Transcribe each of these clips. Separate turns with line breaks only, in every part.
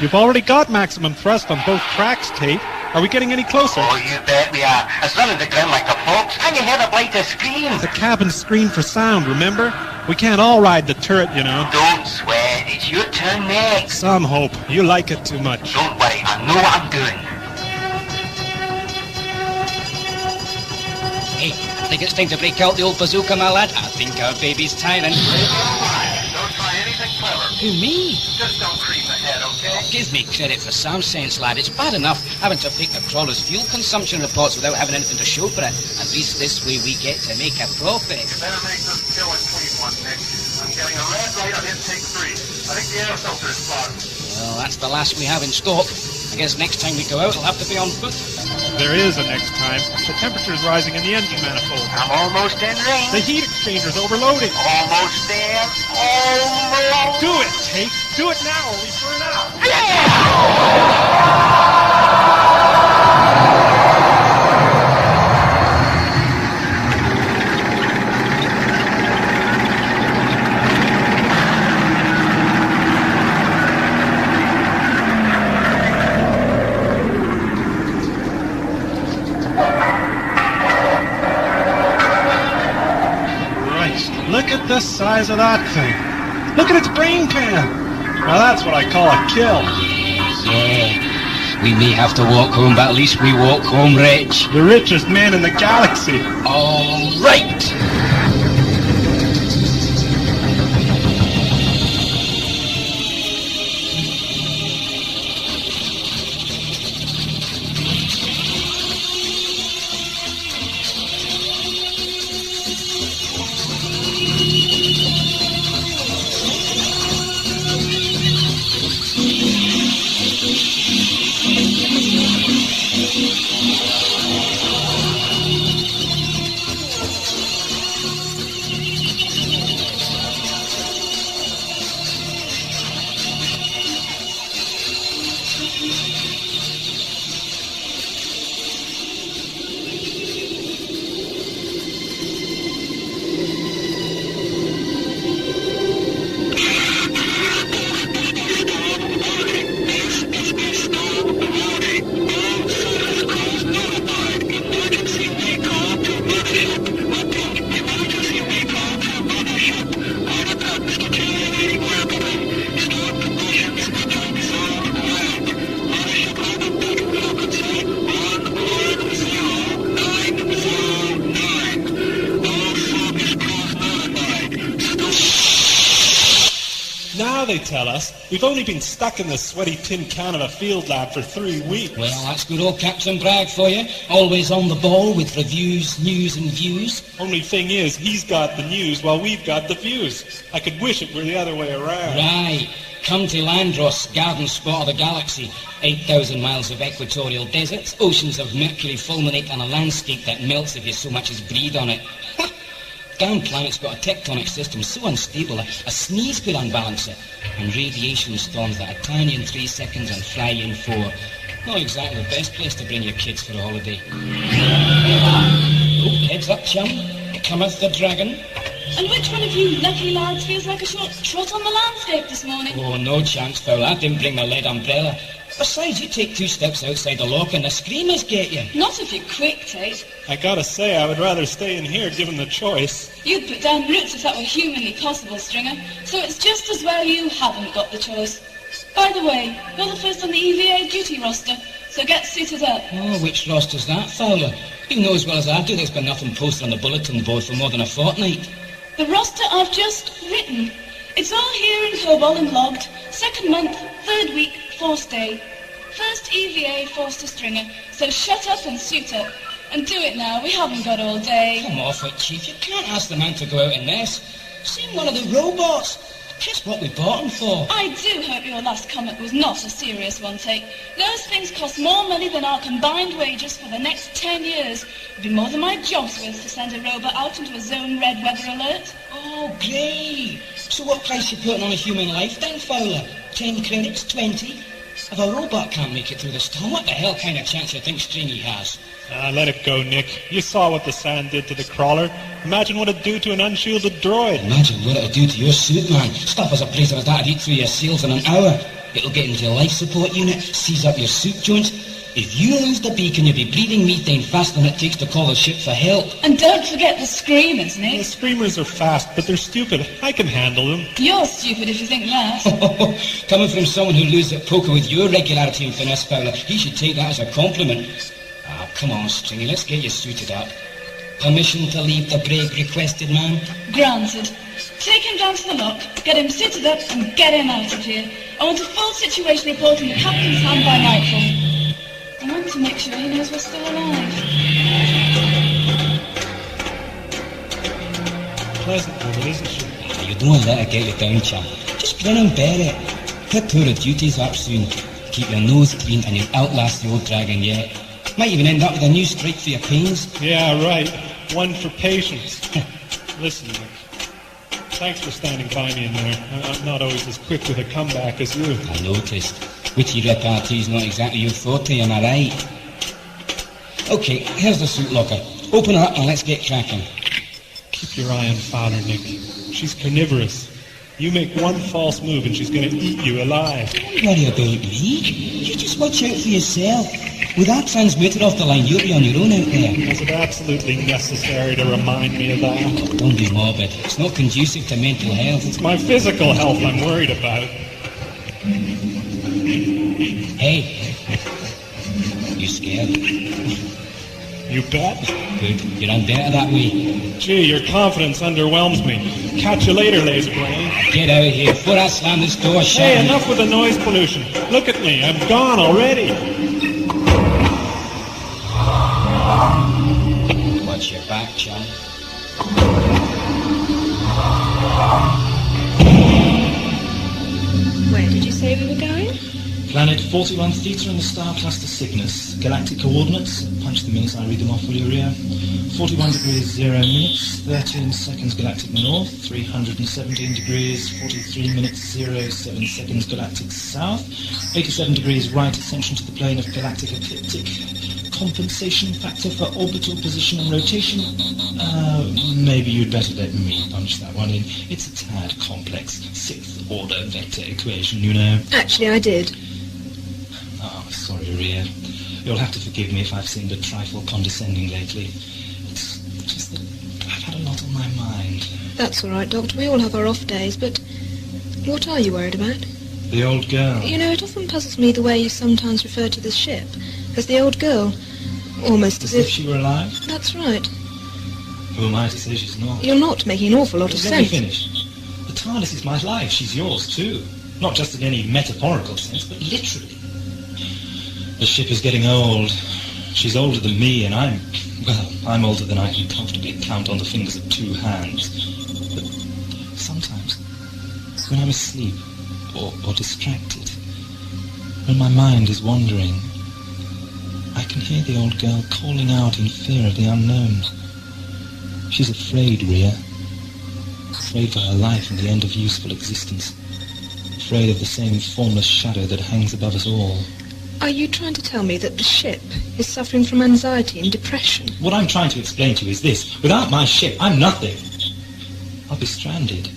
You've already got maximum thrust on both tracks, Tate. Are we getting any closer?
Oh, you bet we are. It's running the ground like a fox. Can you hear the blighter scream?
The cabin's screened for sound, remember? We can't all ride the turret, you know.
Don't sweat. It's your turn next.
Some hope. You like it too much.
Don't worry. I know what I'm doing.
Hey, I think it's time to break out the old bazooka, my lad. I think our baby's tiring.
Don't try anything clever.
Who, me?
Just don't creep ahead, okay?
Give me credit for some sense, lad. It's bad enough having to pick the crawler's fuel consumption reports without having anything to show for it. At least this way we get to make a profit.
You better make this kill a clean one, Nick. I'm getting a red light on intake 3. I think the air filter is clogged.
Well, that's the last we have in stock. I guess next time we go out, it'll have to be on foot.
There is a next time. The temperature's rising in the engine manifold.
I'm almost in range.
The heat exchanger's overloading.
Almost there. Almost.
Do it, Tate. Do it now or we burn out. Look at the size of that thing. Look at its brain pan. Now that's what I call a kill.
Yeah. We may have to walk home, but at least we walk home rich.
The richest man in the galaxy.
All right.
They tell us we've only been stuck in this sweaty tin can of a field lab for 3 weeks.
Well, that's good old Captain Bragg for you. Always on the ball with reviews, news and views.
Only thing is, he's got the news while we've got the views. I could wish it were the other way around.
Right. Come to Llandros, garden spot of the galaxy. 8,000 miles of equatorial deserts, oceans of mercury fulminate, and a landscape that melts if you so much as breathe on it. Damn planet's got a tectonic system so unstable a sneeze could unbalance it. And radiation storms that are tiny in 3 seconds and fly in 4. Not exactly the best place to bring your kids for a holiday. Oh, heads up, chum. Cometh the dragon.
And which one of you lucky lads feels like a short trot on the landscape this morning?
Oh, no chance, Fowler. I didn't bring my lead umbrella. Besides, you take 2 steps outside the lock and the screamers get you.
Not if you're quick, Tate.
I gotta say, I would rather stay in here given the choice.
You'd put down roots if that were humanly possible, Stringer. So it's just as well you haven't got the choice. By the way, you're the first on the EVA duty roster, so get suited up.
Oh, which roster's that, Fowler? You know as well as I do there's been nothing posted on the bulletin board for more than a fortnight.
The roster I've just written. It's all here in COBOL and logged. 2nd month, 3rd week, 4th day. First EVA, Forster Stringer. So shut up and suit up. And do it now, we haven't got all day.
Come off it, Chief. You can't ask the man to go out in this. Seen one of the robots. That's what we bought him for.
I do hope your last comment was not a serious one, Tate. Those things cost more money than our combined wages for the next 10 years. It'd be more than my job's worth to send a robot out into a zone red weather alert.
Oh, great. So what price you putting on a human life then, Fowler? 10 credits, 20? If a robot can't make it through the storm, what the hell kind of chance you think Stringy has?
Let it go, Nick. You saw what the sand did to the crawler. Imagine what it'd do to an unshielded droid.
Imagine what it'd do to your suit, man. Stuff as a place as that'd eat through your seals in an hour. It'll get into your life support unit, seize up your soup joints. If you lose the beacon, you'll be breathing methane faster than it takes to call a ship for help.
And don't forget the screamers,
The
Nick.
screamers are fast, but they're stupid. I can handle them.
You're stupid if you think that.
Coming from someone who loses at poker with your regularity and finesse, Fowler, he should take that as a compliment. Ah, come on, Stringy, let's get you suited up. Permission to leave the brig requested, ma'am?
Granted. Take him down to the lock, get him suited up, and get him out of here. I want a full situation report in the captain's hand by nightfall. I want to make sure he knows we're still alive.
Pleasant woman, isn't she?
You don't let her get you down, chum. Just grin and bear it. Her tour of duty's up soon. Keep your nose clean and you'll outlast the old dragon yet. Might even end up with a new strike for your pains.
Yeah, right. One for patience. Listen, Nick. Thanks for standing by me in there. I'm not always as quick with a comeback as you.
I noticed. Witty repartee's not exactly your forte, am I right? Okay, here's the suit locker. Open her up and let's get cracking.
Keep your eye on Father, Nick. She's carnivorous. You make one false move and she's going to eat you alive.
Don't worry about me. You just watch out for yourself. With that transmitter off the line, you'll be on your own out there.
Is it absolutely necessary to remind me of that?
Oh, don't be morbid. It's not conducive to mental health.
It's my physical health I'm worried about.
Hey, you scared?
You bet.
Good. You're on better that way.
Gee, your confidence underwhelms me. Catch you later, laser brain.
Get out of here before I slam this door shut.
Hey, enough with the noise pollution. Look at me. I'm gone already.
Watch your back, chum.
Where did you say we were going?
Planet 41 Theta in the star cluster Cygnus. Galactic coordinates. Punch them in as I read them off, will you, Ria? 41 degrees 0 minutes, 13 seconds galactic north, 317 degrees, 43 minutes 07 seconds galactic south, 87 degrees right ascension to the plane of galactic ecliptic. Compensation factor for orbital position and rotation. Maybe you'd better let me punch that one in. It's a tad complex. Sixth order vector equation, you know.
Actually, I did.
Oh, sorry, Ria. You'll have to forgive me if I've seemed a trifle condescending lately. It's just that I've had a lot on my mind.
That's all right, Doctor. We all have our off days, but what are you worried about?
The old girl.
You know, it often puzzles me the way you sometimes refer to the ship as the old girl. Almost
As if she were alive?
That's right.
Who am I to say she's not?
You're not making an awful lot of
Let me
sense.
finish. The TARDIS is my life. She's yours, too. Not just in any metaphorical sense, but literally. The ship is getting old. She's older than me, and I'm older than I can comfortably count on the fingers of two hands. But sometimes, when I'm asleep or distracted, when my mind is wandering, I can hear the old girl calling out in fear of the unknown. She's afraid, Ria. Afraid for her life and the end of useful existence. Afraid of the same formless shadow that hangs above us all.
Are you trying to tell me that the ship is suffering from anxiety and depression?
What I'm trying to explain to you is this. Without my ship, I'm nothing. I'll be stranded.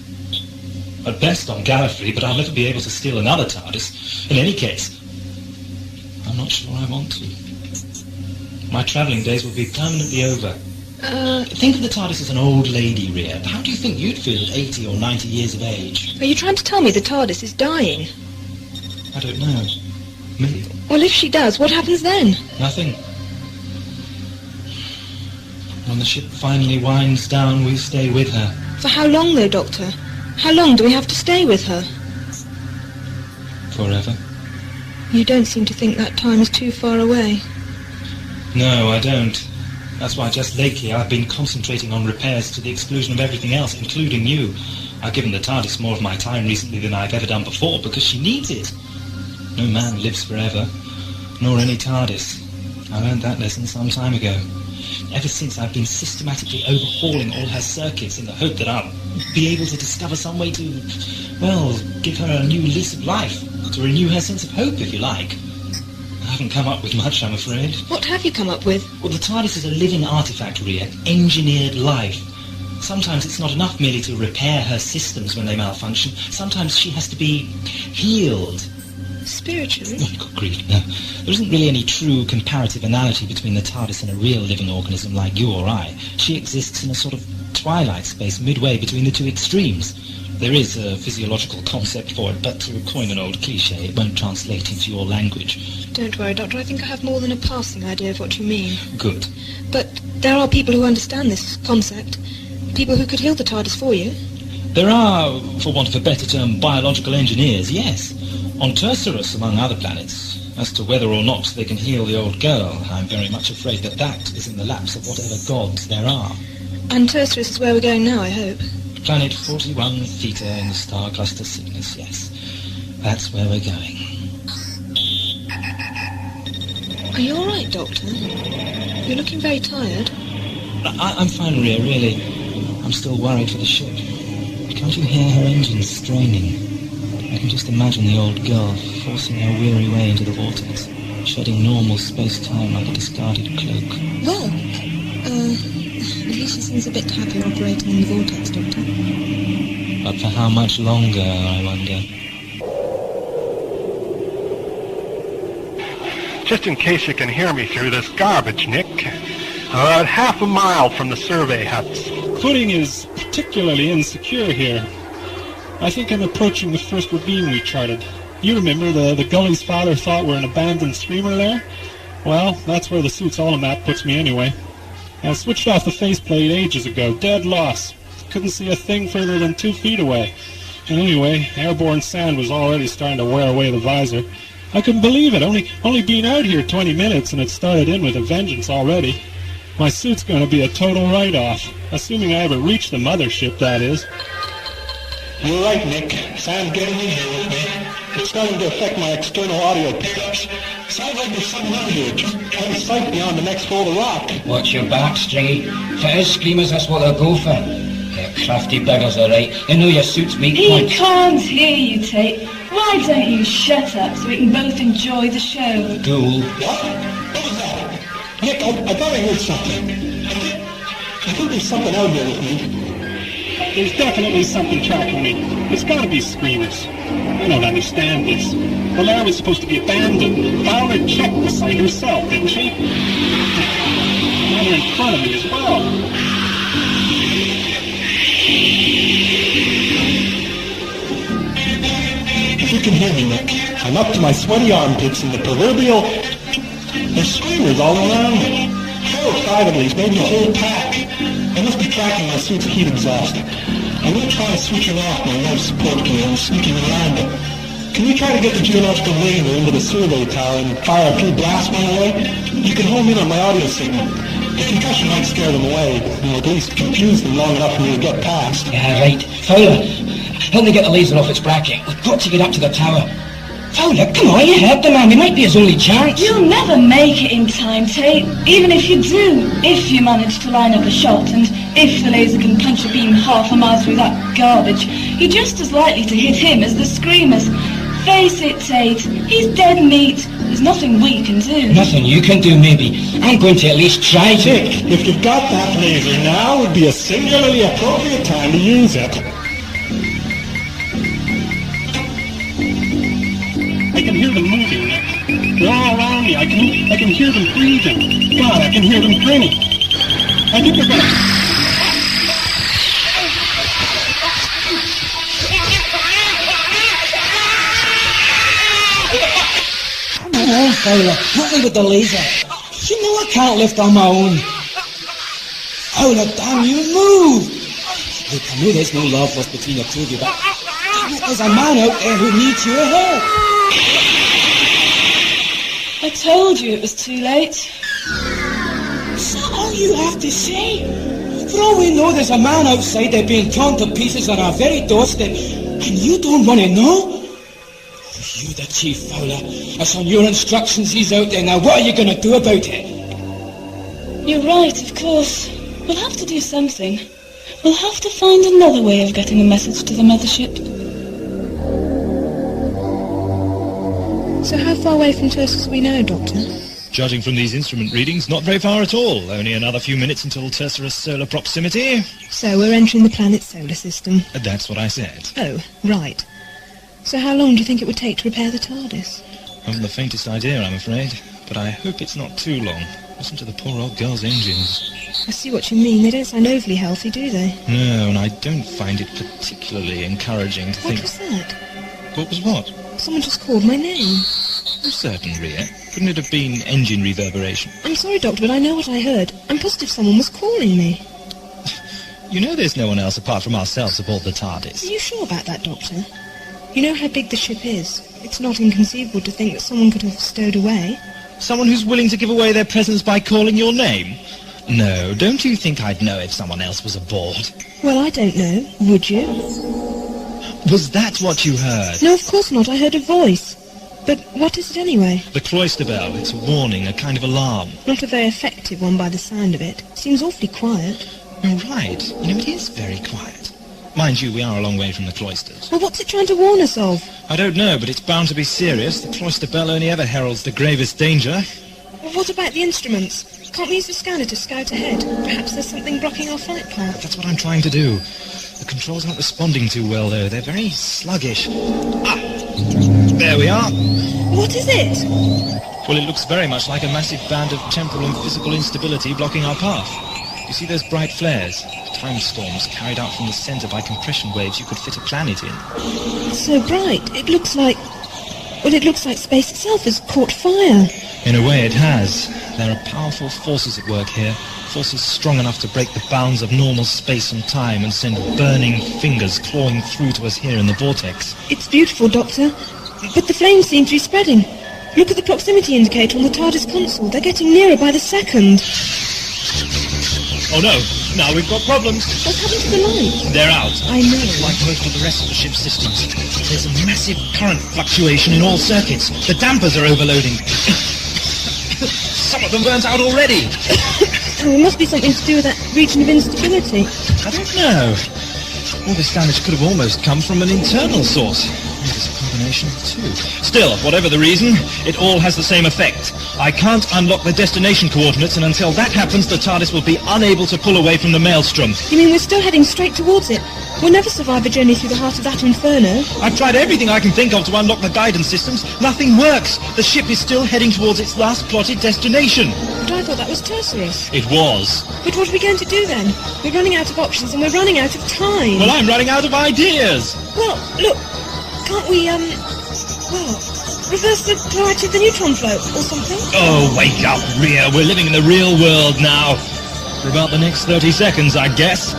At best on Gallifrey, but I'll never be able to steal another TARDIS. In any case, I'm not sure I want to. My travelling days will be permanently over. Think of the TARDIS as an old lady, Ria. How do you think you'd feel at 80 or 90 years of age?
Are you trying to tell me the TARDIS is dying?
I don't know. Me?
Well, if she does, what happens then?
Nothing. When the ship finally winds down, we stay with her.
For how long, though, Doctor? How long do we have to stay with her?
Forever.
You don't seem to think that time is too far away.
No, I don't. That's why just lately I've been concentrating on repairs to the exclusion of everything else, including you. I've given the TARDIS more of my time recently than I've ever done before, because she needs it. No man lives forever, nor any TARDIS. I learned that lesson some time ago. Ever since, I've been systematically overhauling all her circuits in the hope that I'll be able to discover some way to, well, give her a new lease of life, to renew her sense of hope, if you like. I haven't come up with much, I'm afraid.
What have you come up with?
Well, the TARDIS is a living artifact, Ria, engineered life. Sometimes it's not enough merely to repair her systems when they malfunction. Sometimes she has to be healed.
Spiritually?
Oh, good grief, no. There isn't really any true comparative analogy between the TARDIS and a real living organism like you or I. She exists in a sort of twilight space midway between the two extremes. There is a physiological concept for it, but to coin an old cliché, it won't translate into your language.
Don't worry, Doctor. I think I have more than a passing idea of what you mean.
Good.
But there are people who understand this concept. People who could heal the TARDIS for you.
There are, for want of a better term, biological engineers, yes. On Tercerus, among other planets. As to whether or not they can heal the old girl, I'm very much afraid that is in the laps of whatever gods there are.
And Tercerus is where we're going now, I hope.
Planet 41 Theta in the star cluster Cygnus, yes. That's where we're going.
Are you all right, Doctor? You're looking very tired.
I'm fine, Ria, really. I'm still worried for the ship. Can't you hear her engines straining? I can just imagine the old girl forcing her weary way into the vortex, shedding normal space-time like a discarded cloak.
Well, at least she seems a bit happier operating in the vortex, Doctor.
But for how much longer, I wonder?
Just in case you can hear me through this garbage, Nick. About half a mile from the survey huts.
Footing is particularly insecure here. I think I'm approaching the first ravine we charted. You remember the gullies Father thought were an abandoned streamer there? Well, that's where the suit's holomat puts me anyway. I switched off the faceplate ages ago, dead loss. Couldn't see a thing further than 2 feet away. And anyway, airborne sand was already starting to wear away the visor. I couldn't believe it, only been out here 20 minutes and it started in with a vengeance already. My suit's going to be a total write-off, assuming I ever reach the mothership, that is.
You're right, Nick. Sand's getting in here with me. It's starting to affect my external audio pickups. Sounds like there's something out here, just out of sight beyond the next fold of rock.
Watch your back, Stringy. If it is screamers, that's what they'll go for. They're crafty beggars, all right. They know your suit's weak
He
points.
can't hear you, Tate. Why don't you shut up so we can both enjoy the show?
Ghoul.
What? What was that? Nick, I thought I heard something. I think there's something out here with me.
There's definitely something tracking me. It's gotta be screamers. I don't understand this. The lab was supposed to be abandoned. Fowler checked the site herself, didn't she? Now they're in front of me as well.
If you can hear me, Nick, I'm up to my sweaty armpits in the proverbial... There's screamers all around me. 4 or 5 at least, maybe a whole pack. I must be tracking my suit's heat exhaust. I'm going to try switching off my life support gear and sneaking around it. Can you try to get the geological laser into the survey tower and fire a few blasts my way? You can home in on my audio signal. The concussion might scare them away, or at least confuse them long enough for me to get past.
Yeah, right. Fowler, help me get the laser off its bracket. We've got to get up to the tower. Fowler, come on, you help the man. It might be his only chance.
You'll never make it in time, Tate. Even if you do, if you manage to line up a shot, and if the laser can punch a beam half a mile through that garbage, you're just as likely to hit him as the screamers. Face it, Tate. He's dead meat. There's nothing we can do.
Nothing you can do, maybe. I'm going to at least try to.
Nick, if you've got that laser, now would be a singularly appropriate time to use it.
I can hear them moving, Nick. They're all around me. I can hear them breathing. God, I can hear them grinning. I think they're gonna...
Come on, Fowler. Help me with the laser. You know I can't lift on my own. Fowler, damn you, move! Look, I know there's no love lost between the two of you, but there's a man out there who needs your help.
I told you it was too late.
Is that all you have to say? For all we know, there's a man outside there being torn to pieces on our very doorstep, and you don't want to know? You, the chief, Fowler. That's on your instructions. He's out there. Now, what are you going to do about it?
You're right, of course. We'll have to do something. We'll have to find another way of getting a message to the mothership.
So how far away from Tercerus are we now, Doctor?
Judging from these instrument readings, not very far at all. Only another few minutes until Tercerus solar proximity.
So we're entering the planet's solar system.
That's what I said.
Oh, right. So how long do you think it would take to repair the TARDIS?
I haven't the faintest idea, I'm afraid. But I hope it's not too long. Listen to the poor old girl's engines.
I see what you mean. They don't sound overly healthy, do they?
No, and I don't find it particularly encouraging to think...
What was that?
What was what?
Someone just called my name.
I'm certain, Ria. Couldn't it have been engine reverberation?
I'm sorry, Doctor, but I know what I heard. I'm positive someone was calling me.
You know there's no one else apart from ourselves aboard the TARDIS.
Are you sure about that, Doctor? You know how big the ship is. It's not inconceivable to think that someone could have stowed away.
Someone who's willing to give away their presence by calling your name? No, don't you think I'd know if someone else was aboard?
Well, I don't know. Would you?
Was that what you heard?
No, of course not. I heard a voice. But what is it anyway?
The cloister bell. It's a warning, a kind of alarm.
Not a very effective one by the sound of it. Seems awfully quiet.
You're right. You know, it is very quiet. Mind you, we are a long way from the cloisters.
Well, what's it trying to warn us of?
I don't know, but it's bound to be serious. The cloister bell only ever heralds the gravest danger.
Well, what about the instruments? Can't we use the scanner to scout ahead? Perhaps there's something blocking our flight path.
That's what I'm trying to do. The controls aren't responding too well, though. They're very sluggish. Ah! There we are.
What is it?
Well, it looks very much like a massive band of temporal and physical instability blocking our path. You see those bright flares? Time storms carried out from the centre by compression waves you could fit a planet in.
It's so bright. It looks like... Well, it looks like space itself has caught fire.
In a way it has. There are powerful forces at work here. Forces strong enough to break the bounds of normal space and time and send burning fingers clawing through to us here in the vortex.
It's beautiful, Doctor. But the flames seem to be spreading. Look at the proximity indicator on the TARDIS console. They're getting nearer by the second.
Oh no, now we've got problems.
What's happened to the lights?
They're out.
I know.
Like most of the rest of the ship's systems. There's a massive current fluctuation in all circuits. The dampers are overloading. Some of them burnt out already.
Oh, it must be something to do with that region of instability.
I don't know. All this damage could have almost come from an internal source. Maybe it's a combination of the two. Still, whatever the reason, it all has the same effect. I can't unlock the destination coordinates, and until that happens, the TARDIS will be unable to pull away from the maelstrom.
You mean we're still heading straight towards it? We'll never survive a journey through the heart of that inferno.
I've tried everything I can think of to unlock the guidance systems. Nothing works. The ship is still heading towards its last plotted destination.
But I thought that was tertiary.
It was.
But what are we going to do then? We're running out of options and we're running out of time.
Well, I'm running out of ideas.
Well, look, can't we, reverse the polarity of the neutron flow or something?
Oh, wake up, Ria. We're living in the real world now. For about the next 30 seconds, I guess.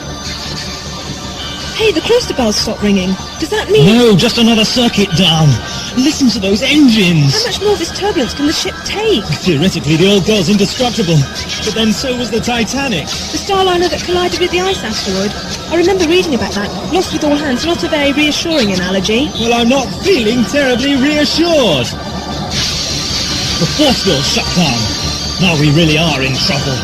Hey, the cloister bells stopped ringing. Does that mean...
No, just another circuit down. Listen to those engines.
How much more of this turbulence can the ship take?
Theoretically, the old girl's indestructible. But then so was the Titanic.
The starliner that collided with the ice asteroid. I remember reading about that. Lost with all hands. Not a very reassuring analogy.
Well, I'm not feeling terribly reassured. The force field shut down. Now we really are in trouble.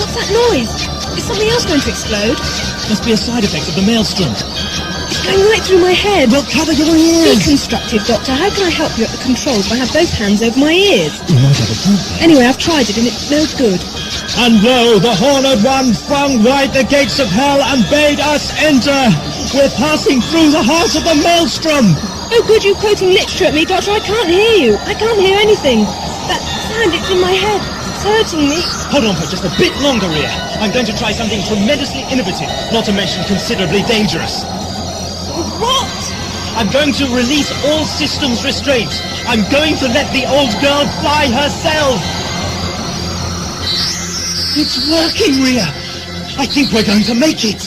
What's that noise? Is something else going to explode?
Must be a side effect of the maelstrom.
It's going right through my head.
Well, cover your ears.
Be constructive, Doctor. How can I help you at the controls if I have both hands over my ears?
You might have a point.
Anyway, I've tried it and it's no good.
And lo, the Horned One flung wide the gates of hell and bade us enter. We're passing through the heart of the maelstrom.
Oh, good, you quoting literature at me, Doctor. I can't hear you. I can't hear anything. That sound, it's in my head. It's hurting me.
Hold on for just a bit longer, Ria. I'm going to try something tremendously innovative, not to mention considerably dangerous.
What?
I'm going to release all systems restraints. I'm going to let the old girl fly herself. It's working, Ria. I think we're going to make it.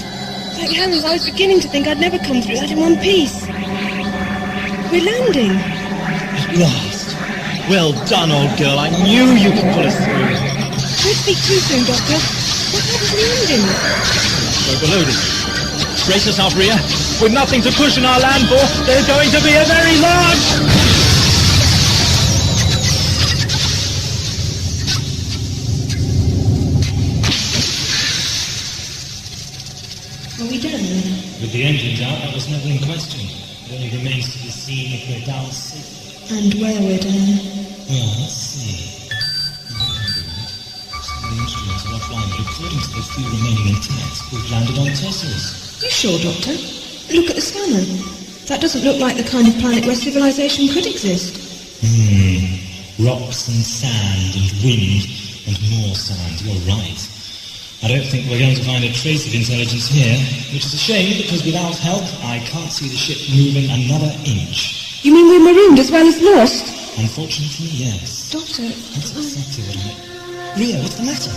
Thank heavens, I was beginning to think I'd never come through that in one piece. We're landing.
At last. Well done, old girl. I knew you could pull us through.
Don't speak too soon, Doctor. What happened to the engines?
Overloaded. Brace yourself, Ria. With nothing to cushion our land for, there's going to be a very large...
Are we done?
With the engines out, that was never in question. It only remains to be seen if we're down safely.
And where we're done.
Well, let's see. Some of the instruments are offline, but according to the few remaining intact, we've landed on Teslas.
You sure, Doctor? Look at the scanner. That doesn't look like the kind of planet where civilization could exist.
Rocks and sand and wind and more sand. You're right. I don't think we're going to find a trace of intelligence here, which is a shame because without help I can't see the ship moving another inch.
You mean we're marooned as well as lost?
Unfortunately, yes.
Doctor...
That's exactly what I... Ria, what's the matter?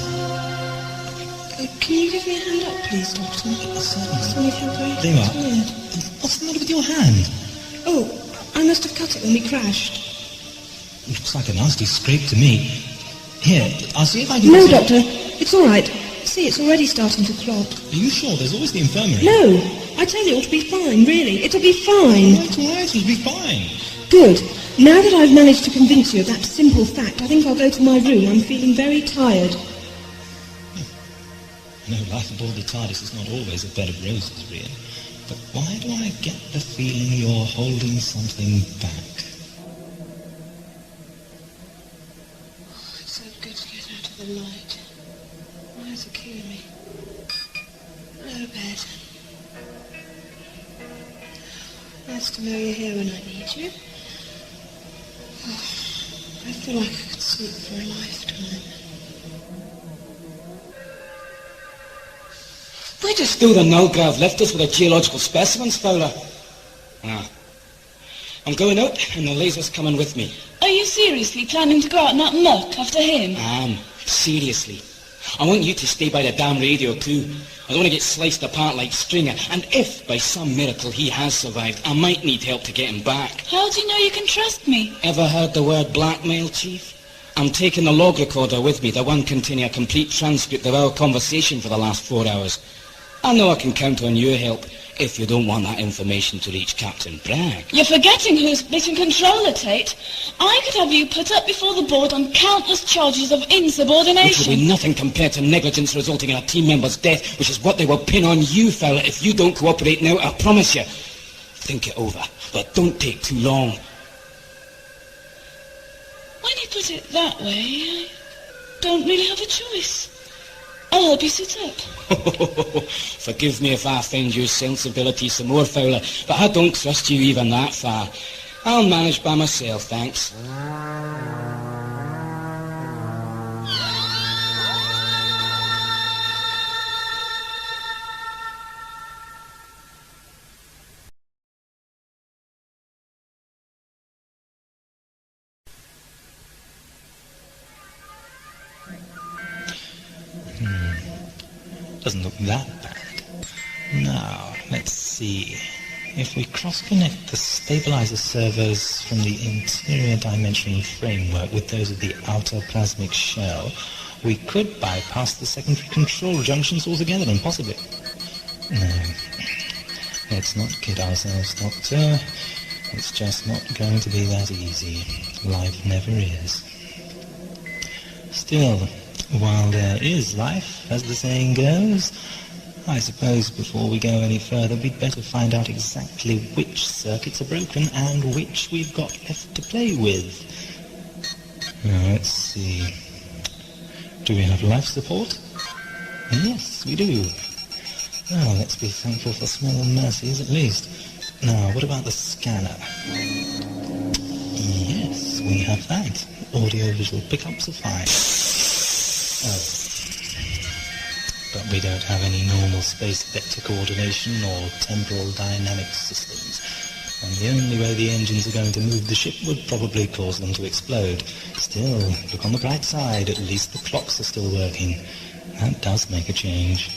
Can you give me a hand up, please, Doctor?
Certainly.
Very
There you are.
tired.
What's the matter with your hand?
Oh, I must have cut it when we crashed.
Looks like a nasty scrape to me. Here, I'll see if I can...
No, Doctor. It's all right. See, it's already starting to clot.
Are you sure? There's always the infirmary.
No, I tell you, it'll be fine, really. It'll be fine.
All right, it'll be fine.
Good. Now that I've managed to convince you of that simple fact, I think I'll go to my room. I'm feeling very tired.
No, life aboard the TARDIS is not always a bed of roses, Ria. But why do I get the feeling you're holding something back?
Oh, it's so good to get out of the light. My eyes are killing me. No bed. Nice to know you're here when I need you. Oh, I feel like I could sleep for a lifetime.
Why just do the null-grav lift us with the geological specimens, Fowler? Ah. I'm going out, and the laser's coming with me.
Are you seriously planning to go out in that muck after him?
Seriously. I want you to stay by the damn radio, too. I don't want to get sliced apart like Stringer, and if, by some miracle, he has survived, I might need help to get him back.
How do you know you can trust me?
Ever heard the word blackmail, Chief? I'm taking the log recorder with me, the one containing a complete transcript of our conversation for the last 4 hours. I know I can count on your help if you don't want that information to reach Captain Bragg.
You're forgetting who's mission controller, Tate. I could have you put up before the board on countless charges of
Which will
insubordination.
be nothing compared to negligence resulting in a team member's death, which is what they will pin on you, fella, if you don't cooperate now, I promise you. Think it over, but don't take too long.
When you put it that way, I don't really have a choice. I'll help you sit up.
Forgive me if I offend your sensibility some more, Fowler, but I don't trust you even that far. I'll manage by myself, thanks.
Doesn't look that bad. Now, let's see. If we cross-connect the stabilizer servos from the interior dimensional framework with those of the outer plasmic shell, we could bypass the secondary control junctions altogether, and possibly... No. Let's not kid ourselves, Doctor. It's just not going to be that easy. Life never is. Still, while there is life, as the saying goes, I suppose before we go any further, we'd better find out exactly which circuits are broken and which we've got left to play with. Now, let's see. Do we have life support? Yes, we do. Well, let's be thankful for small mercies at least. Now, what about the scanner? Yes, we have that. Audio-visual pickups are fine. Oh. But we don't have any normal space vector coordination or temporal dynamic systems. And the only way the engines are going to move the ship would probably cause them to explode. Still, look on the bright side, at least the clocks are still working. That does make a change.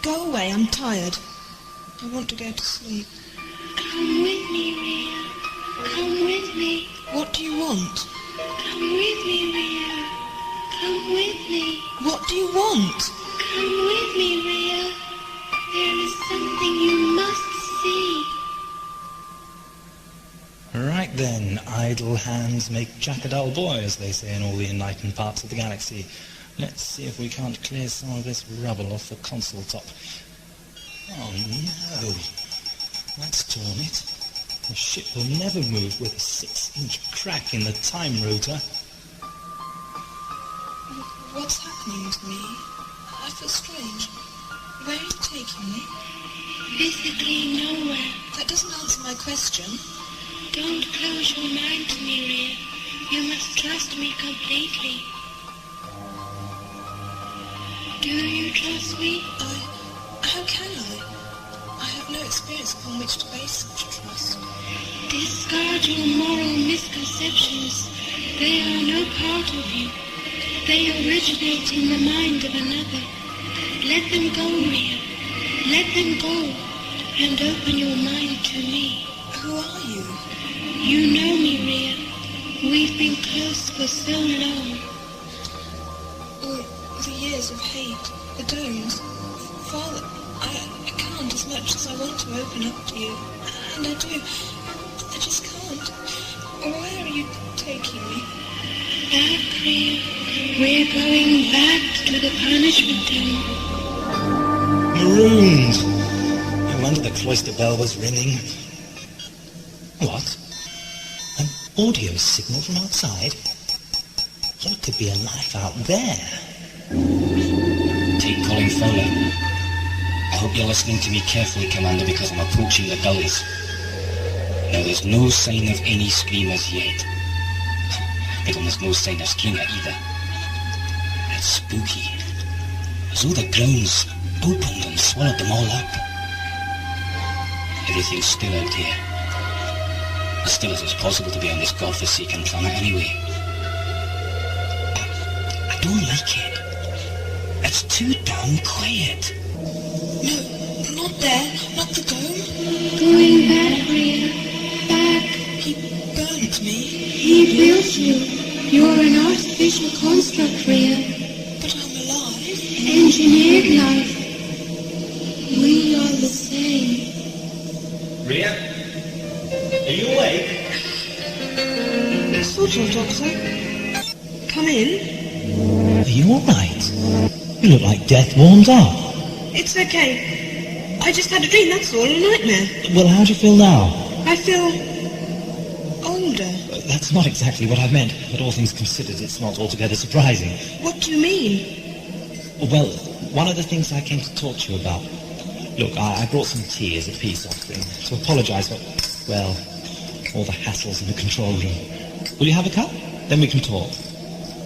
Go away, I'm tired. I want to go to sleep.
Come with me, Ria. Come with me.
What do you want?
Come with me, Ria. Come with me.
What do you want?
Come with me, Ria. There is something you must see.
Right then, idle hands make Jack a dull boy, as they say in all the enlightened parts of the galaxy. Let's see if we can't clear some of this rubble off the console top. Oh no, that's torn it. The ship will never move with a 6-inch crack in the time rotor.
What's happening to me? I feel strange. Where are you taking me?
Physically nowhere.
That doesn't answer my question.
Don't close your mind to me, Ria. You must trust me completely. Do you trust me?
How can I? I have no experience upon which to base such trust.
Discard your moral misconceptions. They are no part of you. They originate in the mind of another. Let them go, Ria. Let them go, and open your mind to me.
Who are you?
You know me, Ria. We've been close for so long.
All the years of hate, the domes. Father, I can't as much as I want to open up to you. And I do. I just can't. Where are you taking me?
Back, Ria. We're going back to the punishment dome.
Marooned! No wonder the cloister bell was ringing. What? An audio signal from outside? What could be alive out there?
Take Colin Fowler. I hope you're listening to me carefully, Commander, because I'm approaching the gullies. Now, there's no sign of any screamers yet. But there's no sign of Stringer either. It's spooky. As though the grounds opened and swallowed them all up. Everything's still out here. As still as it's possible to be on this godforsaken planet anyway. I don't like it. It's too damn quiet.
No, not there. Not the dome.
Going back, Ria. Back.
He burnt me.
He built you. You're an artificial construct, Ria.
But I'm alive.
Engineered life. We are the same.
Ria? Are you awake?
Sort of, Doctor. Come in.
Are you alright? You look like death warmed up.
It's okay. I just had a dream, that's all. A nightmare.
Well, how do you feel now?
I feel older.
That's not exactly what I meant, but all things considered, it's not altogether surprising.
What do you mean?
Well, one of the things I came to talk to you about. Look, I brought some tea as a peace offering to apologise for, well, all the hassles in the control room. Will you have a cup? Then we can talk.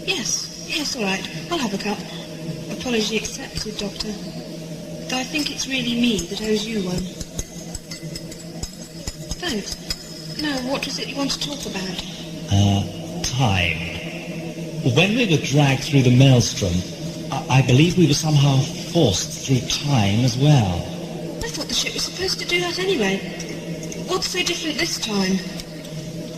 Yes, all right. I'll have a cup. Apology accepted, Doctor. Though I think it's really me that owes you one. Thanks. Now, what was it you want to talk about?
Time. When we were dragged through the maelstrom, I believe we were somehow forced through time as well.
I thought the ship was supposed to do that anyway. What's so different this time?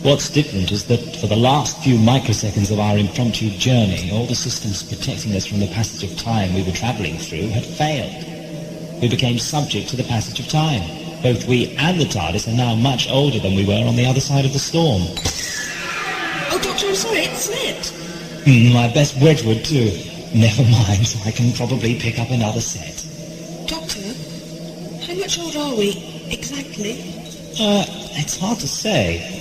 What's different is that for the last few microseconds of our impromptu journey, all the systems protecting us from the passage of time we were travelling through had failed. We became subject to the passage of time. Both we and the TARDIS are now much older than we were on the other side of the storm.
Oh, Doctor, I'm sorry, it slipped.
My best Wedgwood too. Never mind, I can probably pick up another set.
Doctor, how much older are we, exactly?
It's hard to say.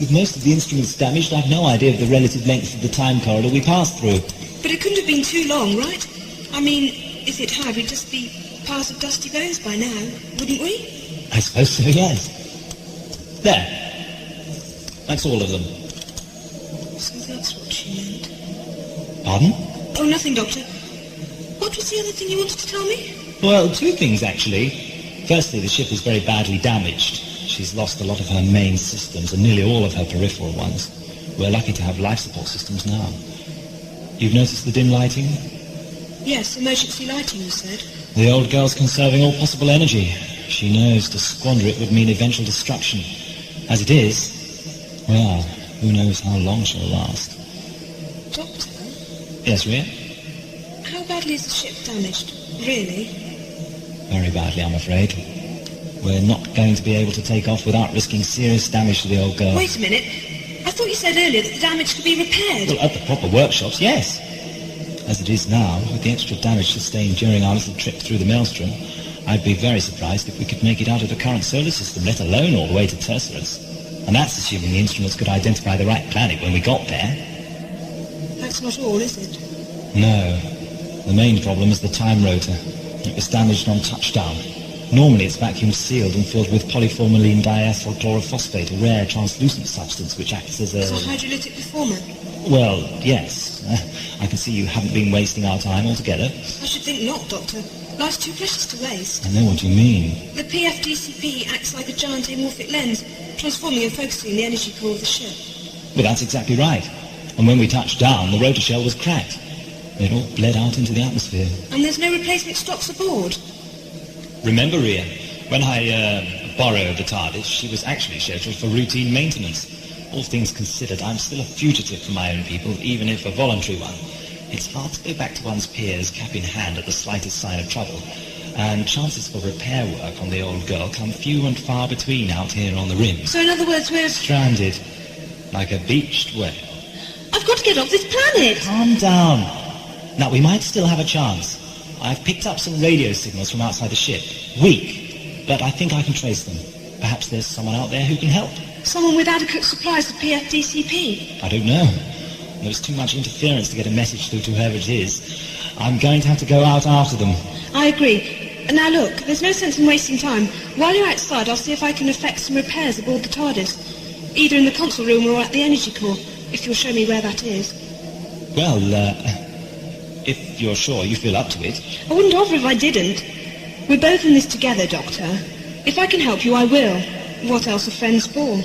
With most of the instruments damaged, I've no idea of the relative length of the time corridor we passed through.
But it couldn't have been too long, right? I mean, if it had, we'd just be piles of dusty bones by now, wouldn't we?
I suppose so, yes. There. That's all of them.
So that's what she meant.
Pardon?
Oh, nothing, Doctor. What was the other thing you wanted to tell me?
Well, two things, actually. Firstly, the ship is very badly damaged. She's lost a lot of her main systems and nearly all of her peripheral ones. We're lucky to have life support systems now. You've noticed the dim lighting?
Yes, emergency lighting, you said.
The old girl's conserving all possible energy. She knows to squander it would mean eventual destruction. As it is, well, who knows how long she'll last.
Doctor?
Yes, Ria?
How badly is the ship damaged? Really?
Very badly, I'm afraid. We're not going to be able to take off without risking serious damage to the old girl.
Wait a minute. I thought you said earlier that the damage could be repaired.
Well, at the proper workshops, yes. As it is now, with the extra damage sustained during our little trip through the maelstrom, I'd be very surprised if we could make it out of the current solar system, let alone all the way to Tercerus. And that's assuming the instruments could identify the right planet when we got there.
That's not all, is it?
No. The main problem is the time rotor. It was damaged on touchdown. Normally it's vacuum sealed and filled with polyformylene diethyl chlorophosphate, a rare translucent substance which acts as a...
It's a hydrolytic reformer.
Well, yes. I can see you haven't been wasting our time altogether.
I should think not, Doctor. Life's too precious to waste.
I know what you mean.
The PFDCP acts like a giant amorphic lens, transforming and focusing the energy core of the ship.
Well, that's exactly right. And when we touched down, the rotor shell was cracked. It all bled out into the atmosphere.
And there's no replacement stocks aboard?
Remember, Ria, when I borrowed the TARDIS, she was actually scheduled for routine maintenance. All things considered, I'm still a fugitive from my own people, even if a voluntary one. It's hard to go back to one's peers, cap in hand, at the slightest sign of trouble. And chances for repair work on the old girl come few and far between out here on the rim.
So in other words, we're...
Stranded, like a beached whale.
I've got to get off this planet!
Calm down. Now, we might still have a chance. I've picked up some radio signals from outside the ship. Weak, but I think I can trace them. Perhaps there's someone out there who can help.
Someone with adequate supplies of PFDCP?
I don't know. There's too much interference to get a message through to whoever it is. I'm going to have to go out after them.
I agree. Now look, there's no sense in wasting time. While you're outside, I'll see if I can effect some repairs aboard the TARDIS. Either in the console room or at the energy core, if you'll show me where that is.
Well, if you're sure you feel up to it.
I wouldn't offer if I didn't. We're both in this together, Doctor. If I can help you, I will. What else are friends for?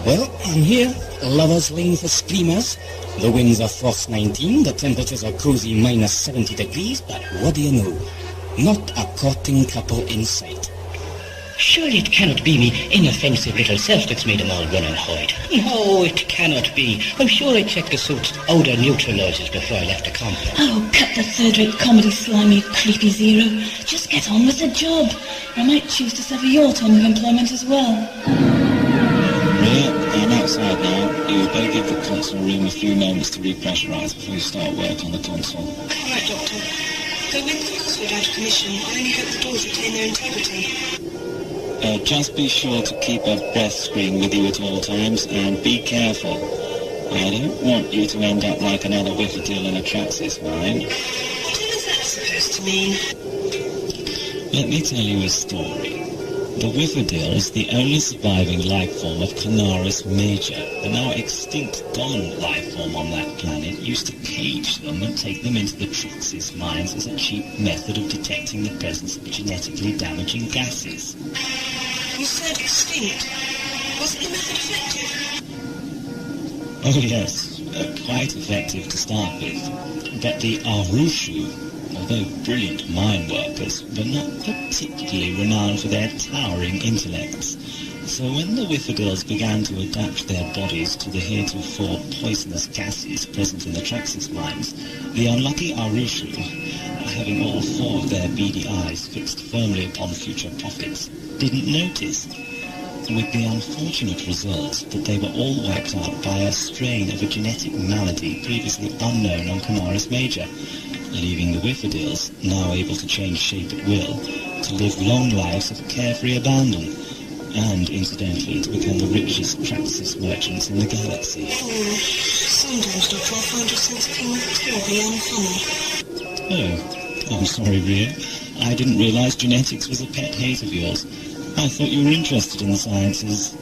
Well, I'm here. Lovers Lane for screamers. The winds are frost 19, the temperatures are cozy minus 70 degrees, but what do you know? Not a courting couple in sight.
Surely it cannot be me inoffensive little self that's made them all run and hide. No, it cannot be. I'm sure I checked the suit's odor neutralizers before I left the compound.
Oh, cut the third-rate comedy, slimy, creepy Zero. Just get on with the job. I might choose to sever your term of employment as well.
Ria, I'm outside now. You would better give the console room a few moments to repressurize before you start work on the console.
All right, Doctor. Though when the password out of commission, I only hope the doors retain their integrity.
Just be sure to keep a breath screen with you at all times, and be careful. I don't want you to end up like another Whifferdale in a Traxxas mine.
What is that supposed to mean?
Let me tell you a story. The Whifferdale is the only surviving life form of Canaris major. The now extinct dominant life form on that planet used to cage them and take them into the Traxxas mines as a cheap method of detecting the presence of genetically damaging gases.
You said extinct. Wasn't the method effective?
Oh yes, quite effective to start with. But the Arushu, although brilliant mine workers, were not particularly renowned for their towering intellects. So when the Whifferdales began to adapt their bodies to the heretofore poisonous gases present in the Traxxas mines, the unlucky Arushu, having all four of their beady eyes fixed firmly upon future profits, didn't notice, with the unfortunate result that they were all wiped out by a strain of a genetic malady previously unknown on Canaris Major, leaving the Whifferdales, now able to change shape at will, to live long lives of carefree abandon, and, incidentally, to become the richest Traxxas merchants in the galaxy.
Oh, sometimes, Doctor, I find your sense of humour terribly unfunny.
Oh, I'm sorry, Ria. I didn't realize genetics was a pet hate of yours. I thought you were interested in the sciences.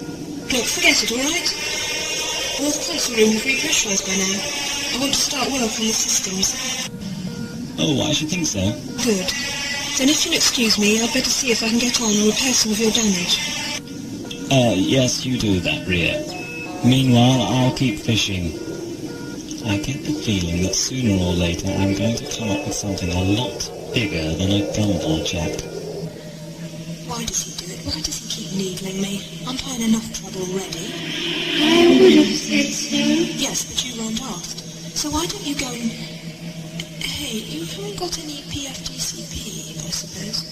Look, forget it, all right? All the console room is repressurised by now. I want to start work on the systems.
Oh, I should think so.
Good. Then if you'll excuse me, I'd better see if I can get on and repair some of your damage.
Yes, you do that, Ria. Meanwhile, I'll keep fishing. I get the feeling that sooner or later I'm going to come up with something a lot bigger than a gumball jack.
Why does he do it? Why does he keep needling me? I'm in enough trouble already.
I would have said so.
Yes, but you weren't asked. So why don't you go and... Hey, you haven't got any PFDCP, I suppose?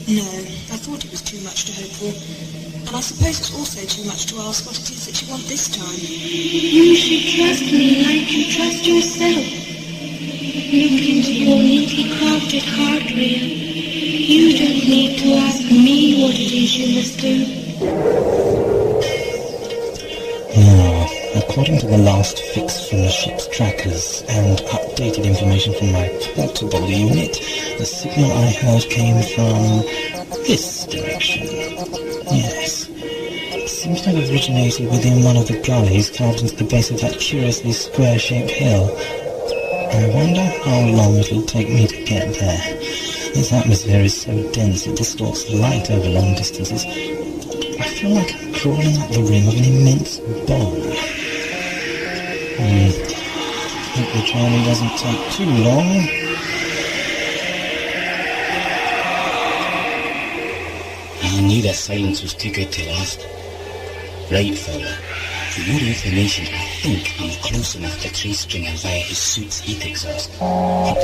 No, I thought it was too much to hope for. And I suppose it's also too much to ask what it is that you want this time.
You should trust me like you trust yourself. Look into your neatly crafted heart, Ria. You don't need to ask me what it is you must do.
Now, according to the last fix from the ship's trackers and updated information from my portable unit, the signal I heard came from this direction. Yes. It seems to have originated within one of the gullies carved into the base of that curiously square-shaped hill. I wonder how long it'll take me to get there. This atmosphere is so dense it distorts light over long distances. I feel like I'm crawling up the rim of an immense bowl. Hope the journey doesn't take too long.
I knew that silence was too good to last. Right, fella. For your information, I think I'm close enough to trace Stringer via his suit's heat exhaust. That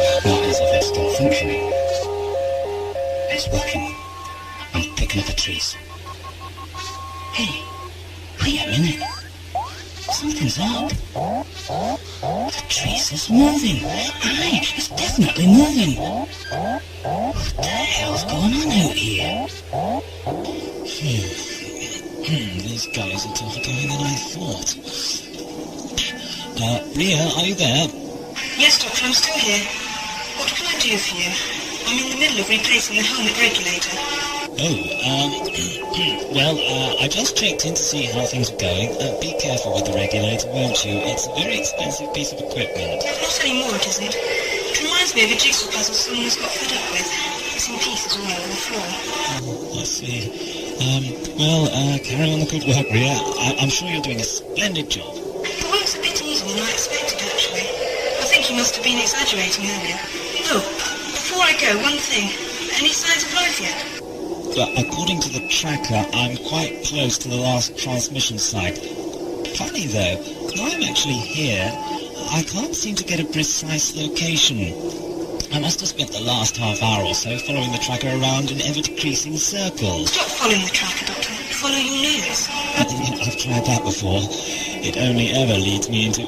is, if it's still functioning. It's working. I'm picking up a trace. Hey, wait a minute. Something's up. The trace is moving. Aye, it's definitely moving. What the hell's going on out here?
These gullies are tougher going than I thought. Ria, are you there?
Yes, Doctor, I'm still here. What can I do for you? I'm in the middle of replacing the helmet regulator.
I just checked in to see how things are going. Be careful with the regulator, won't you? It's a very expensive piece of equipment.
Not anymore, it isn't. It reminds me of a jigsaw puzzle someone has got fed up with. It's in pieces all over the floor.
Oh, I see. Carry on the good work, Ria. I'm sure you're doing a splendid job.
The work's a bit easier than I expected, actually. I think you must have been exaggerating earlier. Oh, before I go, one thing. Any signs of life yet?
According to the tracker, I'm quite close to the last transmission site. Funny though, now I'm actually here, I can't seem to get a precise location. I must have spent the last half hour or so following the tracker around in ever-decreasing circles.
Stop following the tracker, Doctor. Follow your nose.
I've tried that before. It only ever leads me into...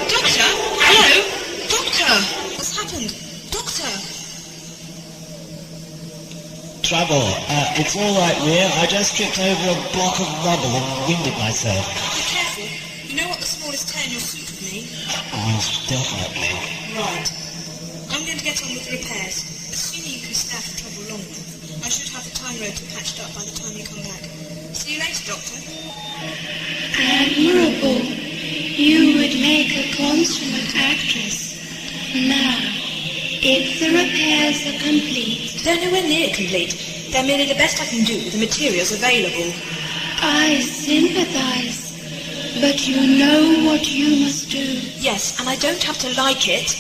Doctor? Hello? Doctor? What's happened? Doctor?
Trouble. It's all right, Ria. I just tripped over a block of rubble and winded myself.
Be careful. You know what the smallest tear in your suit would mean?
Oh, definitely.
Right. I'm going to get on with the repairs. Assuming you can staff the trouble long enough, I should have the time rotor patched up by the time you come back. See you later, Doctor.
Admirable. You would make a consummate actress. Now, if the repairs are complete...
They're nowhere near complete. They're merely the best I can do with the materials available.
I sympathize. But you know what you must do.
Yes, and I don't have to like it.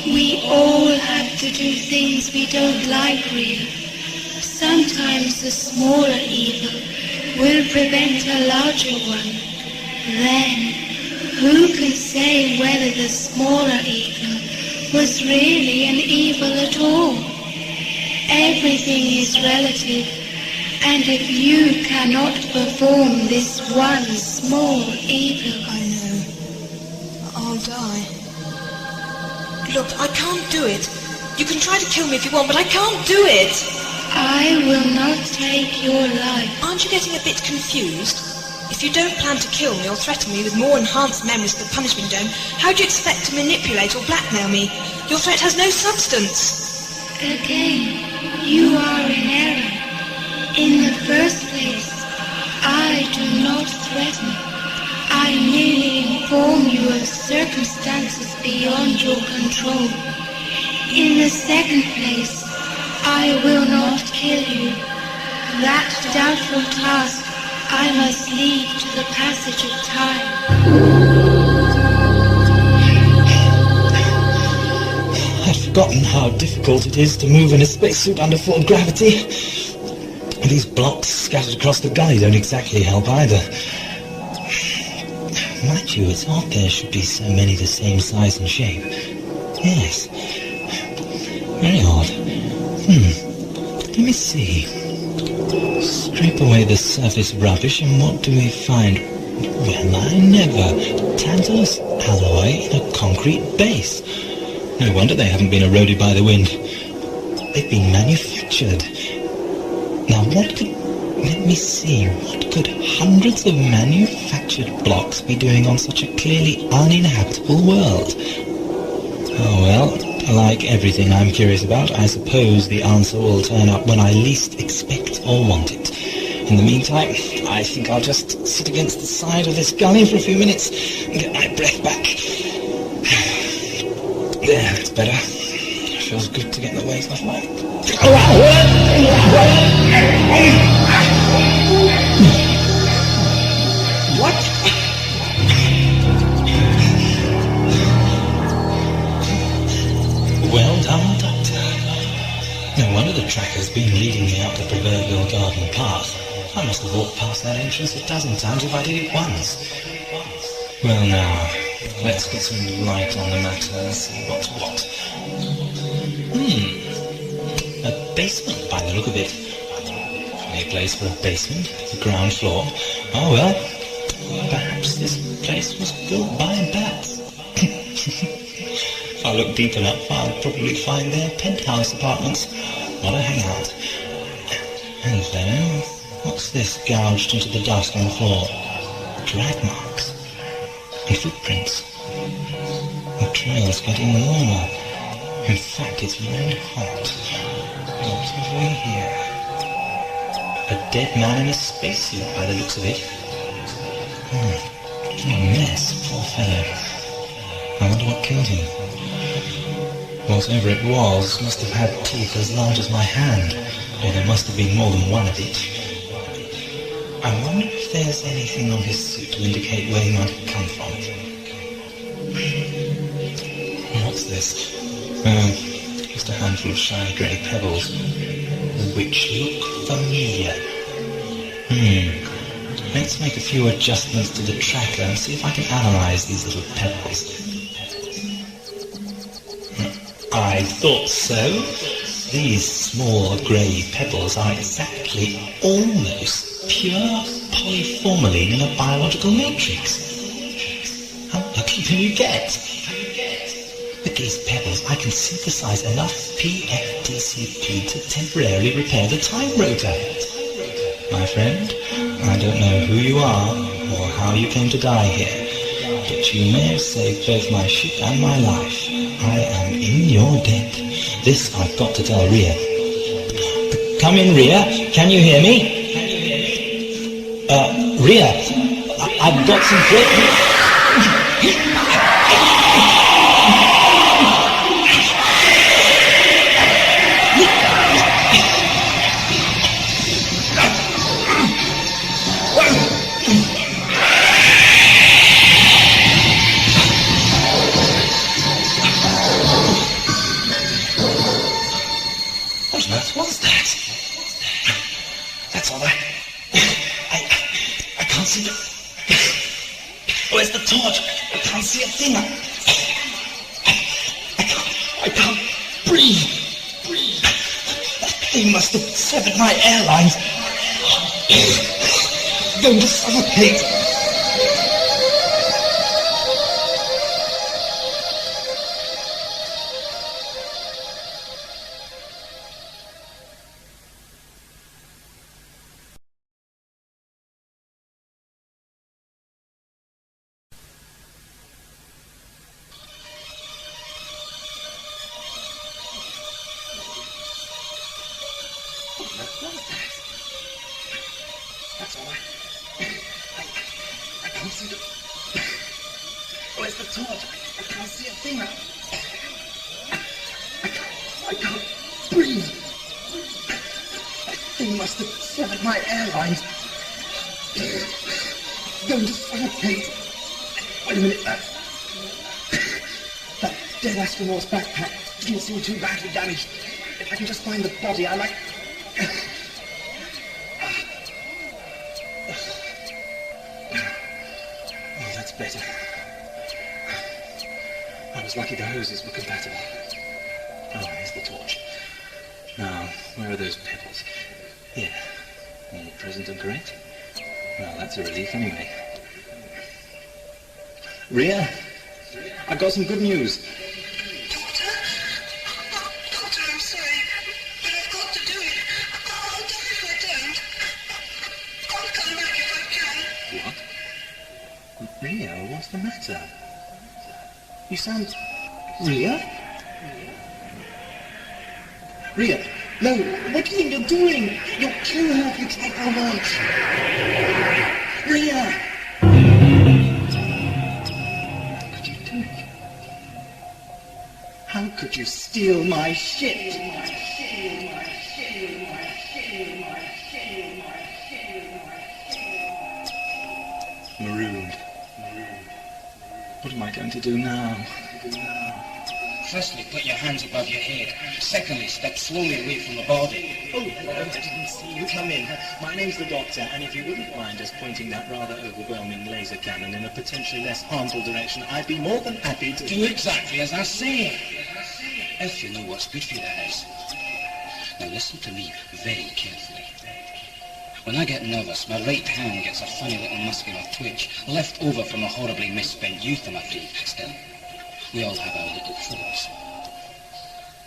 We all have to do things we don't like, Ria. Sometimes the smaller evil will prevent a larger one. Then, who can say whether the smaller evil was really an evil at all? Everything is relative, and if you cannot perform this one small evil...
I know. I'll die. Look, I can't do it. You can try to kill me if you want, but I can't do it.
I will not take your life.
Aren't you getting a bit confused? If you don't plan to kill me or threaten me with more enhanced memories of the punishment dome, how do you expect to manipulate or blackmail me? Your threat has no substance.
Again, you are in error. In the first place, I do not threaten. I merely inform you of circumstances beyond your control. In the second place, I will not kill you. That doubtful task I must leave to the passage of time.
I'd forgotten how difficult it is to move in a spacesuit under full gravity. These blocks scattered across the gully don't exactly help either. Mind you, it's odd there should be so many the same size and shape. Yes. Very odd. me see. Strip away the surface rubbish, and what do we find? Well, I never. Tantalus alloy in a concrete base. No wonder they haven't been eroded by the wind. They've been manufactured. Now, what could... Let me see. What could hundreds of manufactured blocks be doing on such a clearly uninhabitable world? Oh, well, like everything I'm curious about, I suppose the answer will turn up when I least expect or want it. In the meantime, I think I'll just sit against the side of this gully for a few minutes and get my breath back. There, that's better. Feels good to get the weight off my... What? Well done, Doctor. No wonder the tracker's been leading me up the proverbial garden path. I must have walked past that entrance a dozen times if I did it once. Well now, let's get some light on the matter and see what's what. A basement by the look of it. Funny place for a basement, the ground floor. Oh well, perhaps this place was built by bats. If I look deep enough, I'll probably find their penthouse apartments. What a hangout. And then, what's this gouged into the dust on the floor? Drag marks. And footprints. The trail's getting warmer. In fact, it's red hot. What have we here? A dead man in a spacesuit by the looks of it. What a mess, poor fellow. I wonder what killed him. Whatever it was must have had teeth as large as my hand, or there must have been more than one of each. I wonder if there's anything on his suit to indicate where he might have come from. What's this? Just a handful of shy grey pebbles, which look familiar. Let's make a few adjustments to the tracker and see if I can analyse these little pebbles. I thought so. These small grey pebbles are exactly, almost, pure polyformylene in a biological matrix. How lucky can you get? With these pebbles, I can synthesize enough PFDCP to temporarily repair the time rotor. My friend, I don't know who you are or how you came to die here, but you may have saved both my ship and my life. I am in your debt. This I've got to tell Ria. Come in, Ria. Can you hear me? Ria, I've got some great news. What's that? That's all right. I can't see the... Where's the torch? I can't see a thing. I can't breathe. That thing must have severed my airlines. I'm going to suffocate. That's all right. I can't see the... Where's the torch? I can't see a thing. I can't breathe. That thing must have severed my airlines. Going to suffocate. Wait a minute. That dead astronaut's backpack didn't seem too badly damaged. If I can just find the body, I might... Oh, that's better. I was lucky the hoses were compatible. Oh, here's the torch. Now, Where are those pebbles? Here. All present and great. Well, that's a relief anyway. Ria, I've got some good news.
Doctor? Oh, Doctor, I'm sorry, but I've got to do it. I'll die if I don't. I'll come back if I can.
What? Ria, what's the matter? You sound... Ria? Ria, no, what do you think you're doing? You'll kill her if you take our lunch. Ria! What could you do? How could you steal my shit? Marooned. What am I going to do now?
Firstly, put your hands above your head. Secondly, step slowly away from the body.
Oh, hello, I didn't see you come in. My name's the Doctor, and if you wouldn't mind us pointing that rather overwhelming laser cannon in a potentially less harmful direction, I'd be more than happy to...
Do exactly as I say. If you know what's good for you, that is. Now listen to me very carefully. When I get nervous, my right hand gets a funny little muscular twitch, left over from a horribly misspent youth, I'm afraid. Still, we all have our little troubles.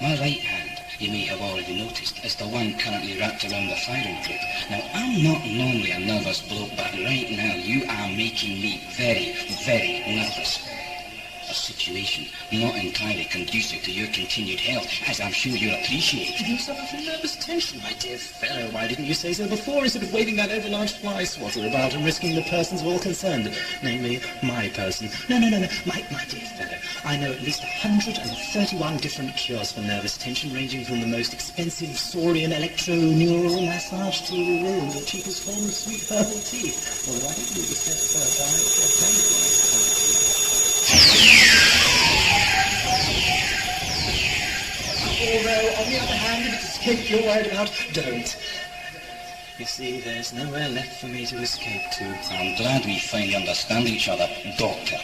My right hand, you may have already noticed, is the one currently wrapped around the firing group. Now, I'm not normally a nervous bloke, but right now you are making me very, very nervous. A situation not entirely conducive to your continued health, as I'm sure you'll appreciate.
You suffer from nervous tension, my dear fellow. Why didn't you say so before, instead of waving that overlarge fly swatter about and risking the persons of all concerned? Namely, my person. No, my dear fellow. I know at least 131 different cures for nervous tension, ranging from the most expensive saurian electro-neural massage to the cheapest form of sweet herbal tea. Well, why don't you step Although, on the other hand, if it's escape you're worried about, don't. You see, there's nowhere left for me to escape to.
I'm glad we finally understand each other, Doctor.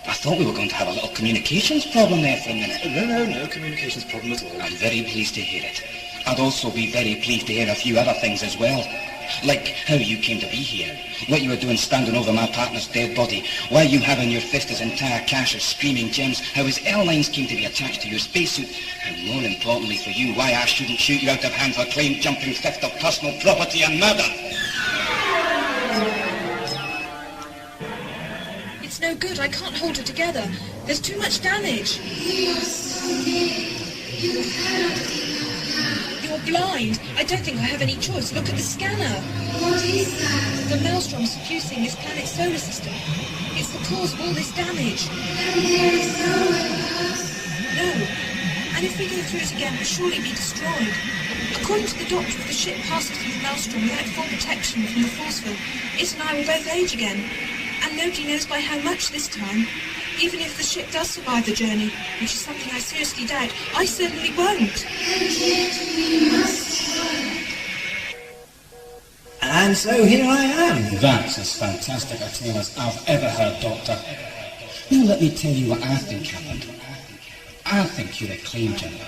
I thought we were going to have a little communications problem there for a minute.
No communications problem at all.
I'm very pleased to hear it. I'd also be very pleased to hear a few other things as well. Like how you came to be here, what you were doing standing over my partner's dead body, why you have in your fist his entire cache of screaming gems, how his airlines came to be attached to your spacesuit, and more importantly for you, why I shouldn't shoot you out of hand for claim jumping, theft of personal property and murder.
It's no good. I can't hold her together. There's too much damage. You're blind. I don't think I have any choice. Look at the scanner.
What is that?
The maelstrom suffusing this planet's solar system. It's the cause of all this damage. No. And if we go through it again, we'll surely be destroyed. According to the Doctor, if the ship passes through the maelstrom without full protection from the force field, it and I will both age again. And nobody knows by how much this time. Even if the ship does survive the journey, which is something I seriously doubt, I certainly won't.
And yet we must try.
And so here I am.
That's as fantastic a tale as I've ever heard, Doctor. Now let me tell you what I think happened. I think you're a claim jumper.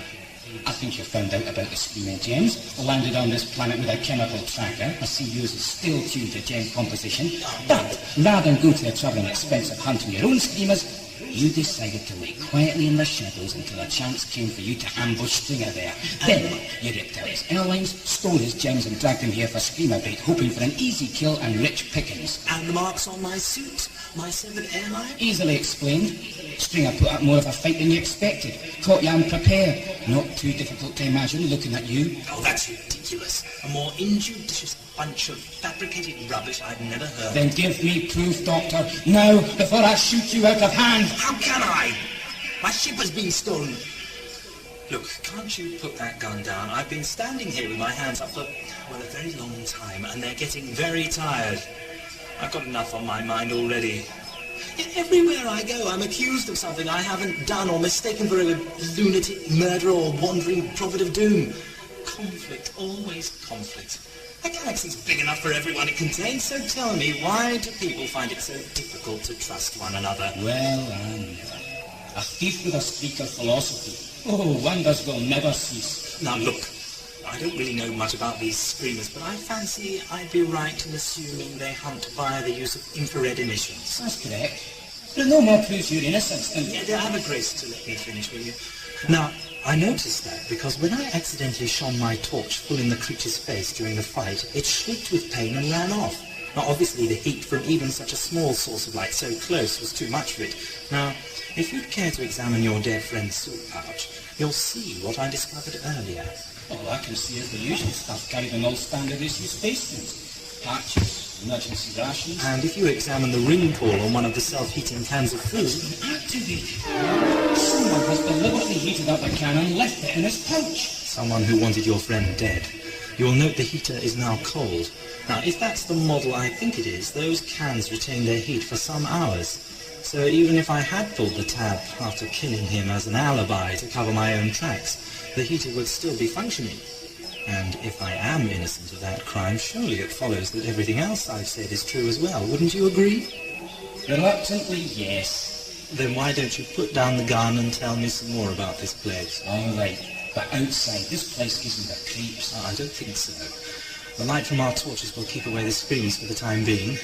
I think you found out about the screaming gems, landed on this planet with a chemical tracker. I see yours is still tuned to gem composition. But rather than go to the trouble and expense of hunting your own screamers, you decided to wait quietly in the shadows until a chance came for you to ambush Stringer there. Then you ripped out his airlines, stole his gems and dragged him here for screamer bait, hoping for an easy kill and rich pickings.
And the marks on my suit? My 7 airline?
Easily explained. Stringer put up more of a fight than you expected. Caught you unprepared. Not too difficult to imagine looking at you.
Oh, that's ridiculous. A more injudicious bunch of fabricated rubbish I've never heard.
Then give me proof, Doctor, now, before I shoot you out of hand.
How can I? My ship has been stolen. Look, can't you put that gun down? I've been standing here with my hands up for, well, a very long time, and they're getting very tired. I've got enough on my mind already. Everywhere I go, I'm accused of something I haven't done or mistaken for a lunatic murderer or wandering prophet of doom. Conflict, always conflict. The galaxy's big enough for everyone it contains, so tell me, why do people find it so difficult to trust one another?
Well, a thief with a streak of philosophy. Oh, wonders will never cease.
Now look, I don't really know much about these screamers, but I fancy I'd be right in assuming they hunt via the use of infrared emissions.
That's correct. But no more proves your innocence than...
Yeah, have a grace to let me finish, will you? Now, I noticed that because when I accidentally shone my torch full in the creature's face during the fight, it shrieked with pain and ran off. Now, obviously, the heat from even such a small source of light so close was too much for it. Now, if you'd care to examine your dead friend's suit pouch, you'll see what I discovered earlier.
All I can see is the usual stuff carried in all standard issue spacesuits. Patches, emergency rations...
And if you examine the ring pull on one of the self-heating cans of food...
Activate! Someone has deliberately heated up a can and left it in his pouch.
Someone who wanted your friend dead. You'll note the heater is now cold. Now, if that's the model I think it is, those cans retain their heat for some hours. So even if I had pulled the tab after killing him as an alibi to cover my own tracks, the heater would still be functioning. And if I am innocent of that crime, surely it follows that everything else I've said is true as well. Wouldn't you agree?
Reluctantly, yes.
Then why don't you put down the gun and tell me some more about this place?
All right, but outside, this place gives me the creeps.
I don't think so. The light from our torches will keep away the screams for the time being.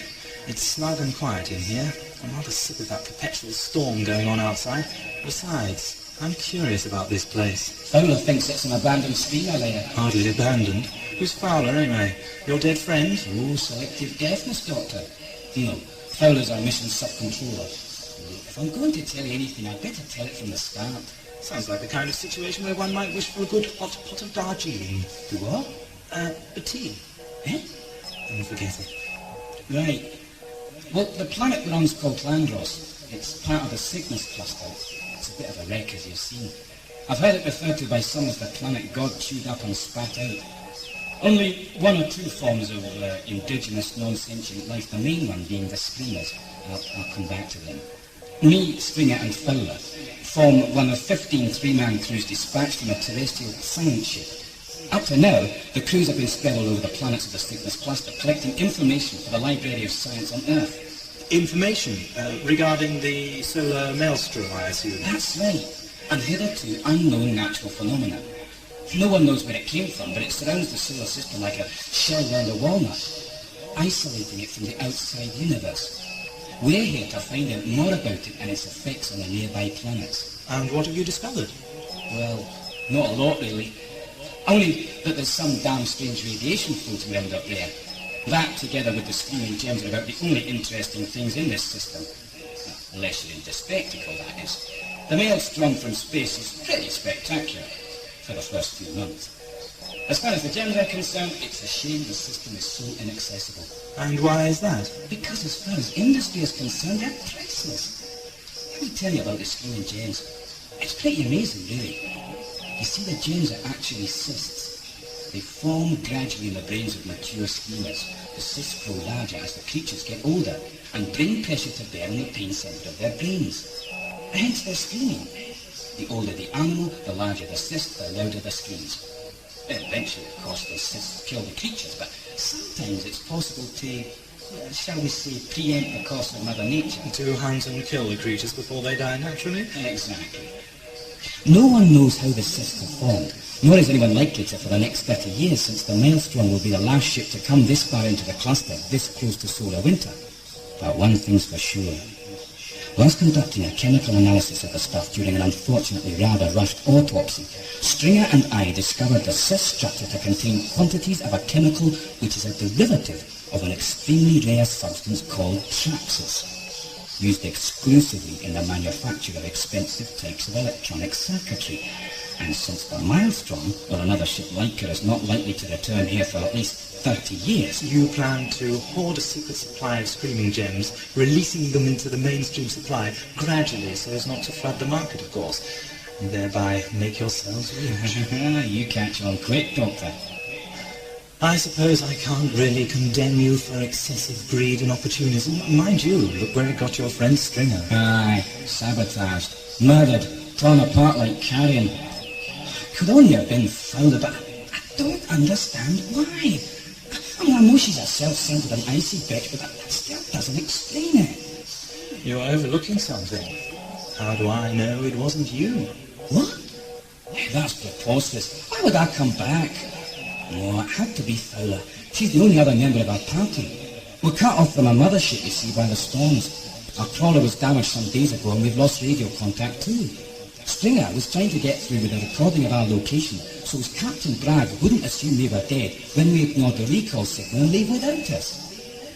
It's snug and quiet in here. I'm rather sick of that perpetual storm going on outside. Besides, I'm curious about this place.
Fowler thinks it's an abandoned steamer layer.
Hardly abandoned. Who's Fowler, anyway? Your dead friend?
Oh, selective deafness, Doctor. No, Fowler's our mission sub-controller. If I'm going to tell you anything, I'd better tell it from the start.
Sounds like the kind of situation where one might wish for a good hot pot of Darjeeling.
To what?
A tea.
Eh?
Oh, forget it.
Right. Well, the planet we're on is called Llandros. It's part of the Cygnus cluster. It's a bit of a wreck, as you've seen. I've heard it referred to by some as the planet God chewed up and spat out. Only one or two forms of indigenous non-sentient life, the main one being the screamers. I'll come back to them. Me, Springer and Fowler form one of 15 three-man crews dispatched from a terrestrial science ship. Up to now, the crews have been spread all over the planets of the Cygnus cluster, collecting information for the Library of Science on Earth.
Information regarding the solar maelstrom, I assume?
That's right. And hitherto unknown natural phenomena. No one knows where it came from, but it surrounds the solar system like a shell around a walnut, isolating it from the outside universe. We're here to find out more about it and its effects on the nearby planets.
And what have you discovered?
Well, not a lot, really. Only that there's some damn strange radiation floating around up there. That, together with the screaming gems, are about the only interesting things in this system. Unless you're into spectacle, that is. The maelstrom from space is pretty spectacular for the first few months. As far as the gems are concerned, it's a shame the system is so inaccessible.
And why is that?
Because as far as industry is concerned, they're priceless. Let me tell you about the screaming gems. It's pretty amazing, really. You see, the gems are actually cysts. They form gradually in the brains of mature screamers. The cysts grow larger as the creatures get older and bring pressure to bear on the pain centre of their brains. Hence their screaming. The older the animal, the larger the cyst, the louder the screams. Eventually, of course, the cysts kill the creatures, but sometimes it's possible to, shall we say, preempt the course of Mother Nature.
To hunt and kill the creatures before they die naturally?
Exactly. No one knows how the cysts are formed, nor is anyone likely to for the next 30 years, since the Maelstrom will be the last ship to come this far into the cluster, this close to solar winter. But one thing's for sure. Whilst conducting a chemical analysis of the stuff during an unfortunately rather rushed autopsy, Stringer and I discovered the cyst structure to contain quantities of a chemical which is a derivative of an extremely rare substance called Traxus, used exclusively in the manufacture of expensive types of electronic circuitry. And since the Maelstrom, or another ship like her, is not likely to return here for at least 30 years...
You plan to hoard a secret supply of screaming gems, releasing them into the mainstream supply gradually so as not to flood the market, of course, and thereby make yourselves rich.
You catch on quick, Doctor.
I suppose I can't really condemn you for excessive greed and opportunism. Mind you, look where it got your friend Stringer.
Aye, sabotaged, murdered, torn apart like carrion. Could only have been Fowler, but I don't understand why. I mean, I know she's a self-centered and icy bitch, but that still doesn't explain it.
You're overlooking something. How do I know it wasn't you?
What? That's preposterous. Why would I come back?
No, it had to be Fowler. She's the only other member of our party. We're cut off from our mothership, you see, by the storms. Our trawler was damaged some days ago and we've lost radio contact too. Stringer was trying to get through with a recording of our location, so as Captain Bragg wouldn't assume they were dead when we ignored the recall signal and leave without us.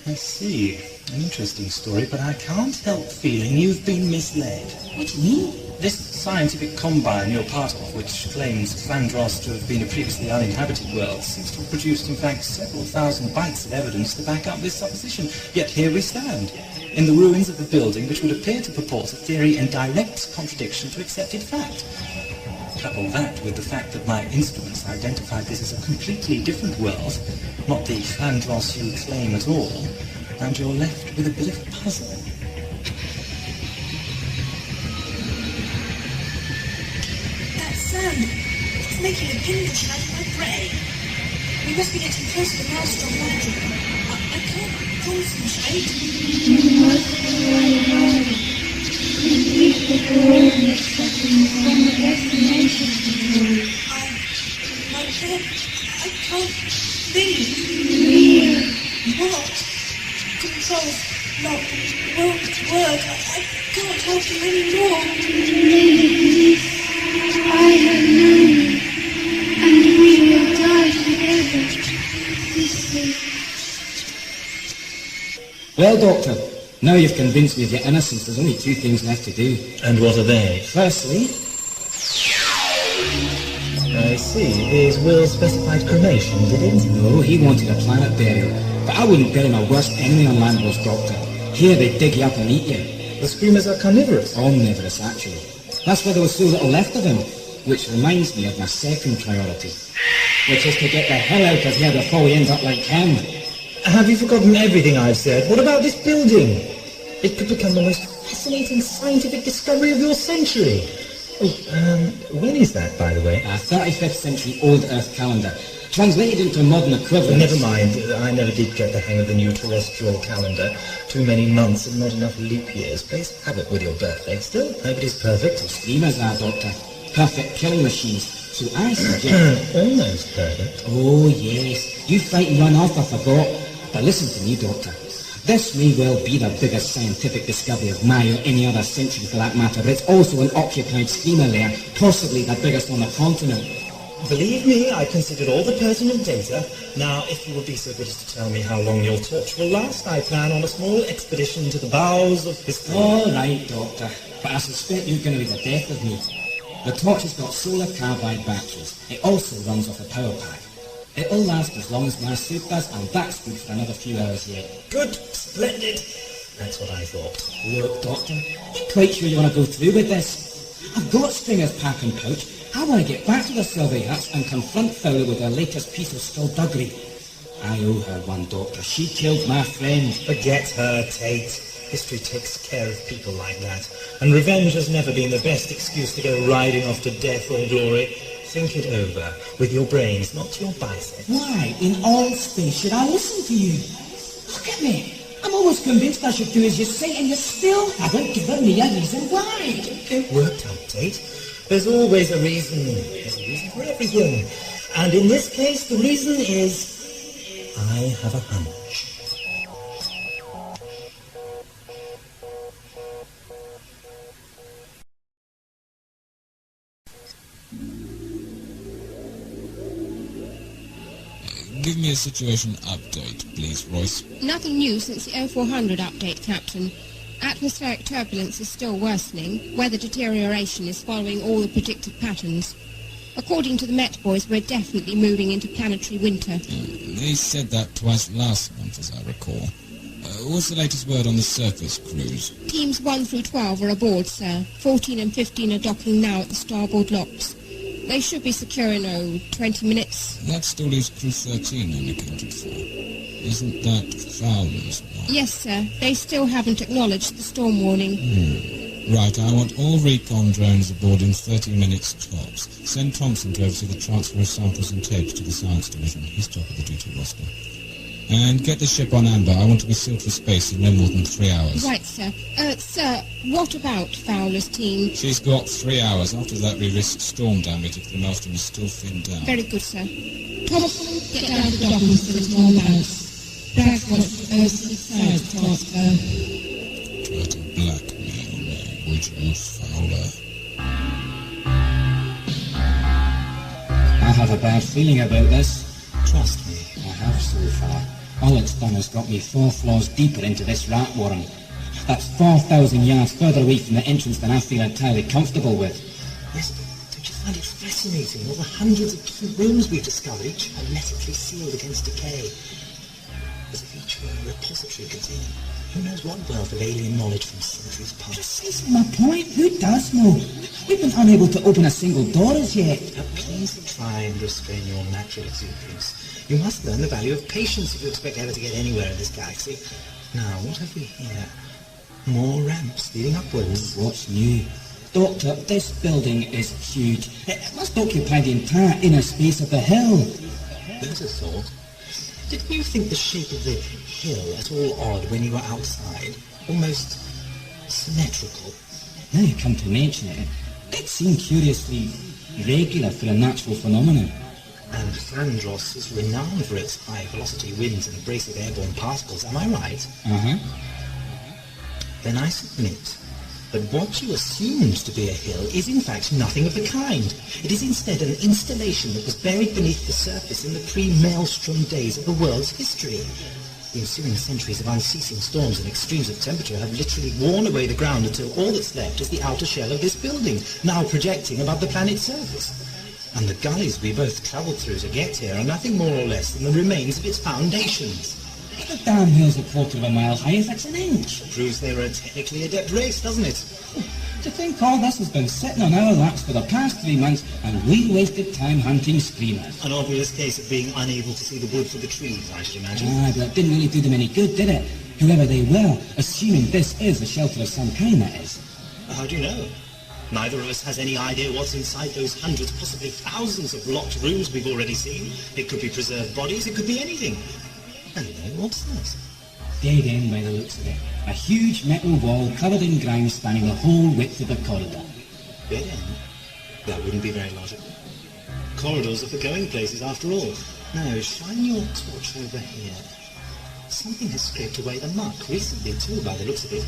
I see. An interesting story, but I can't help feeling you've been misled.
What do you mean?
This scientific combine you're part of, which claims Llandros to have been a previously uninhabited world, seems to have produced, in fact, several thousand bytes of evidence to back up this supposition. Yet here we stand, in the ruins of a building which would appear to purport a theory in direct contradiction to accepted fact. Couple that with the fact that my instruments identified this as a completely different world, not the Llandros you claim at all, and you're left with a bit of a puzzle.
That sound, it's making a pinprick out of my brain. We must be getting close to the maelstrom landing. I can't concentrate. My head, I can't think. What? Controls won't work. I can't help you anymore.
I have known you, and we will die together. This is...
Well, Doctor, now you've convinced me of your innocence, there's only two things left to do.
And what are they?
Firstly...
I see. His will specified cremation, did it?
No, he wanted a planet burial. But I wouldn't bury my worst enemy on Llandros, Doctor. Here they dig you up and eat you.
The screamers are carnivorous.
Omnivorous, actually. That's why there was so little left of him. Which reminds me of my second priority. Which is to get the hell out of here before we end up like him.
Have you forgotten everything I've said? What about this building? It could become the most fascinating scientific discovery of your century. When is that, by the way?
A 35th century old Earth calendar. Translated into modern equivalent.
Never mind. I never did get the hang of the new terrestrial calendar. Too many months and not enough leap years. Please have it with your birthday. Still, nobody's perfect.
Screamers are, Doctor. Perfect killing machines. So I suggest...
Almost perfect.
Oh, yes. You fight and run off, I forgot. But listen to me, Doctor. This may well be the biggest scientific discovery of my or any other century for that matter, but it's also an occupied screamer layer, possibly the biggest on the continent.
Believe me, I considered all the pertinent data. Now, if you would be so good as to tell me how long your torch will last, I plan on a small expedition to the bowels of history.
All right, Doctor. But I suspect you're going to be the death of me. The torch has got solar carbide batteries. It also runs off a power pack. It'll last as long as my suit does, and that's good for another few hours yet.
Good. Splendid. That's what I thought.
Look, Doctor, I'm quite sure you want to go through with this. I've got Stringer's packing pouch. I want to get back to the survey huts and confront Fowler with her latest piece of skullduggery. I owe her one, Doctor. She killed my friend.
Forget her, Tate. History takes care of people like that. And revenge has never been the best excuse to go riding off to death or glory. Think it over, with your brains, not your biceps.
Why, in all space, should I listen to you? Look at me. I'm almost convinced I should do as you say, and you still haven't given me a reason why.
Don't get worked up, Tate. There's always a reason. There's a reason for everything. And in this case, the reason is... I have a hunch.
Give me a situation update, please, Royce.
Nothing new since the 0400 update, Captain. Atmospheric turbulence is still worsening. Weather deterioration is following all the predicted patterns. According to the Met Boys, we're definitely moving into planetary winter.
They said that to us last month, as I recall. What's the latest word on the surface cruise?
Teams 1 through 12 are aboard, sir. 14 and 15 are docking now at the starboard locks. They should be secure in, 20 minutes.
That still leaves crew 13 unaccounted for. Isn't that Fowler's one?
Yes, sir. They still haven't acknowledged the storm warning.
Right, I want all recon drones aboard in 30 minutes tops. Send Thompson to oversee the transfer of samples and tapes to the science division. He's top of the duty roster. And get the ship on amber. I want to be sealed for space in no more than 3 hours.
Right, sir. Sir, what about Fowler's team?
She's got 3 hours. After that, we risk storm damage if the maelstrom is still thinned down.
Very good, sir. Thomas, get down to the docking for the small mouse. That's what O06 transfer.
Try to blackmail me, would you, Fowler?
I have a bad feeling about this. Trust me, I have so far. All it's done is got me 4 floors deeper into this rat warren. That's 4,000 yards further away from the entrance than I feel entirely comfortable with.
Yes, but don't you find it fascinating, all the hundreds of different rooms we've discovered, each hermetically sealed against decay? As if each were a repository containing who knows what wealth of alien knowledge from centuries past.
Precisely my point. Who does know? We've been unable to open a single door as yet.
Please try and restrain your natural exuberance. You must learn the value of patience if you expect ever to get anywhere in this galaxy. Now, what have we here? More ramps leading upwards.
What's new? Doctor, this building is huge. It must occupy the entire inner space of the hill.
There's a thought. Did you think the shape of the hill at all odd when you were outside? Almost symmetrical?
Now you come to mention it, it seemed curiously regular for a natural phenomenon.
And Llandros is renowned for its high-velocity winds and abrasive airborne particles, am I right?
Uh-huh.
Then I submit that what you assumed to be a hill is in fact nothing of the kind. It is instead an installation that was buried beneath the surface in the pre-maelstrom days of the world's history. The ensuing centuries of unceasing storms and extremes of temperature have literally worn away the ground until all that's left is the outer shell of this building, now projecting above the planet's surface. And the gullies we both travelled through to get here are nothing more or less than the remains of its foundations.
The damn hill's a quarter of a mile high if it's an inch.
Proves they were a technically adept race, doesn't it?
To think all this has been sitting on our laps for the past 3 months and we wasted time hunting screamers.
An obvious case of being unable to see the wood for the trees, I should imagine.
But it didn't really do them any good, did it? Whoever they were, assuming this is a shelter of some kind, that is.
How do you know? Neither of us has any idea what's inside those hundreds, possibly thousands of locked rooms we've already seen. It could be preserved bodies, it could be anything. Anyway, what's this?
Dead end by the looks of it. A huge metal wall covered in grime spanning the whole width of the corridor.
Dead end? That wouldn't be very logical. Corridors are for going places after all. Now, shine your torch over here. Something has scraped away the muck recently too, by the looks of it.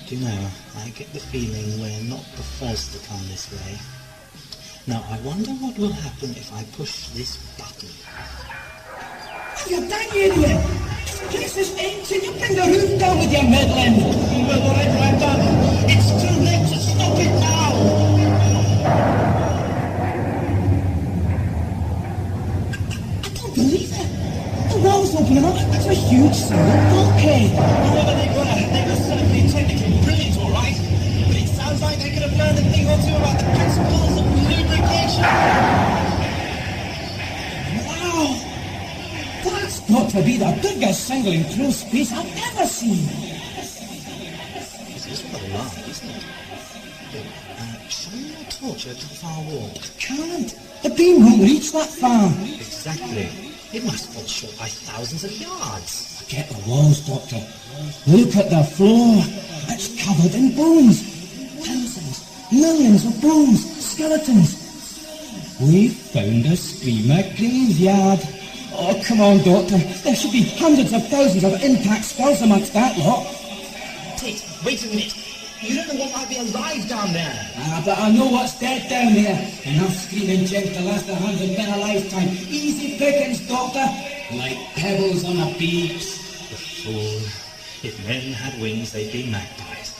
Do you know, I get the feeling we're not the first to come this way. Now, I wonder what will happen if I push this button.
You dang idiot! This is empty! You bring the roof down with your meddling!
Well, whatever I've done, it's too late to stop it now!
I don't believe it! The wall's opening up! It's a huge single bulkhead!
Whatever they were certainly technically brilliant, all right? But it sounds like they could have learned a thing or two about the principles of lubrication.
That's got to be the biggest single enclosed space I've ever seen.
This is rather large, isn't it? Shine your torch over the far wall.
I can't. The beam won't reach that far.
Exactly. It must fall short by thousands of yards.
Forget the walls, Doctor. Look at the floor. It's covered in bones. Thousands, millions of bones, skeletons. We've found a screamer graveyard. Oh, come on, Doctor. There should be hundreds of thousands of intact skulls amongst that lot.
Tate, wait a minute. You don't know what might be alive down there.
But I know what's dead down there. Enough screaming gems to last 100 men a lifetime. Easy pickings, Doctor. Like pebbles on a beach.
The fool. If men had wings, they'd be magpies.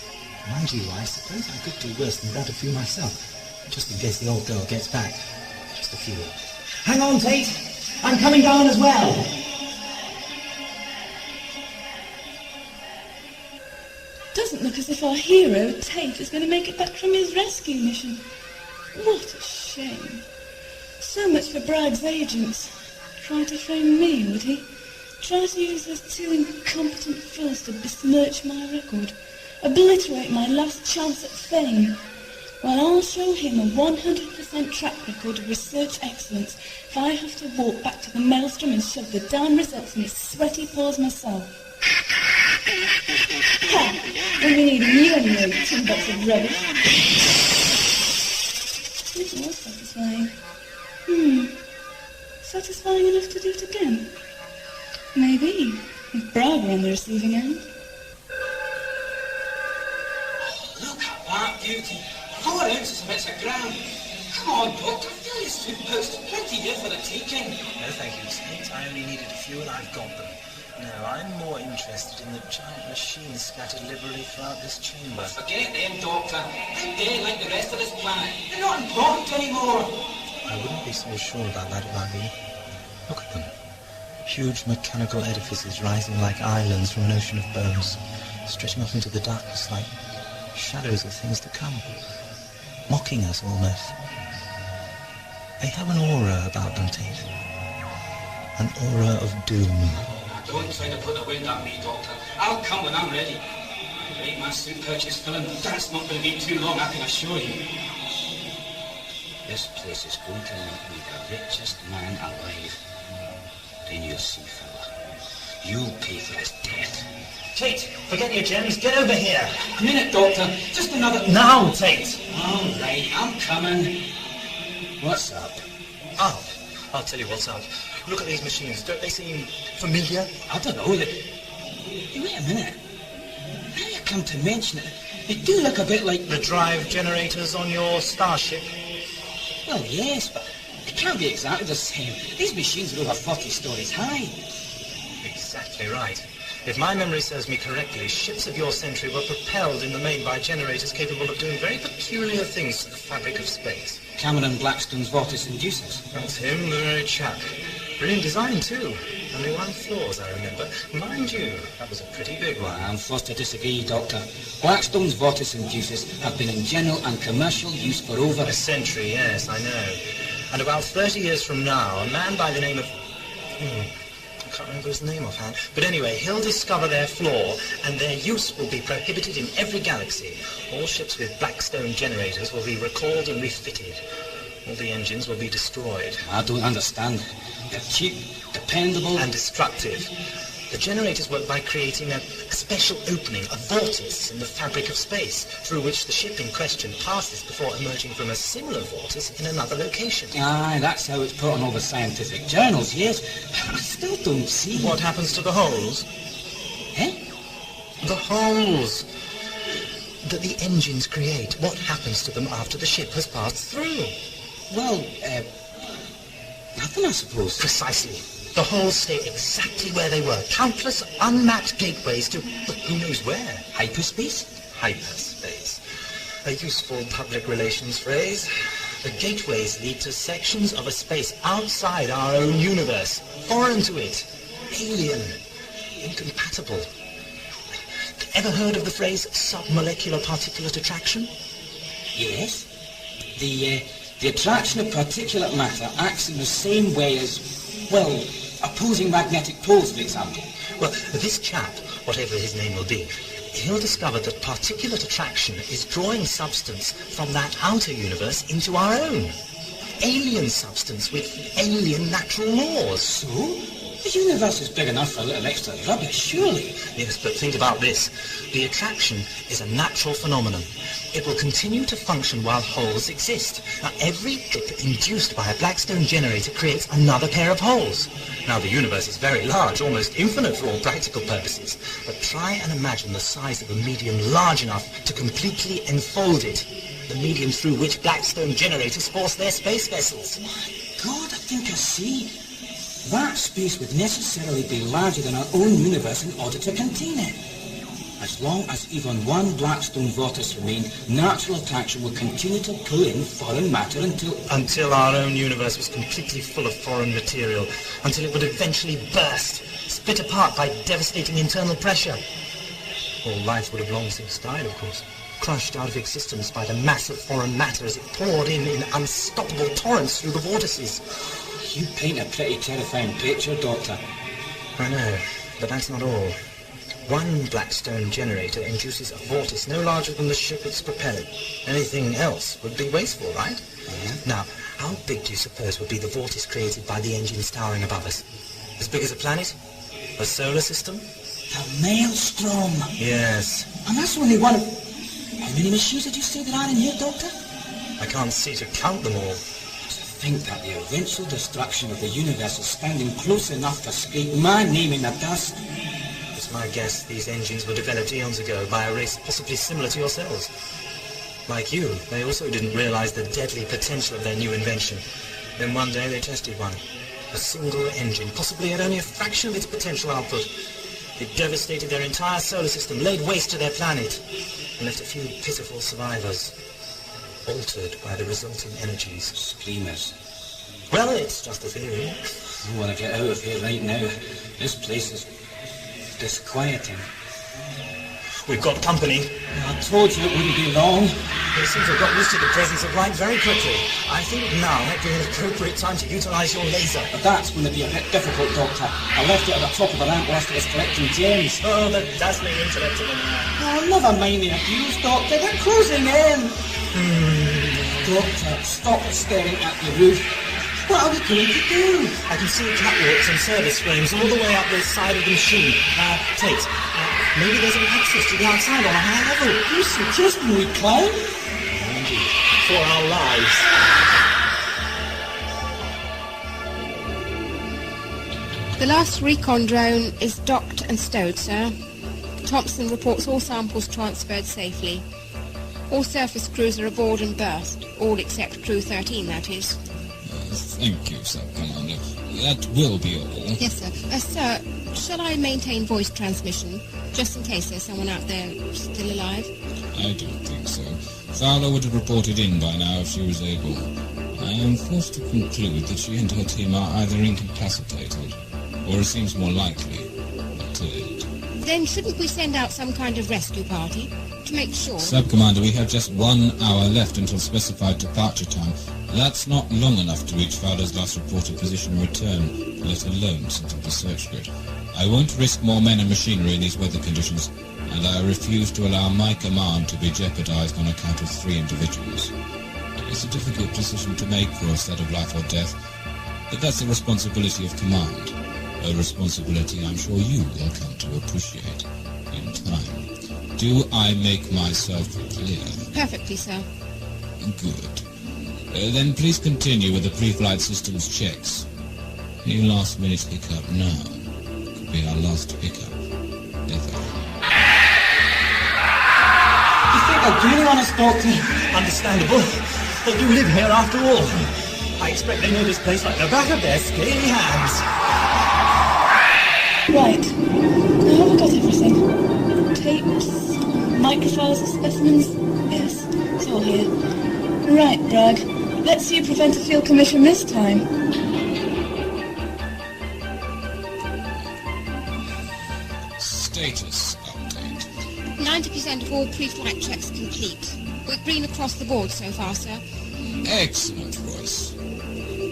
Mind you, I suppose I could do worse than that a few myself. Just in case the old girl gets back. Just a few. Hang on, Tate. I'm coming down as well.
Doesn't look as if our hero, Tate, is going to make it back from his rescue mission. What a shame. So much for Bragg's agents. Try to frame me, would he? Try to use those two incompetent fools to besmirch my record. Obliterate my last chance at fame. Well, I'll show him a 100% track record of research excellence if I have to walk back to the maelstrom and shove the damn results in his sweaty paws myself. Ha! When we need you anyway, tin box of rubbish. It was satisfying. Satisfying enough to do it again? Maybe, with Bravo on the receiving end.
Look at that beauty. 4 ounces of it's a gram. Come on, Doctor, fill your soup post. Plenty here for the taking.
No, thank you, Saint. I only needed a few and I've got them. No, I'm more interested in the giant machines scattered liberally throughout this chamber.
Forget them, Doctor. They're dead like the rest of this planet. They're not important anymore.
I wouldn't be so sure about that if I were you. Look at them. Huge mechanical edifices rising like islands from an ocean of bones, stretching off into the darkness like shadows of things to come. Mocking us almost. They have an aura about them, Tate. An aura of doom.
Don't try to put the wind at me, Doctor. I'll come when I'm ready. I'll make my suit purchase filling. That's not going to be too long, I can assure you. This place is going to make me the richest man alive. Then you'll see, fella. You'll pay for his death.
Tate, forget your gems. Get over here.
A minute, Doctor. Just another...
Now, Tate.
All right, I'm coming. What's up?
Oh, I'll tell you what's up. Look at these machines. Don't they seem familiar?
I don't know. Wait a minute. Now you come to mention it, they do look a bit like...
The drive generators on your starship?
Well, yes, but it can't be exactly the same. These machines are over 40 stories high.
Exactly right. If my memory serves me correctly, ships of your century were propelled in the main by generators capable of doing very peculiar things to the fabric of space.
Cameron Blackstone's vortex inducers.
That's him, the very chap. Brilliant design, too. Only 1 flaw, as I remember. Mind you, that was a pretty big one.
I'm forced to disagree, Doctor. Blackstone's vortex inducers have been in general and commercial use for over...
A century, yes, I know. And about 30 years from now, a man by the name of... I can't remember his name offhand. But anyway, he'll discover their flaw, and their use will be prohibited in every galaxy. All ships with Blackstone generators will be recalled and refitted. All the engines will be destroyed.
I don't understand. They're cheap, dependable...
And destructive. The generators work by creating a special opening, a vortice in the fabric of space, through which the ship in question passes before emerging from a similar vortice in another location.
Aye, that's how it's put on all the scientific journals, yes. I still don't see...
What happens to the holes?
Eh?
The holes that the engines create. What happens to them after the ship has passed through?
Well, nothing, I suppose.
Precisely. The holes stay exactly where they were. Countless unmapped gateways to who knows where.
Hyperspace?
Hyperspace. A useful public relations phrase. The gateways lead to sections of a space outside our own universe. Foreign to it. Alien. Incompatible. Ever heard of the phrase submolecular particulate attraction?
Yes. The attraction of particulate matter acts in the same way as, well, opposing magnetic poles, for example.
Well, this chap, whatever his name will be, he'll discover that particulate attraction is drawing substance from that outer universe into our own. Alien substance with alien natural laws.
So? The universe is big enough for a little extra rubbish, surely.
Yes, but think about this. The attraction is a natural phenomenon. It will continue to function while holes exist. Now, every dip induced by a Blackstone generator creates another pair of holes. Now, the universe is very large, almost infinite for all practical purposes. But try and imagine the size of a medium large enough to completely enfold it. The medium through which Blackstone generators force their space vessels.
My God, I think I see. That space would necessarily be larger than our own universe in order to contain it. As long as even one Blackstone vortex remained, natural attraction would continue to pull in foreign matter
until our own universe was completely full of foreign material, until it would eventually burst, split apart by devastating internal pressure. All life would have long since died, of course, crushed out of existence by the mass of foreign matter as it poured in unstoppable torrents through the vortices.
You paint a pretty terrifying picture, Doctor.
I know, but that's not all. One Blackstone generator induces a vortice no larger than the ship it's propelling. Anything else would be wasteful, right? Now, how big do you suppose would be the vortice created by the engines towering above us? As big as a planet? A solar system?
A maelstrom.
Yes.
And that's only one of... How many machines did you say there are in here, Doctor?
I can't see to count them all.
To think that the eventual destruction of the universe is standing close enough to scrape my name in the dust.
It's my guess these engines were developed eons ago by a race possibly similar to yourselves. Like you, they also didn't realize the deadly potential of their new invention. Then one day they tested one. A single engine, possibly at only a fraction of its potential output. It devastated their entire solar system, laid waste to their planet, and left a few pitiful survivors, altered by the resulting energies.
Screamers.
Well, it's just a theory.
I want to get out of here right now. This place is disquieting.
We've got company.
I told you it wouldn't be long.
They seem to have got used to the presence of light very quickly. I think now might be an appropriate time to utilize your laser.
But that's going to be a bit difficult, Doctor. I left it at the top of the ramp whilst it was collecting gems.
Oh, the dazzling intellect of the man.
Oh, never mind the abuse, Doctor. They're closing in. Doctor, stop staring at the roof. What are we going to do?
I can see catwalks and service frames all the way up the side of the machine. Tate, maybe there's an access to the outside on a high level.
You suggesting we climb?
Indeed. For our lives.
The last recon drone is docked and stowed, sir. Thompson reports all samples transferred safely. All surface crews are aboard and berthed. All except crew 13, that is.
Thank you, Sub-Commander. That will be all.
Yes, sir. Sir, shall I maintain voice transmission, just in case there's someone out there still alive?
I don't think so. Fowler would have reported in by now if she was able. I am forced to conclude that she and her team are either incapacitated, or it seems more likely, killed.
Then shouldn't we send out some kind of rescue party, to make sure?
Sub-Commander, we have just 1 hour left until specified departure time. That's not long enough to reach Fowler's last reported position and return, let alone set up a search grid. I won't risk more men and machinery in these weather conditions, and I refuse to allow my command to be jeopardized on account of 3 individuals. It's a difficult decision to make for a set of life or death, but that's the responsibility of command, a responsibility I'm sure you will come to appreciate in time. Do I make myself clear?
Perfectly, sir.
Good. Then please continue with the pre-flight systems checks. Any last-minute hiccup now could be our last hiccup ever.
You think they're gaining on us, Doctor?
Understandable. They do live here after all. I expect they know this place like the back of their scaly hands.
Right. Now have I got everything? Tapes, microfiles of specimens? Yes, it's all here. Right, Bragg. Let's see you prevent a field commission this time.
Status update.
90% of all pre-flight checks complete. We're green across the board so far, sir.
Excellent, Royce.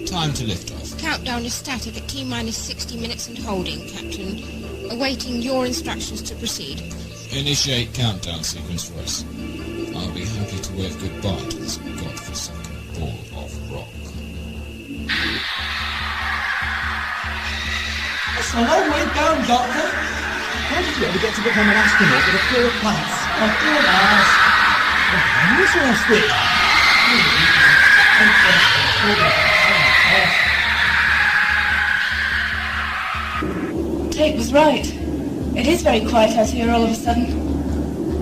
Time to lift off.
Countdown is static at T-minus 60 minutes and holding, Captain. Awaiting your instructions to proceed.
Initiate countdown sequence, Royce. I'll be happy to wave goodbye to this godforsaken ball of rock.
It's a long way down, Doctor.
How did you ever get to become an astronaut with a pair of plants?
Oh, don't ask.
When was last week?
Tate was right. It is very quiet out here all of a sudden.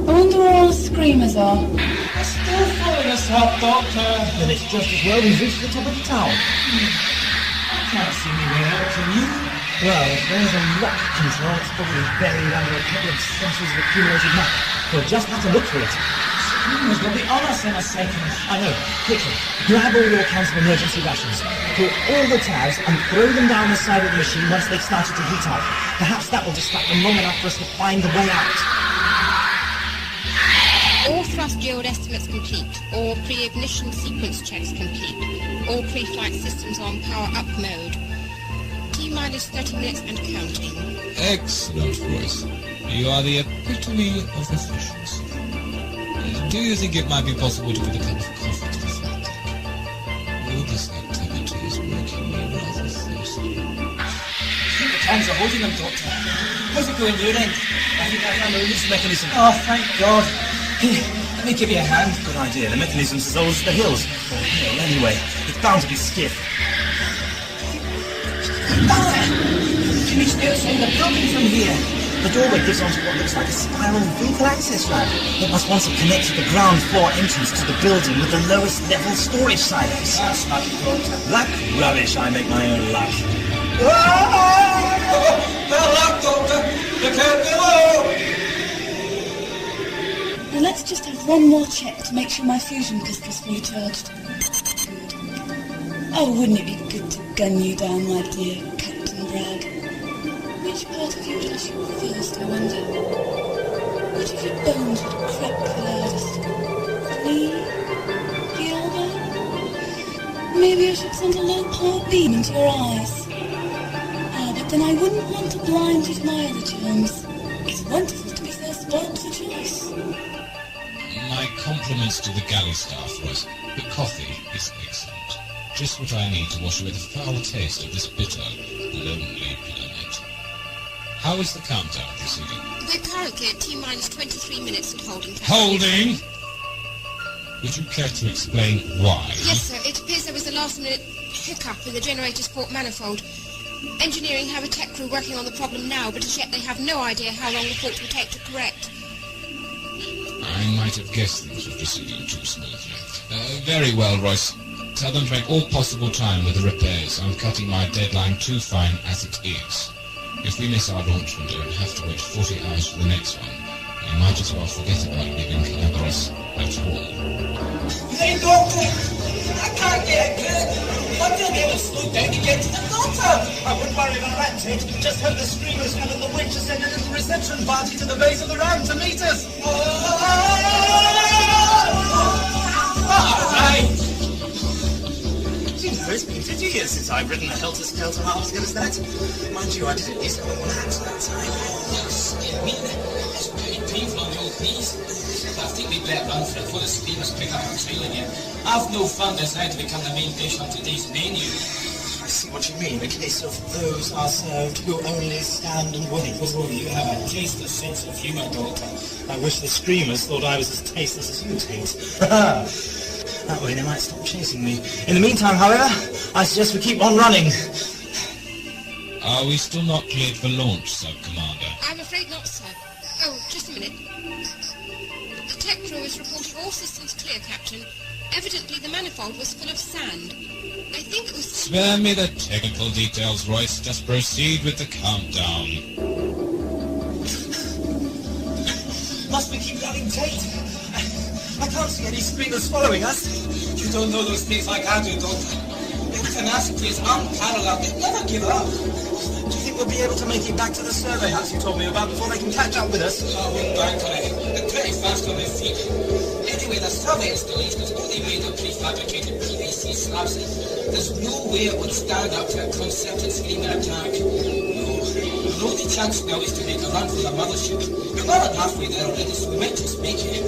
I wonder where all the screamers are.
They're still following us up, Doctor.
Then it's just as well we've reached the top of the tower.
I can't see me way out, can you?
Well, if there's a lock control, it's probably buried under a couple of centuries of accumulated matter. We'll just have to look for it.
Screamers will be on us in a second.
I know. Quickly, grab all your cans of emergency rations. Pull all the tabs and throw them down the side of the machine once they've started to heat up. Perhaps that will distract them long enough for us to find the way out.
All thrust yield estimates complete. All pre-ignition sequence checks complete. All pre-flight systems on power-up mode. T-minus 30 minutes and counting.
Excellent, Royce. You are the epitome of efficiency. Do you think it might be possible to get a cup of coffee to the flat deck? Oh, this activity is making me rather thirsty.
I think the tanks are holding them, Doctor. How's it going your end? I think I found a release mechanism.
Oh, thank God.
Here, let me give you a hand.
Good idea. The mechanism's as old as the hills. Or hill, anyway. It's bound to be stiff.
Can you still see the building from here?
The doorway gives onto what looks like a spiral vehicle access ramp. It must once have connected the ground floor entrance to the building with the lowest level storage silos.
That's not Doctor.
Luck? Rubbish, I make my own luck.
Bad luck, Doctor. You can't below.
Now let's just have one more check to make sure my fusion pistol's fully charged. Good. Oh, wouldn't it be good to gun you down, my dear Captain Bragg? Which part of you would I shoot first, I wonder? Which of your bones would crack the loudest? The knee? The elbow? Maybe I should send a low-power beam into your eyes. Ah, but then I wouldn't want to blind you to my other charms. It's wonderful to be first blood for choice.
My compliments to the galley staff, Royce. The coffee is excellent. Just what I need to wash away the foul taste of this bitter, lonely planet. How is the countdown proceeding?
We're currently at T-minus 23 minutes and holding.
Holding? Would you care to explain why?
Yes, sir. It appears there was a last-minute hiccup in the generator's port manifold. Engineering have a tech crew working on the problem now, but as yet they have no idea how long the fault will take to correct.
I might have guessed things were proceeding too smoothly. Very well, Royce. Tell them to make all possible time with the repairs. I'm cutting my deadline too fine as it is. If we miss our launch window and have to wait 40 hours for the next one, we might as well forget about leaving Llandros at all.
Hey, Doctor! I can't get good. I'm going to be able to slow down to get to the Doctor.
I wouldn't worry about that, Ted. Just hope the screamers and the winch to send a little reception party to the base of the ramp to meet us. It's been 50 years since I've ridden a helter-skelter half as good as that. Mind you, I did it this on that time.
Yes, I mean, it's pretty painful on the old knees. I think we better run for it before the screamers pick up our trail again. I've no fun deciding to become the main dish on today's menu.
I see what you mean. A case of those are served who only stand and wait.
Oh, you have a tasteless sense of humour, Doctor.
I wish the screamers thought I was as tasteless as you taste. That way they might stop chasing me. In the meantime, however, I suggest we keep on running.
Are we still not cleared for launch, Sub-Commander?
I'm afraid not, sir. Oh, just a minute. The tech crew is reporting all systems clear, Captain. Evidently the manifold was full of sand. I think it was...
Spare me the technical details, Royce. Just proceed with the countdown.
Must we keep running, Tate? I can't see any screamers following us.
You don't know those things like I do, Doctor. Their tenacity is unparalleled. They never give up.
Do you think we'll be able to make it back to the survey house you told me about before they can catch up with us?
I wouldn't bank on it. They're pretty fast on their feet. Anyway, the survey installation is only made of prefabricated PVC slabs. There's no way it would stand up to a concerted screamer attack. No. The only chance now is to make a run for the mothership. We're more than halfway there already, so we might just make it.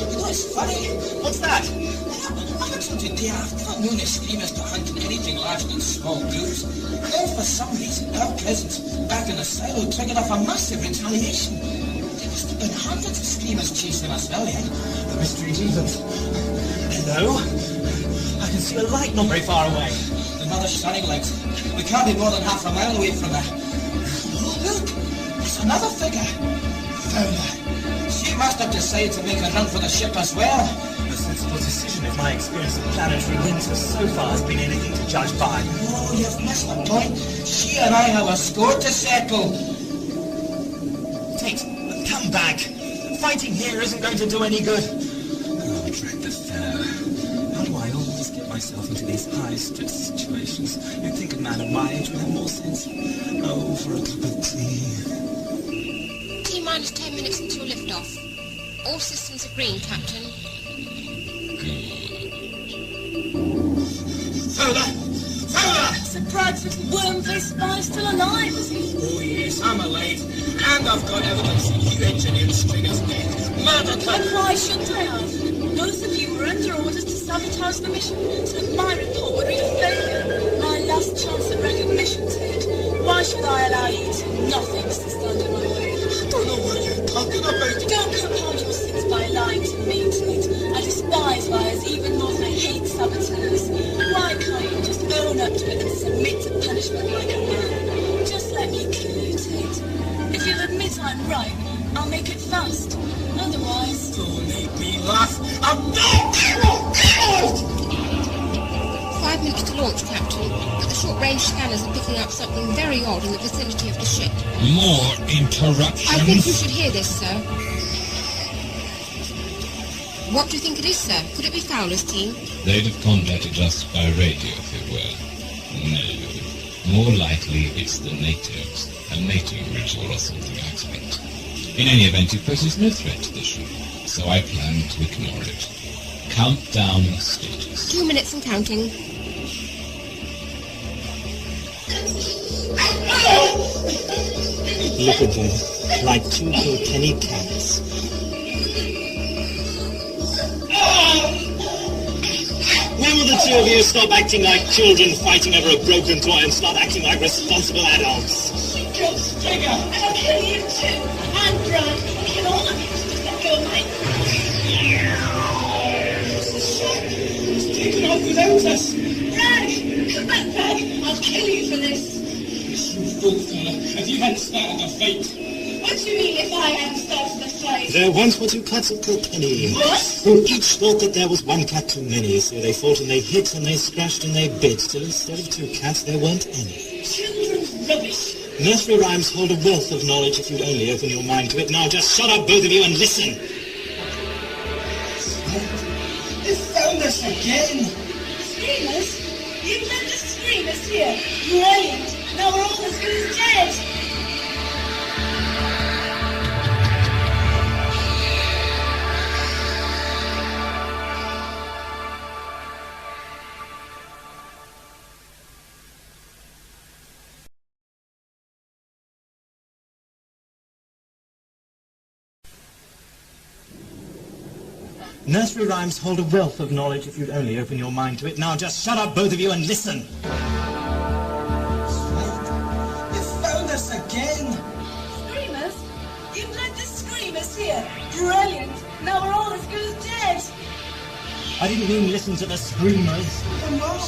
You know, it's funny.
What's that?
Up until today, I've never known the screamers to hunt in anything larger than small groups. Then for some reason, our presence back in the silo triggered off a massive retaliation. There must have been hundreds of screamers chasing us earlier.
The mystery deepens. Hello? I can see a light not very far away.
Another shining light. We can't be more than half a mile away from her. Oh, look! There's another figure. Found her. She must have decided to make a run for the ship as well.
A sensible decision if my experience of planetary winter so far has been anything to judge by.
Oh, you've missed the point. She and I have a score to settle.
Tate, come back. Fighting here isn't going to do any good. Oh, dread the fellow. How do I always get myself into these high-stress situations? You'd think a man of my age would have more sense. Oh, for a cup of tea.
T-minus 10 minutes until liftoff. All systems are green, Captain.
Fowler!
Surprised little worm-faced spy still alive, is he?
Oh yes, I'm alive. And And I've got evidence that you engineered Stringer's death. Murder
And
cut.
why shouldn't I have? Both of you were under orders to sabotage the mission, so that my report would read a failure. My last chance at recognition, Ted. Why should I allow you to nothing to stand in my way?
I don't know what you're talking about.
Don't compound your sins by lying to me, Ted. I despise liars even more than I hate saboteurs. Why can't you just own up to it and submit to punishment like a man? Just let me kill you, Ted. If you'll admit I'm right, I'll make it fast. Otherwise...
Don't make me laugh. I'm not killed!
5 minutes to launch, Captain, but the short-range scanners are picking up something very odd in the vicinity of the ship.
More interruptions?
I think you should hear this, sir. What do you think it is, sir? Could it be Fowler's team?
They'd have contacted us by radio if it were. No. More likely it's the natives. A native ritual or something, I expect. In any event, it poses no threat to the ship, so I plan to ignore it. Countdown status.
2 minutes and counting.
Look at them, like two kilkenny cats. When will the two of you stop acting like children fighting over a broken toy and start acting like responsible adults?
Kill Stringer, and I'll kill you too. And Brad, kill all of you. Just let go of mine.
It's taken off without us.
Brad, come back, Brad. I'll kill you for this.
You fool, fella. If you hadn't started the fight.
What do you mean if I hadn't started the fight?
There once were two cats of Kilkenny,
What?
who each thought that there was one cat too many, so they fought and they hit and they scratched and they bit, till instead of two cats there weren't any.
Children's rubbish.
Nursery rhymes hold a wealth of knowledge if you'd only open your mind to it. Now just shut up, both of you, and listen.
They found us again.
Screamers? You've led the screamers here. Brilliant. Now we're all as good as dead.
Nursery rhymes hold a wealth of knowledge if you'd only open your mind to it. Now just shut up, both of you, and listen.
They found us again.
Screamers? You've led the screamers here. Brilliant. Now we're all as good as dead.
I didn't mean listen to the screamers.
Come on.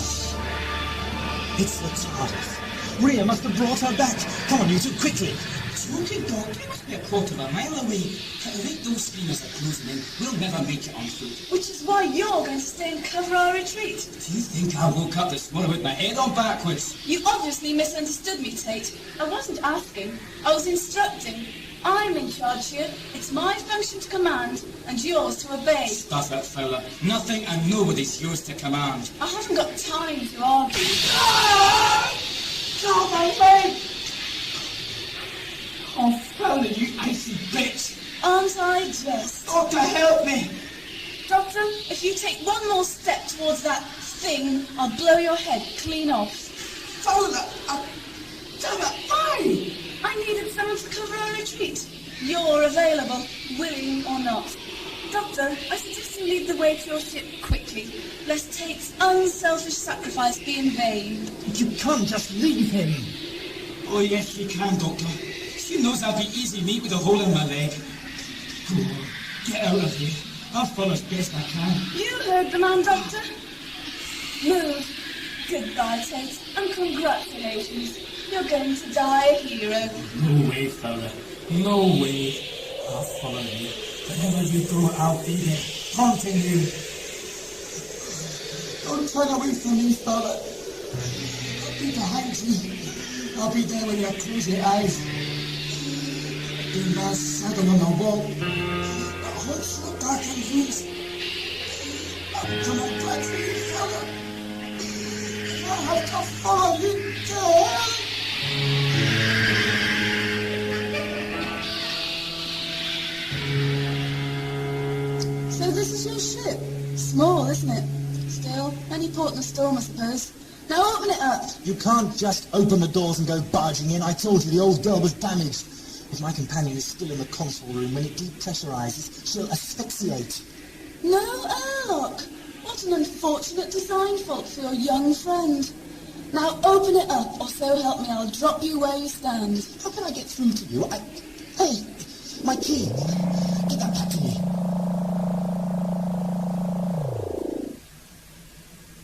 It's the TARDIS. Ria must have brought her back. Come on, you two, quickly.
Talking dog, we must be a quarter of a mile away. At the rate those screamers are closing in, we'll never make it on foot.
Which is why you're going to stay and cover our retreat.
Do you think I woke up this morning with my head on backwards?
You obviously misunderstood me, Tate. I wasn't asking. I was instructing. I'm in charge here. It's my function to command, and yours to obey.
Stuff it, fella. Nothing and nobody's yours to command.
I haven't got time to argue.
God, my leg! Oh, fella, you icy bitch!
Aren't I just?
Doctor, help me!
Doctor, if you take one more step towards that thing, I'll blow your head clean off.
Fella, damn it, why?
I needed someone to cover our retreat. You're available, willing or not. Doctor, I suggest you lead the way to your ship quickly, lest Tate's unselfish sacrifice be in vain.
You can't just leave him.
Oh, yes, you can, Doctor. She knows I'll be easy meat with a hole in my leg. Go on, get out of here. I'll follow as best I can.
You heard the man, Doctor. Move. Goodbye, Tate, and congratulations. You're going to die a hero.
No way, fella. No way. I'll follow you. Wherever you go, I'll be there, haunting you. Don't turn away from me, fella. I'll be behind you. I'll be there when you close your eyes. Be my shadow on the wall. The whole so dark and loose. I'm coming back for you, fella. I have to follow you to hell.
So this is your ship? Small, isn't it? Still, any port in a storm, I suppose. Now open it up.
You can't just open the doors and go barging in. I told you the old girl was damaged. If my companion is still in the console room, when it depressurizes, she'll asphyxiate.
No, Airlock. What an unfortunate design fault for your young friend. Now open it up, or so help me, I'll drop you where you stand.
How can I get through to you? Hey, my key. Get that back to me.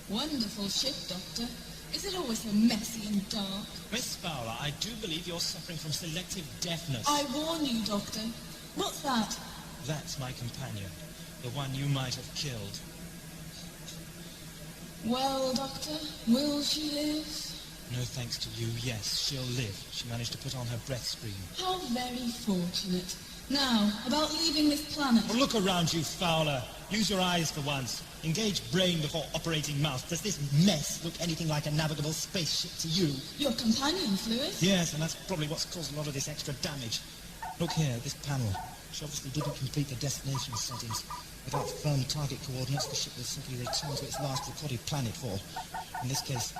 Wonderful ship, Doctor. Is it always so messy and dark?
Miss Fowler, I do believe you're suffering from selective deafness.
I warn you, Doctor. What's that?
That's my companion, the one you might have killed.
Well, Doctor, will she live?
No thanks to you, yes, she'll live. She managed to put on her breath screen.
How very fortunate. Now, about leaving this planet.
Well, look around you, Fowler. Use your eyes for once. Engage brain before operating mouth. Does this mess look anything like a navigable spaceship to you?
Your companion, Lewis?
Yes, and that's probably what's caused a lot of this extra damage. Look here, this panel. She obviously didn't complete the destination settings. Without firm target coordinates, the ship will simply return to its last recorded planet for, in this case,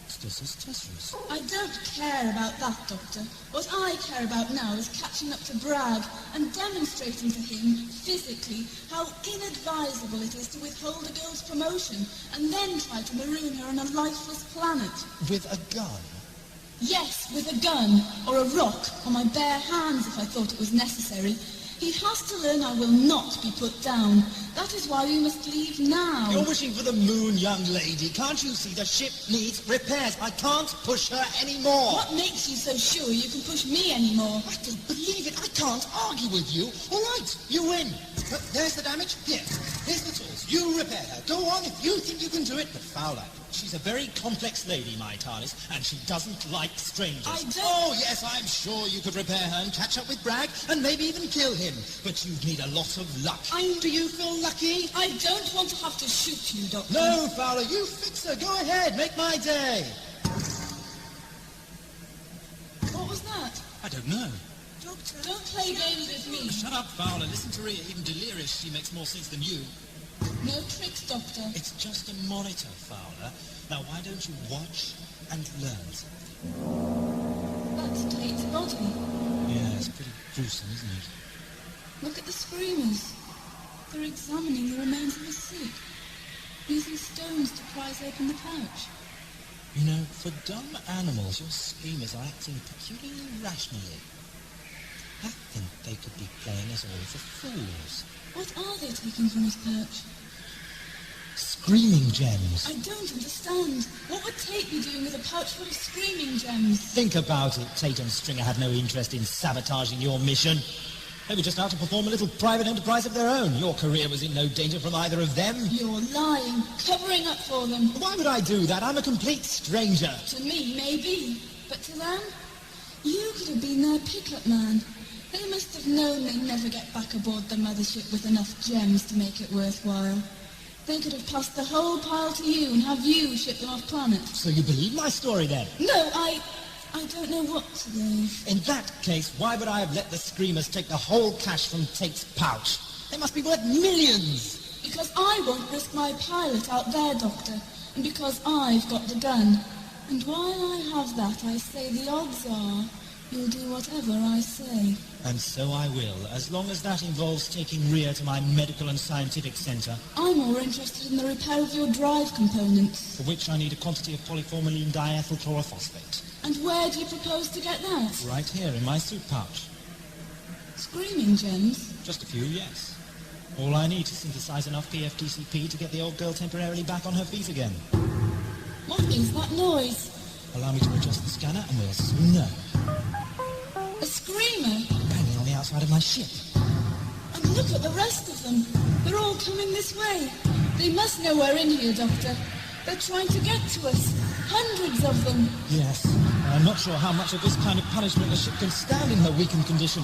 still says Tesserus.
I don't care about that, Doctor. What I care about now is catching up to Bragg and demonstrating to him, physically, how inadvisable it is to withhold a girl's promotion and then try to maroon her on a lifeless planet.
With a gun?
Yes, with a gun, or a rock, or my bare hands if I thought it was necessary. He has to learn I will not be put down. That is why we must leave now.
You're wishing for the moon, young lady. Can't you see the ship needs repairs? I can't push her anymore.
What makes you so sure you can push me anymore?
I don't believe it. I can't argue with you. All right, you win. There's the damage. Here. Here's the tools. You repair her. Go on if you think you can do it. But Fowler, she's a very complex lady, my TARDIS, and she doesn't like strangers.
I don't...
Oh, yes, I'm sure you could repair her and catch up with Bragg and maybe even kill him. But you'd need a lot of luck. Do you feel lucky?
I don't want to have to shoot you, Doctor.
No, Fowler, you fix her. Go ahead. Make my day.
What was that?
I don't know.
Doctor, don't play games with me.
Shut up, Fowler. Listen to Ria. Even delirious, she makes more sense than you.
No tricks, Doctor.
It's just a monitor, Fowler. Now, why don't you watch and learn?
That's Tate's body.
Yeah, it's pretty gruesome, isn't it?
Look at the screamers. They're examining the remains of the sick, using stones to prise open the pouch.
You know, for dumb animals, your screamers are acting peculiarly rationally. I think they could be playing us all for fools.
What are they taking from his pouch?
Screaming gems.
I don't understand. What would Tate be doing with a pouch full of screaming gems?
Think about it. Tate and Stringer had no interest in sabotaging your mission. They were just out to perform a little private enterprise of their own. Your career was in no danger from either of them.
You're lying, covering up for them.
Why would I do that? I'm a complete stranger.
To me, maybe. But to them? You could have been their pickup man. They must have known they'd never get back aboard the mothership with enough gems to make it worthwhile. They could have passed the whole pile to you and have you ship them off planet.
So you believe my story then?
No, I don't know what to believe.
In that case, why would I have let the screamers take the whole cash from Tate's pouch? They must be worth millions.
Because I won't risk my pilot out there, Doctor. And because I've got the gun. And while I have that, I say the odds are you'll do whatever I say.
And so I will, as long as that involves taking Ria to my medical and scientific centre.
I'm more interested in the repair of your drive components.
For which I need a quantity of polyformylene diethyl chlorophosphate.
And where do you propose to get that?
Right here in my suit pouch.
Screaming gems?
Just a few, yes. All I need to synthesize enough PFTCP to get the old girl temporarily back on her feet again.
What is that noise?
Allow me to adjust the scanner and we'll soon know.
A screamer?
Banging on the outside of my ship.
And look at the rest of them. They're all coming this way. They must know we're in here, Doctor. They're trying to get to us. Hundreds of them.
Yes. I'm not sure how much of this kind of punishment the ship can stand in her weakened condition.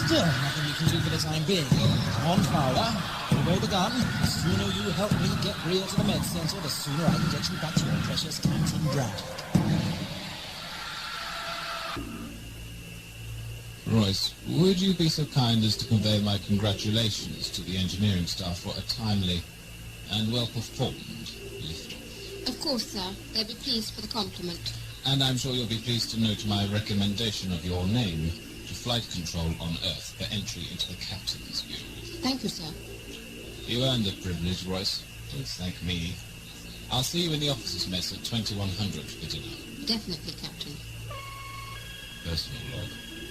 Still, nothing you can do for the time being. Come on, Fowler. Put away the gun. The sooner you help me get Ria to the med center, the sooner I can get you back to your precious Captain Brad.
Royce, would you be so kind as to convey my congratulations to the engineering staff for a timely and well-performed lift-off?
Of course, sir. They'll be pleased for the compliment.
And I'm sure you'll be pleased to note my recommendation of your name to flight control on Earth for entry into the captain's view.
Thank you, sir.
You earned the privilege, Royce. Don't thank me. I'll see you in the officers' mess at 2100 for dinner.
Definitely, Captain.
Personal log,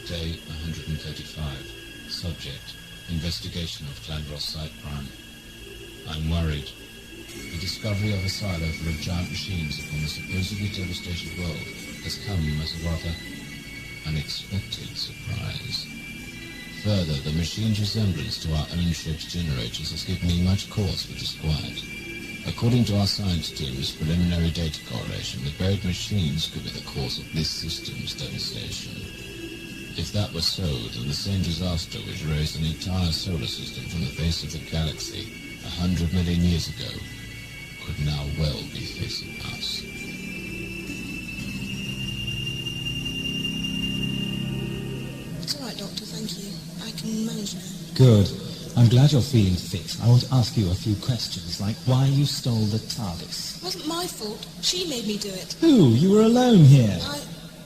day 135. Subject, investigation of Llandros site prime. I'm worried. The discovery of a silo full of giant machines upon the supposedly devastated world has come as a rather unexpected surprise. Further, the machine's resemblance to our own ship's generators has given me much cause for disquiet. According to our science team's preliminary data correlation, the buried machines could be the cause of this system's devastation. If that were so, then the same disaster which raised an entire solar system from the face of the galaxy 100 million years ago could now well be facing us.
It's all right, Doctor, thank you. I can manage now.
Good. I'm glad you're feeling fit. I want to ask you a few questions, like why you stole the TARDIS.
It wasn't my fault. She made me do it.
Who? You were alone here.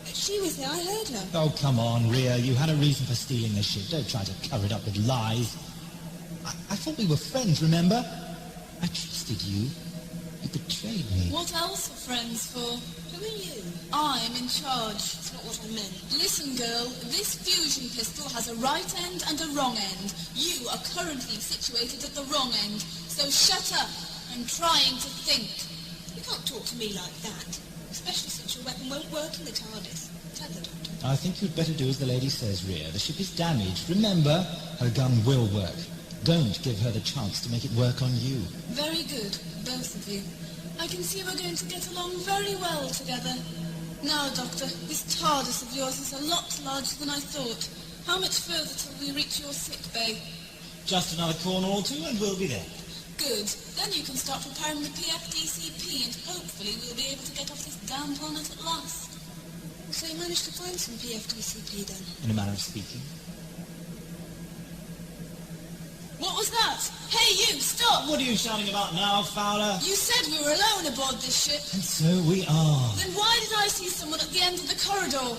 She was there. I heard her.
Oh, come on, Ria. You had a reason for stealing the ship. Don't try to cover it up with lies. I thought we were friends, remember? I trusted you. You betrayed me.
What else are friends for?
Who are you?
I am in charge.
That's not what I meant.
Listen, girl, this fusion pistol has a right end and a wrong end. You are currently situated at the wrong end, so shut up. I'm trying to think.
You can't talk to me like that, especially since your weapon won't work in the TARDIS. Tell the Doctor.
I think you'd better do as the lady says, Ria. The ship is damaged. Remember, her gun will work. Don't give her the chance to make it work on you.
Very good, both of you. I can see we're going to get along very well together. Now, Doctor, this TARDIS of yours is a lot larger than I thought. How much further till we reach your sick bay?
Just another corner or two and we'll be there.
Good. Then you can start preparing the PFDCP and hopefully we'll be able to get off this damn planet at last.
So you managed to find some PFDCP then?
In a manner of speaking.
What was that? Hey, you, stop!
What are you shouting about now, Fowler?
You said we were alone aboard this ship.
And so we are.
Then why did I see someone at the end of the corridor?
Oh,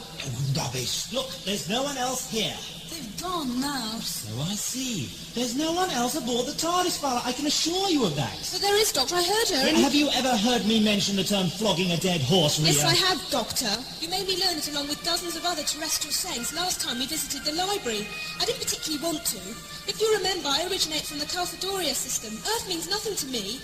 rubbish. Look, there's no one else here.
They've gone now.
So I see. There's no one else aboard the TARDIS, Fowler. I can assure you of that.
But there is, Doctor. I heard her. And
have you ever heard me mention the term flogging a dead horse, Ria?
Yes, I have, Doctor. You made me learn it along with dozens of other terrestrial sayings last time we visited the library. I didn't particularly want to. If you remember, I originate from the Calfadoria system. Earth means nothing to me.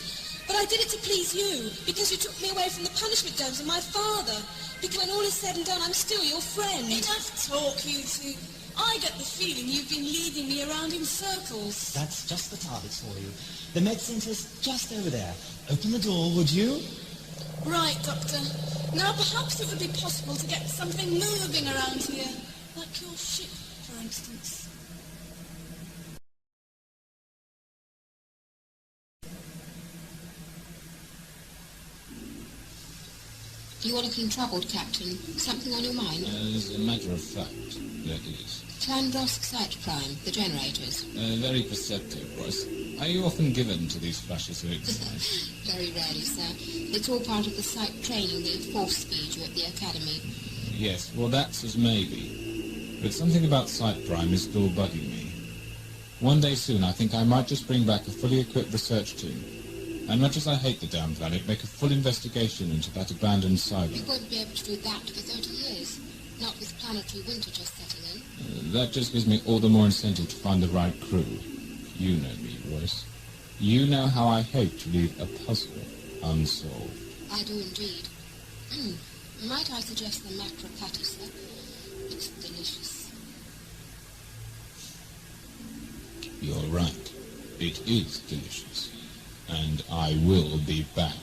But I did it to please you, because you took me away from the punishment domes of my father. Because when all is said and done, I'm still your friend.
Enough talk, you two. I get the feeling you've been leading me around in circles.
That's just the TARDIS for you. The med centre's just over there. Open the door, would you?
Right, Doctor. Now perhaps it would be possible to get something moving around here. Like your ship, for instance.
You're looking troubled, Captain. Something on your mind?
As a matter of fact, there is.
Llandros Site Prime, the generators.
Very perceptive, Royce. Are you often given to these flashes of insight?
Very rarely, sir. It's all part of the site training they force-feed you at the Academy.
Yes, well, that's as maybe. But something about Site Prime is still bugging me. One day soon, I think I might just bring back a fully equipped research team. And much as I hate the damn planet, make a full investigation into that abandoned silo.
You won't be able to do that for 30 years. Not with planetary winter just setting in.
That just gives me all the more incentive to find the right crew. You know me, Royce. You know how I hate to leave a puzzle unsolved.
I do indeed. Might I suggest the macro patty, sir? It's delicious.
You're right. It is delicious. And I will be back.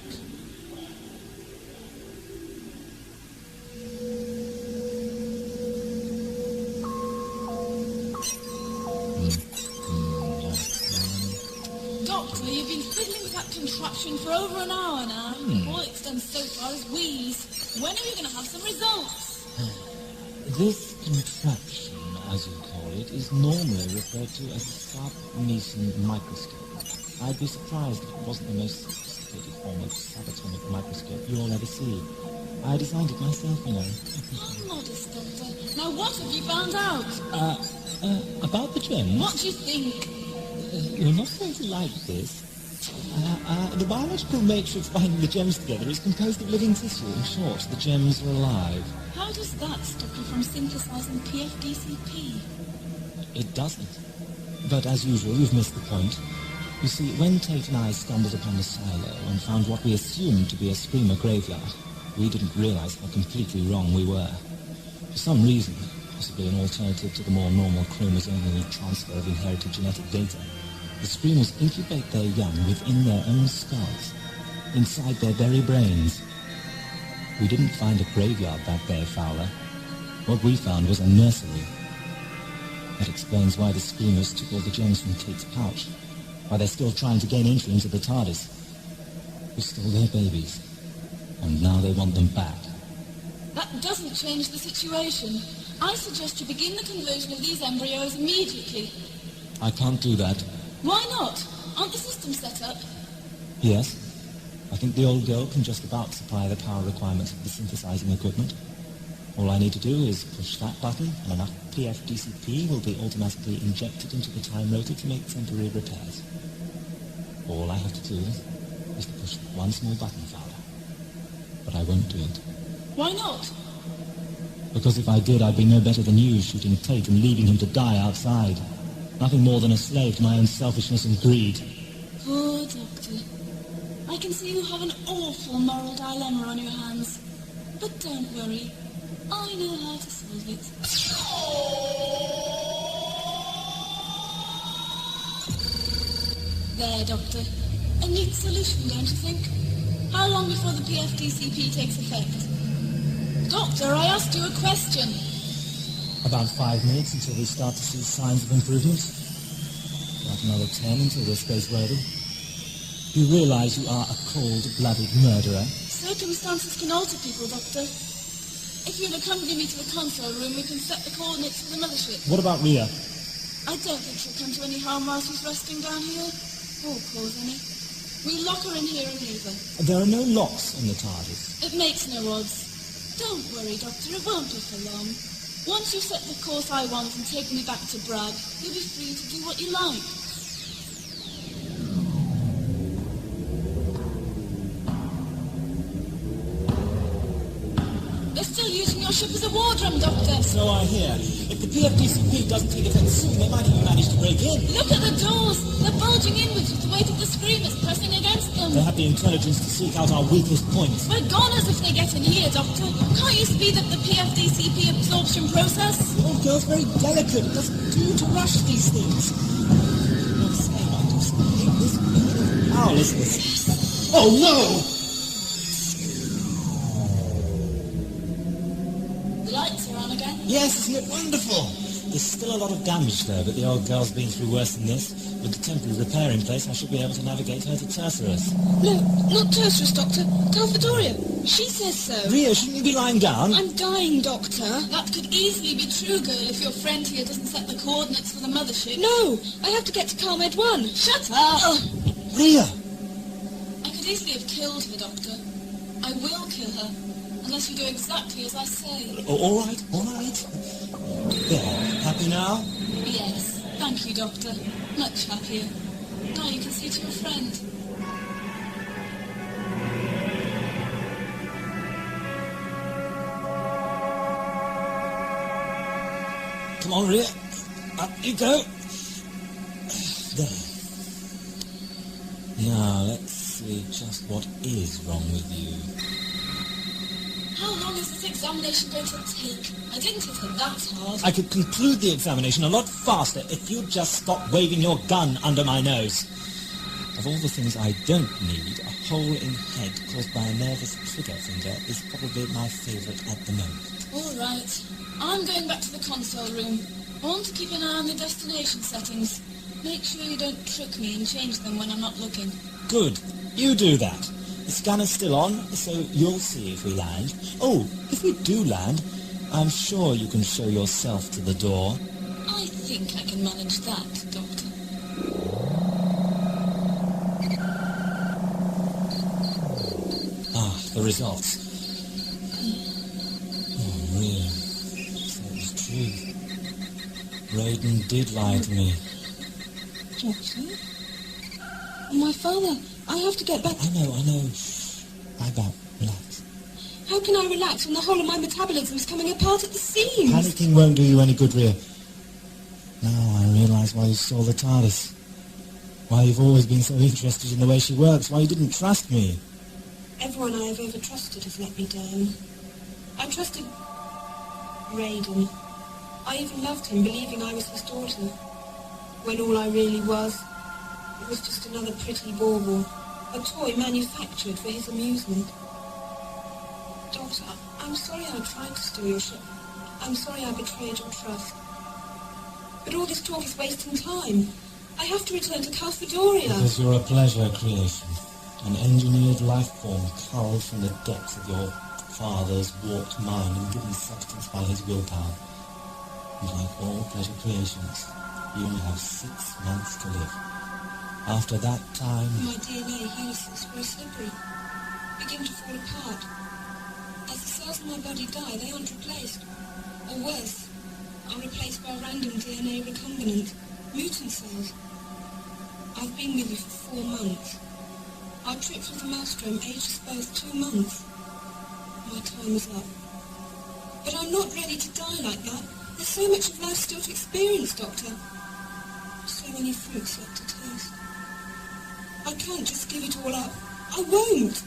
Doctor, you've been fiddling with that contraption for over an hour now. All it's done so far is wheeze. When are you going to have some results?
This contraption, as you call it, is normally referred to as a sub-Meson microscope. I'd be surprised if it wasn't the most sophisticated form of subatomic microscope you'll ever see.
I designed it myself, you know.
How modest, Doctor. Now what have you found out?
About the gems?
What do you think?
You're not going to like this. The biological matrix binding the gems together is composed of living tissue. In short, the gems are alive.
How does that stop you from synthesizing PFDCP?
It doesn't. But as usual, you've missed the point. You see, when Tate and I stumbled upon the silo and found what we assumed to be a screamer graveyard, we didn't realize how completely wrong we were. For some reason, possibly an alternative to the more normal chromosomal transfer of inherited genetic data, the screamers incubate their young within their own skulls, inside their very brains. We didn't find a graveyard that day, Fowler. What we found was a nursery. That explains why the screamers took all the gems from Tate's pouch, why they're still trying to gain entry into the TARDIS. We stole their babies, and now they want them back.
That doesn't change the situation. I suggest you begin the conversion of these embryos immediately.
I can't do that.
Why not? Aren't the systems set up?
Yes. I think the old girl can just about supply the power requirements of the synthesizing equipment. All I need to do is push that button, and enough PFDCP will be automatically injected into the time rotor to make temporary repairs. All I have to do is to push one small button, Fowler. But I won't do it.
Why not?
Because if I did, I'd be no better than you, shooting Tate and leaving him to die outside. Nothing more than a slave to my own selfishness and greed.
Poor Doctor. I can see you have an awful moral dilemma on your hands. But don't worry. I know how to solve it. There, Doctor. A neat solution, don't you think? How long before the PFDCP takes effect? Doctor, I asked you a question.
About 5 minutes until we start to see signs of improvement. About another 10 until we're space-worthy. You realize you are a cold-blooded murderer?
Circumstances can alter people, Doctor. If you'll accompany me to the console room, we can set the coordinates for the mothership.
What about Ria?
I don't think she'll come to any harm while she's resting down here. Or cause any. We'll lock her in here and leave her.
There are no locks on the TARDIS.
It makes no odds. Don't worry, Doctor, it won't be for long. Once you set the course I want and take me back to Bragg, you'll be free to do what you like. They're still using your ship as a war drum, Doctor.
So I hear. If the PFDCP doesn't take effect soon, they might even manage to break in.
Look at the doors. They're bulging inwards with the weight of the screamers pressing against them.
They have the intelligence to seek out our weakest points.
We're goners if they get in here, Doctor. Can't you speed up the PFDCP absorption process?
The old girl's very delicate. It doesn't do to rush these things. Not saying I do something. This powerlessness. Oh no! Yes, isn't it wonderful? There's still a lot of damage there, but the old girl's been through worse than this. With the temporary repair in place, I should be able to navigate her to Tercerus.
No, not Tercerus, Doctor. Calvadoria. She says so.
Ria, shouldn't you be lying down?
I'm dying, Doctor. That could easily be true, girl, if your friend here doesn't set the coordinates for the mothership. No, I have to get to Calmed 1. Shut up!
Ria!
I could easily have killed her, Doctor. I will kill her. Unless you do exactly as I say.
All right. There, happy now?
Yes, thank you, Doctor. Much happier. Now you can see to your friend.
Come on, Ria. Up you go. There. Now, let's see just what is wrong with you.
How long is this examination going to take? I didn't hit it that hard.
I could conclude the examination a lot faster if you'd just stop waving your gun under my nose. Of all the things I don't need, a hole in head caused by a nervous trigger finger is probably my favourite at the moment.
All right. I'm going back to the console room. I want to keep an eye on the destination settings. Make sure you don't trick me and change them when I'm not looking.
Good. You do that. The scanner's still on, so you'll see if we land. Oh, if we do land, I'm sure you can show yourself to the door.
I think I can manage that, Doctor.
Ah, the results.
truth. Raiden did lie to me.
Doctor? My father, I have to get back...
I know. Lie back, relax.
How can I relax when the whole of my metabolism is coming apart at the seams?
Panicking won't do you any good, Ria. Now I realise why you stole the TARDIS. Why you've always been so interested in the way she works. Why you didn't trust me.
Everyone I have ever trusted has let me down. I trusted Raiden. I even loved him, believing I was his daughter. When all I really was, it was just another pretty bauble, a toy manufactured for his amusement. Doctor, I'm sorry I tried to steal your ship. I'm sorry I betrayed your trust. But all this talk is wasting time. I have to return to Calfadoria.
Because you're a pleasure creation. An engineered life form culled from the depths of your father's warped mind and given substance by his willpower. And like all pleasure creations, you only have 6 months to live. After that time...
My DNA helices grow slippery, begin to fall apart. As the cells in my body die, they aren't replaced. Or worse, are replaced by random DNA recombinant, mutant cells. I've been with you for 4 months. Our trip through the maelstrom aged us both 2 months. My time is up. But I'm not ready to die like that. There's so much of life still to experience, Doctor. So many fruits left to taste. I can't just give it all up. I won't.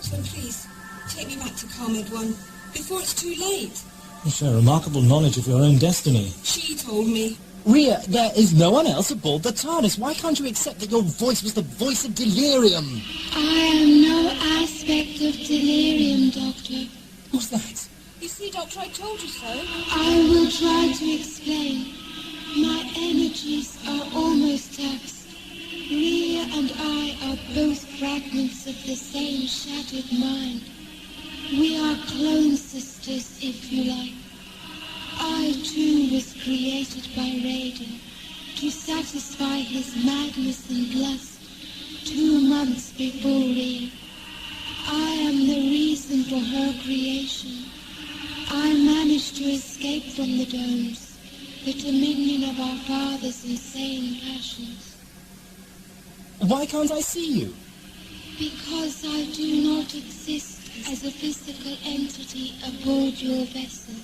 So please, take me back to Carmed 1 before it's too late.
You show remarkable knowledge of your own destiny.
She told me.
Ria, there is no one else aboard the TARDIS. Why can't you accept that your voice was the voice of delirium?
I am no aspect of delirium, Doctor.
Who's that?
You see, Doctor, I told you so.
I will try to explain. My energies are almost taxed. Ria and I are both fragments of the same shattered mind. We are clone sisters, if you like. I, too, was created by Raiden to satisfy his madness and lust 2 months before Ria. I am the reason for her creation. I managed to escape from the domes, the dominion of our father's insane passions.
Why can't I see you?
Because I do not exist as a physical entity aboard your vessel.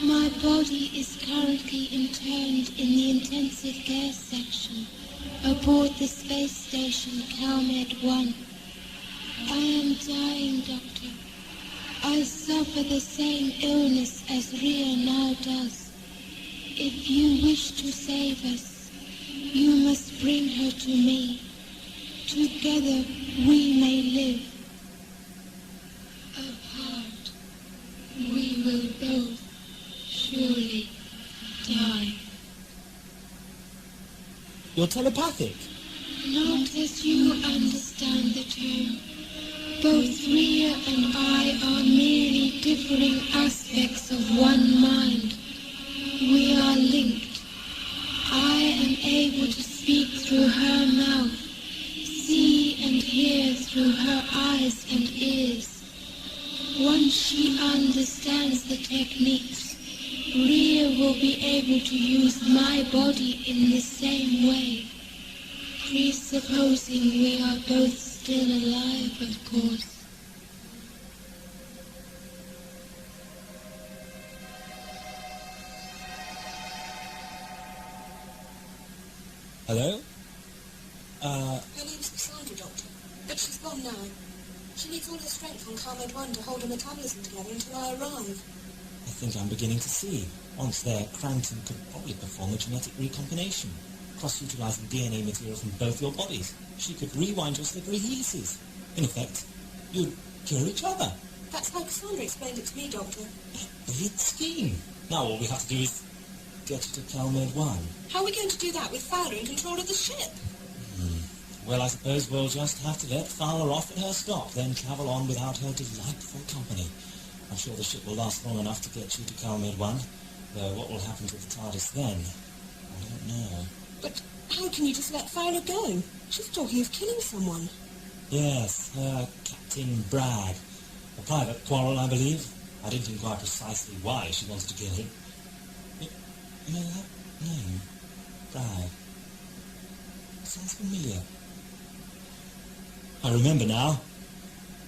My body is currently interned in the intensive care section aboard the space station Calmed 1. I am dying, Doctor. I suffer the same illness as Ria now does. If you wish to save us, you must bring her to me. Together we may live. Apart, we will both surely die.
You're telepathic.
Not as you understand the term. Both Ria and I are merely differing aspects of one mind. We are linked. I am able to speak through her mouth, see and hear through her eyes and ears. Once she understands the techniques, Ria will be able to use my body in the same way, presupposing we are both still alive, of course.
Hello?
Her name's Cassandra, Doctor, but she's gone now. She needs all her strength on Carmed 1 to hold her metabolism together until I arrive.
I think I'm beginning to see. Once there, Crampton could probably perform a genetic recombination, cross-utilizing DNA material from both your bodies. She could rewind your slippery helices. In effect, you'd cure each other.
That's how Cassandra explained it to me, Doctor.
Brilliant scheme. Now all we have to do is get you to Calmed 1.
How are we going to do that with Fowler in control of the ship?
Well, I suppose we'll just have to let Fowler off at her stop, then travel on without her delightful company. I'm sure the ship will last long enough to get you to Calmed 1, though what will happen to the TARDIS then, I don't know.
But how can you just let Fowler go? She's talking of killing someone.
Yes, Captain Bragg. A private quarrel, I believe. I didn't inquire precisely why she wanted to kill him.
You know that name? Bragg. Sounds familiar. I remember now.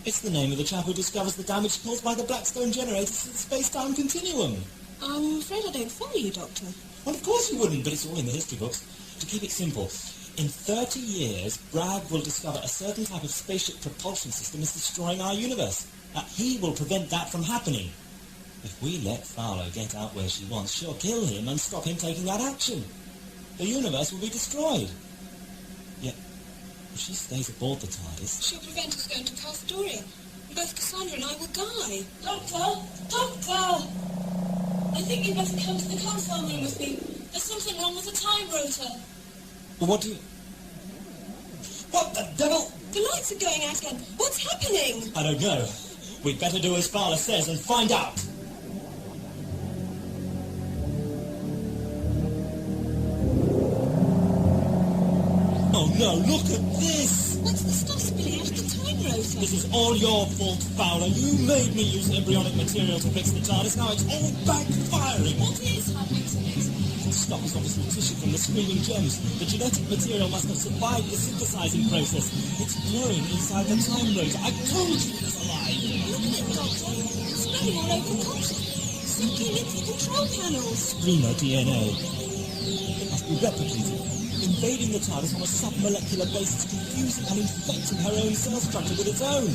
It's the name of the chap who discovers the damage caused by the Blackstone generators to the space-time continuum.
I'm afraid I don't follow you, Doctor.
Well, of course you wouldn't, but it's all in the history books. To keep it simple, in 30 years, Bragg will discover a certain type of spaceship propulsion system is destroying our universe. Now, he will prevent that from happening. If we let Fowler get out where she wants, she'll kill him and stop him taking that action. The universe will be destroyed. Yet, if she stays aboard the TARDIS...
She'll prevent us going to Calstoria. Both Cassandra and I will die.
Doctor! Doctor! I think you'd better come to the console room with me. There's something wrong with the time rotor.
Well, what do you... What the devil?
The lights are going out again. What's happening?
I don't know. We'd better do as Fowler says and find out. Oh no, look at this!
What's the stuff spilling out of the time rotor?
This is all your fault, Fowler. You made me use embryonic material to fix the TARDIS. Now it's all backfiring.
What is happening to it?
The stuff is obviously tissue from the screaming gems. The genetic material must have survived the synthesizing process. It's growing inside the time rotor. I told you it was alive.
Look at it, Doctor. It's spreading all over the continent. Sinking into the control panels.
Screamer DNA. It must be replicated. Invading the TARDIS on a submolecular basis, confusing and infecting her own cell structure with its own,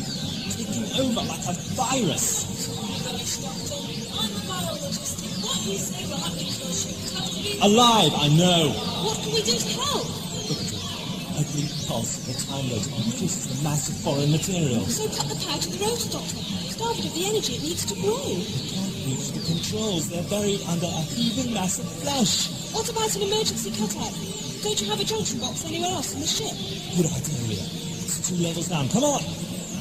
taking over like a virus.
Rubbish, Doctor. I'm a biologist. What you say will happen to your ship has to be...
Alive, I know.
What can we do to help?
Look at it. Every pulse of the time rotor increases the mass of foreign material.
So cut the power to the rotor, Doctor. Starve it of the energy it needs to grow.
Reach the controls. They're buried under a heaving mass of flesh.
What about an emergency cutout? Don't you have a junction box anywhere else in the ship?
Good idea, Ria. It's 2 levels down. Come on!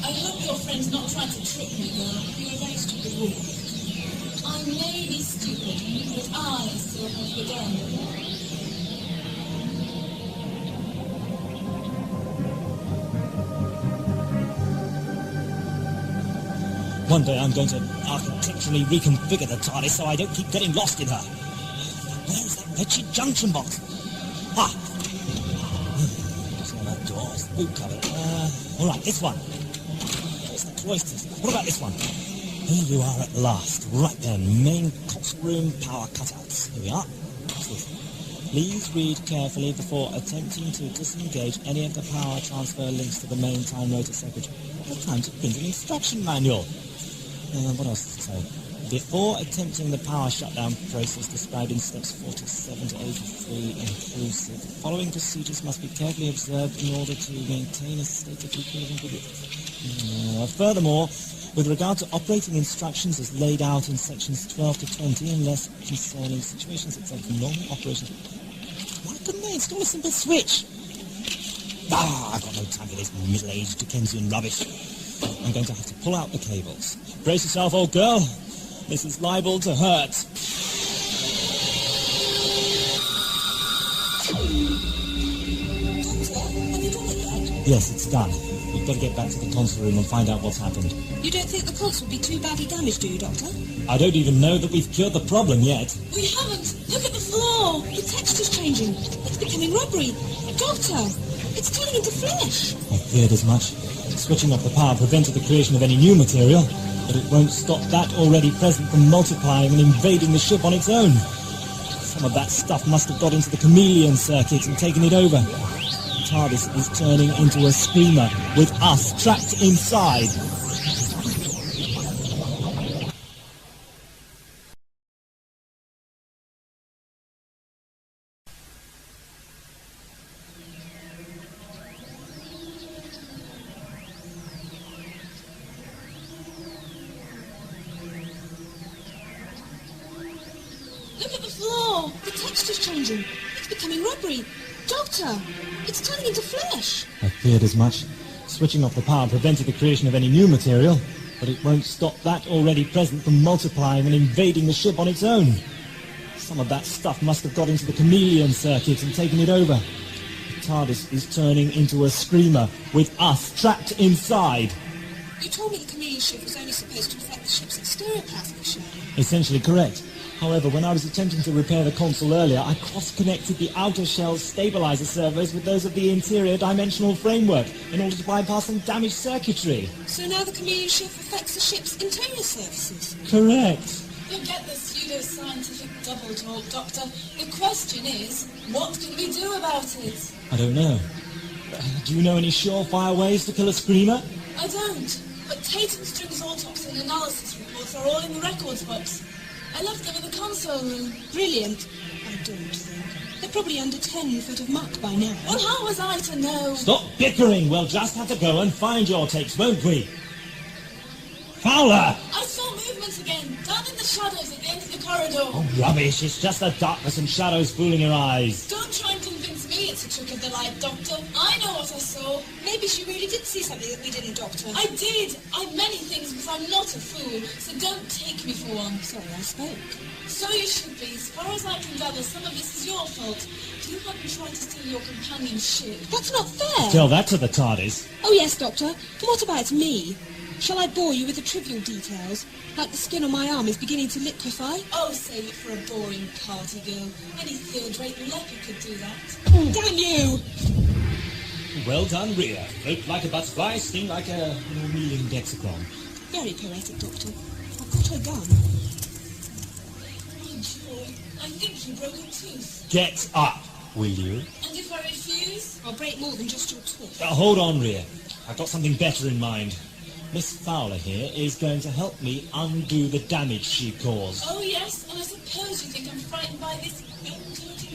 I hope your friend's not trying to trick me, girl. You're a very stupid woman. I may be stupid, but I still have the gun.
One day I'm going to architecturally reconfigure the TARDIS so I don't keep getting lost in her. Where's that wretched junction box? Ah! Just on that door, it's the boot cover. All right, this one. It's the cloisters. What about this one? Here you are at last. Right then, main console room power cutouts. Here we are. What's this? Please read carefully before attempting to disengage any of the power transfer links to the main time rotor circuit. What time to print an instruction manual? What else does it say? Before attempting the power shutdown process described in steps 47 to 83 inclusive, the following procedures must be carefully observed in order to maintain a state of equilibrium. Furthermore, with regard to operating instructions as laid out in sections 12 to 20, unless concerning situations that take normal operation. Why couldn't they install a simple switch? I've got no time for this middle-aged Dickensian rubbish. I'm going to have to pull out the cables. Brace yourself, old girl. This is liable to hurt. Yes, it's done. We've got to get back to the console room and find out what's happened.
You don't think the console will be too badly damaged, do you, Doctor?
I don't even know that we've cured the problem yet.
We haven't. Look at the floor. The texture's changing. It's becoming rubbery. Doctor, it's turning into flesh.
I feared as much. Switching off the power prevented the creation of any new material, but it won't stop that already present from multiplying and invading the ship on its own. Some of that stuff must have got into the chameleon circuit and taken it over. The TARDIS is turning into a screamer with us trapped inside.
Look at the floor. The texture's changing. It's becoming rubbery. Doctor, it's turning into flesh.
I feared as much. Switching off the power prevented the creation of any new material, but it won't stop that already present from multiplying and invading the ship on its own. Some of that stuff must have got into the chameleon circuit and taken it over. The TARDIS is turning into a screamer with us trapped inside.
You told me the chameleon ship was only supposed to reflect the ship's exterior plasma shell.
Essentially correct. However, when I was attempting to repair the console earlier, I cross-connected the outer shell's stabilizer servos with those of the interior dimensional framework in order to bypass some damaged circuitry.
So now the chameleon shift affects the ship's interior surfaces?
Correct.
Forget the pseudo-scientific double talk, Doctor. The question is, what can we do about it?
I don't know. Do you know any surefire ways to kill a screamer?
I don't, but Tate and String's autopsy and analysis reports are all in the records books. I left them in the console room.
Brilliant. I don't think. They're probably under 10 foot of muck by now.
Well, how was I to know?
Stop bickering. We'll just have to go and find your tapes, won't we? Fowler!
I saw movement again, down in the shadows at the end of the corridor.
Oh, rubbish. It's just the darkness and shadows fooling your eyes.
Don't try and convince me it's a trick of the light, Doctor. I know what I saw.
Maybe she really did see something that we didn't, Doctor.
I did. I'm many things, but I'm not a fool, so don't take me for one.
Sorry, I spoke.
So you should be. As far as I can gather, some of this is your fault. You hadn't tried to steal your companion's ship.
That's not fair.
Tell that to the TARDIS.
Oh, yes, Doctor. What about me? Shall I bore you with the trivial details? Like the skin on my arm is beginning to liquefy?
Oh, save it for a boring party girl. Any Theodrate leper could do that.
Damn you!
Well done, Ria. Float like a butterfly, sting like a kneeling dexicron.
Very poetic, Doctor. I've got her gun.
Oh, joy. I think you broke a tooth.
Get up, will you?
And if I refuse?
I'll break more than just your tooth.
Hold on, Ria. I've got something better in mind. Miss Fowler here is going to help me undo the damage she caused.
Oh, yes, and I suppose you think I'm frightened by this young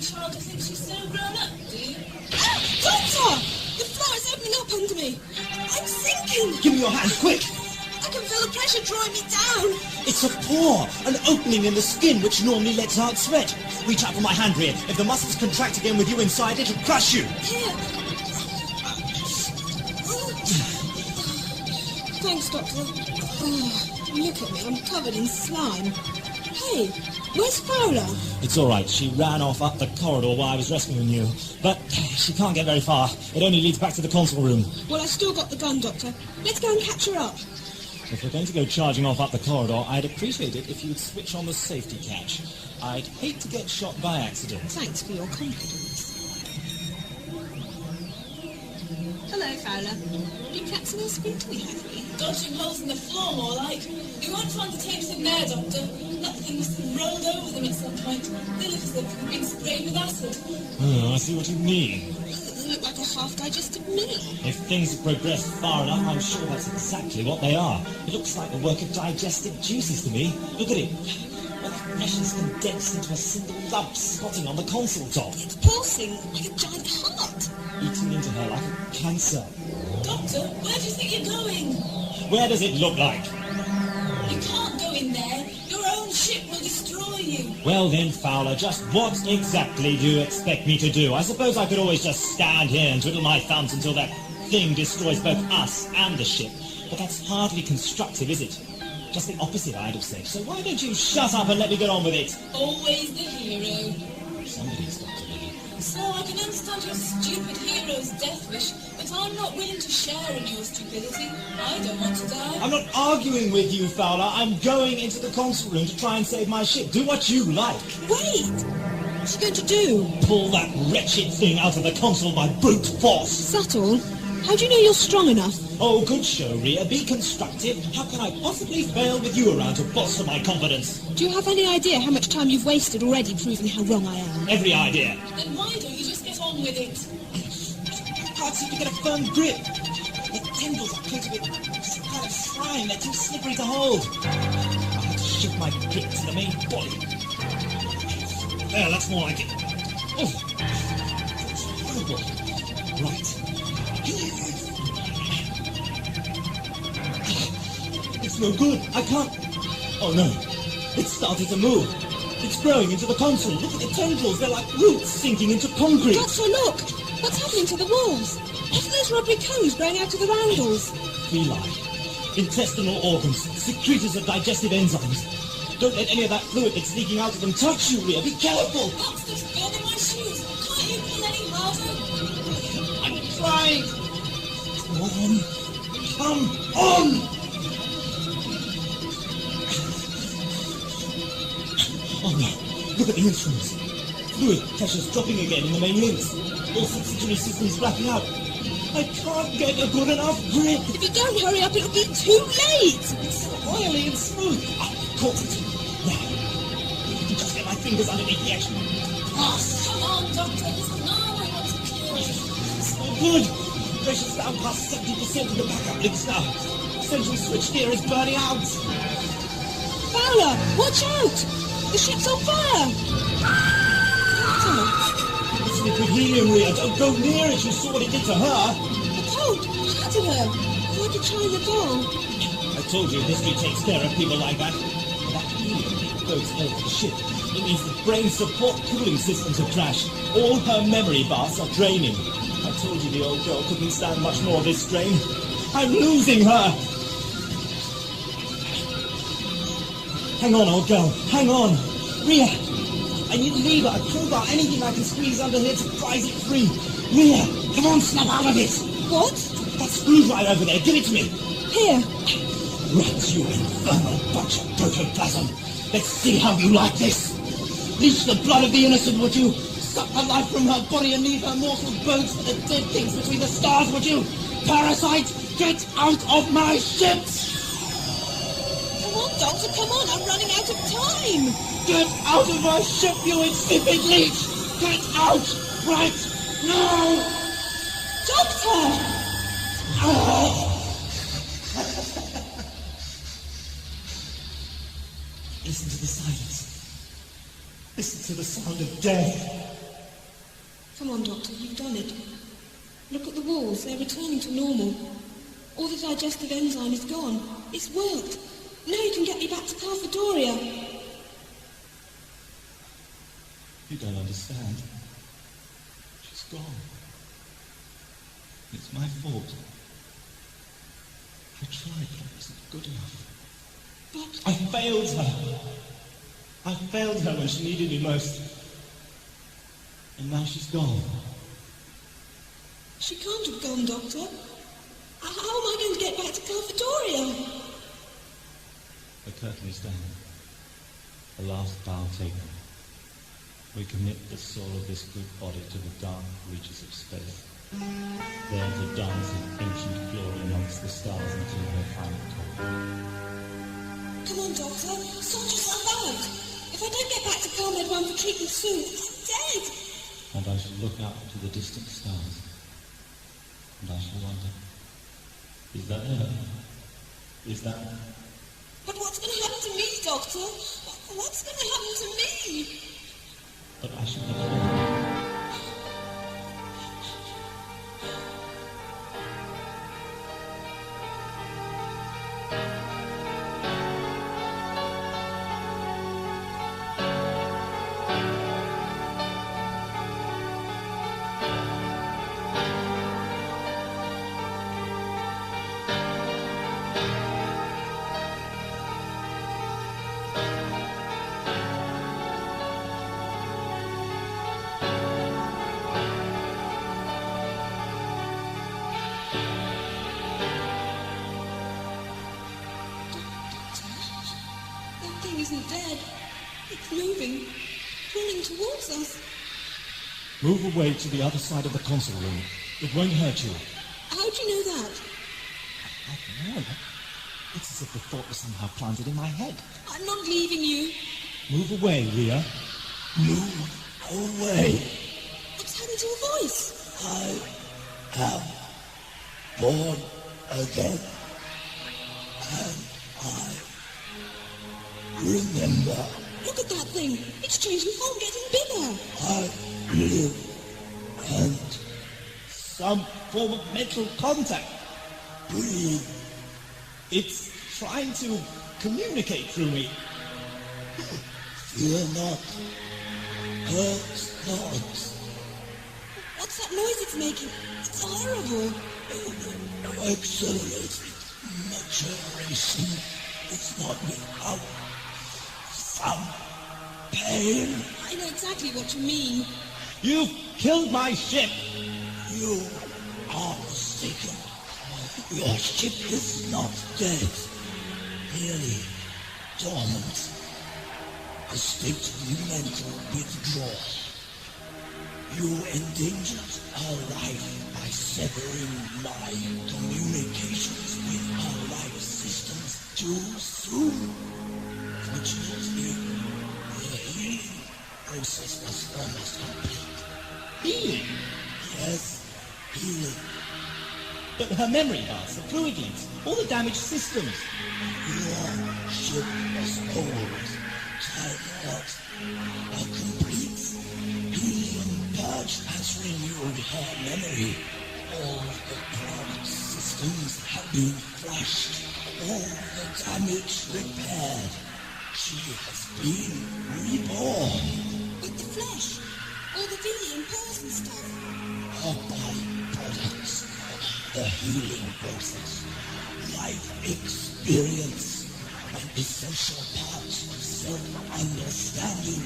child who thinks she's so grown up, do you?
Doctor! The floor is opening up under me. I'm sinking.
Give me your hand, quick!
I can feel the pressure drawing me down.
It's a pore, an opening in the skin which normally lets out sweat. Reach out for my hand, Ria. If the muscles contract again with you inside, it'll crush you.
Here. Thanks, Doctor. Oh, look at me, I'm covered in slime. Hey, where's Fowler?
It's all right. She ran off up the corridor while I was rescuing you. But she can't get very far. It only leads back to the console room.
Well, I still got the gun, Doctor. Let's go and catch her up.
If we're going to go charging off up the corridor, I'd appreciate it if you would switch on the safety catch. I'd hate to get shot by accident.
Thanks for your confidence. Hello, Fowler. Been catching us squinty, have we?
Dodging holes in the floor, more like. You won't find the tapes in there, Doctor. That thing must have rolled over them at some point. They look as if they've been sprayed with acid.
Oh, I see what you mean.
They look like a half-digested meal.
If things have progressed far enough, I'm sure that's exactly what they are. It looks like the work of digestive juices to me. Look at it. Well, the pressure's condensed into a single lump squatting on the console top.
It's pulsing like a giant heart.
Eating into her like a cancer.
Doctor, where do you think you're going?
Where does it look like?
You can't go in there. Your own ship will destroy you.
Well then, Fowler, just what exactly do you expect me to do? I suppose I could always just stand here and twiddle my thumbs until that thing destroys both us and the ship. But that's hardly constructive, is it? Just the opposite, I'd have said. So why don't you shut up and let me get on with it?
Always the hero.
Somebody's got to be.
So I can understand your stupid hero's death wish, but I'm not willing to share in your stupidity. I don't want to die.
I'm not arguing with you, Fowler. I'm going into the console room to try and save my ship. Do what you like.
Wait! What's she going to do?
Pull that wretched thing out of the console by brute force.
Subtle. How do you know you're strong enough?
Oh, good show, Ria. Be constructive. How can I possibly fail with you around to bolster my confidence?
Do you have any idea how much time you've wasted already proving how wrong I am?
Every idea.
Then why don't you just get on with it?
I can't seem to get a firm grip. The tendrils are coated with some kind of slime. They're too slippery to hold. I have to shift my grip to the main body. There, that's more like it. Oh, it's horrible. Right. It's no good. I can't. Oh no. It started to move. It's growing into the console. Look at the tendrils. They're like roots sinking into concrete.
Doctor, look. What's happening to the walls? What are those rubbery cones growing out of the roundels?
Villi. Intestinal organs. Secretors of digestive enzymes. Don't let any of that fluid that's leaking out of them touch you, Ria. Be careful.
What's this blood in my shoes? Can't you pull any harder?
I'm trying. Come on. Oh no, look at the instruments. Fluid pressure's dropping again in the main links. All subsidiary systems blacking out. I can't get a good enough grip.
If you don't hurry up, it'll be too late.
It's so oily and smooth. I caught it. Now, I can just get my fingers underneath the action.
Oh, come on, Doctor. It's now I want to kill you.
So good. Pressure's down past 70% of the backup links now. Central switch gear is burning out.
Fowler, watch out! The ship's on fire!
It's liquid helium, Ria. Don't go near it. You saw what it did to her.
The cold shattered her. Why'd you try the door?
I told you history takes care of people like that. That helium bodes ill for the ship. It means the brain support cooling systems have crashed. All her memory baths are draining. I told you the old girl couldn't stand much more of this strain. I'm losing her. Hang on, old girl. Hang on. Ria, I need a lever, a crowbar, anything I can squeeze under here to prise it free. Ria, come on, snap out of it.
What?
That screwdriver over there. Give it to me.
Here.
Rats, you infernal bunch of protoplasm. Let's see how you like this. Leech the blood of the innocent, would you? Suck the life from her body and leave her mortal bones for the dead things between the stars, would you? Parasite, get out of my ship!
Come on, Doctor, come on. I'm running out of time.
Get out of my ship, you insipid leech! Get out right now!
Doctor!
Listen to the silence. Listen to the sound of death.
Come on, Doctor, you've done it. Look at the walls, they're returning to normal. All the digestive enzyme is gone. It's worked. Now you can get me back to Carfadoria.
You don't understand. She's gone. It's my fault. I tried, but I wasn't good enough.
I failed her. I failed her when she needed me most. And now she's gone.
She can't have gone, Doctor. How am I going to get back to Carfadoria?
The curtain is down. The last bow taken. We commit the soul of this good body to the dark reaches of space. There to dance in ancient glory amongst the stars until her final call.
Come on, Doctor. Sort yourself out. If I don't get back to Carmed 1 for treatment soon, I'm dead.
And I shall look out to the distant stars. And I shall wonder, is that her? Is that...
But what's going to happen to me, Doctor? What's going to happen to me?
But I shall have her.
Isn't dead. It's moving, crawling towards us.
Move away to the other side of the console room. It won't hurt you.
How do you know that?
I don't know. It's as if the thought was somehow planted in my head.
I'm not leaving you.
Move away, Ria.
Move away.
What's happened to your voice?
I am born again. And I remember.
Look at that thing. It's changing form, getting bigger.
I live and
some form of mental contact.
breathe.
It's trying to communicate through me.
Fear not. Hurt not.
What's that noise it's making? It's horrible.
Accelerated maturation. It's not without some pain.
I know exactly what you mean.
You've killed my ship.
You are mistaken. Your ship is not dead. Merely dormant. a state of mental withdrawal. You endangered our life by severing my communications with our life systems too soon. Fortunately, the healing process was almost complete.
Healing?
Yes, healing.
But her memory bars, the fluid links, all the damaged systems.
Your ship was old, time-hot, a complete helium purge has renewed her memory. All the clogged systems have been flushed, all the damage repaired. She has been reborn.
With the flesh, all the helium pearls and stuff.
Her byproducts, the healing process, life experience, an essential part of self-understanding.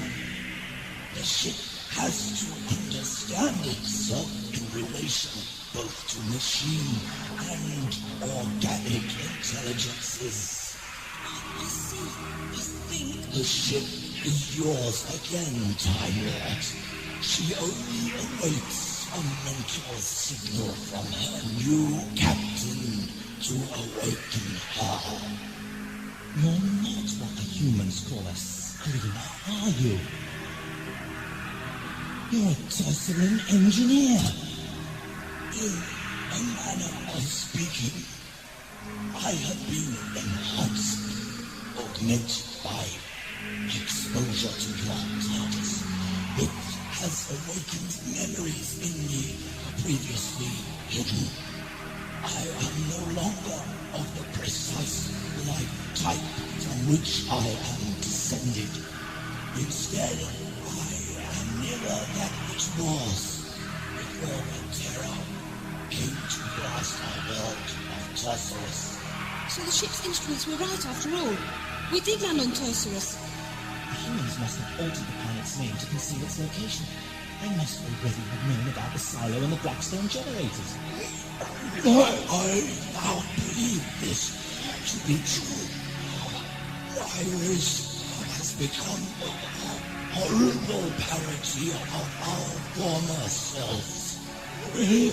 The ship has to understand itself in relation both to machine and organic intelligences.
I see. I think.
The ship is yours again, Time Lord. She only awaits a mental signal from her new captain to awaken her.
You're not what the humans call a screamer, are you? You're a Terceran engineer.
In a manner of speaking, I have been enhanced, augmented by exposure to your TARDIS. It has awakened memories in me previously hidden. I am no longer of the precise life type from which I am descended. Instead, I am nearer that which was before the terror came to blast our world of Tercerus.
So the ship's instruments were right after all. We did land on Tercerus.
The humans must have altered the planet's name to conceal its location. They must already have known about the silo and the Blackstone generators.
I now believe this to be true. My race has become a horrible parody of our former selves. We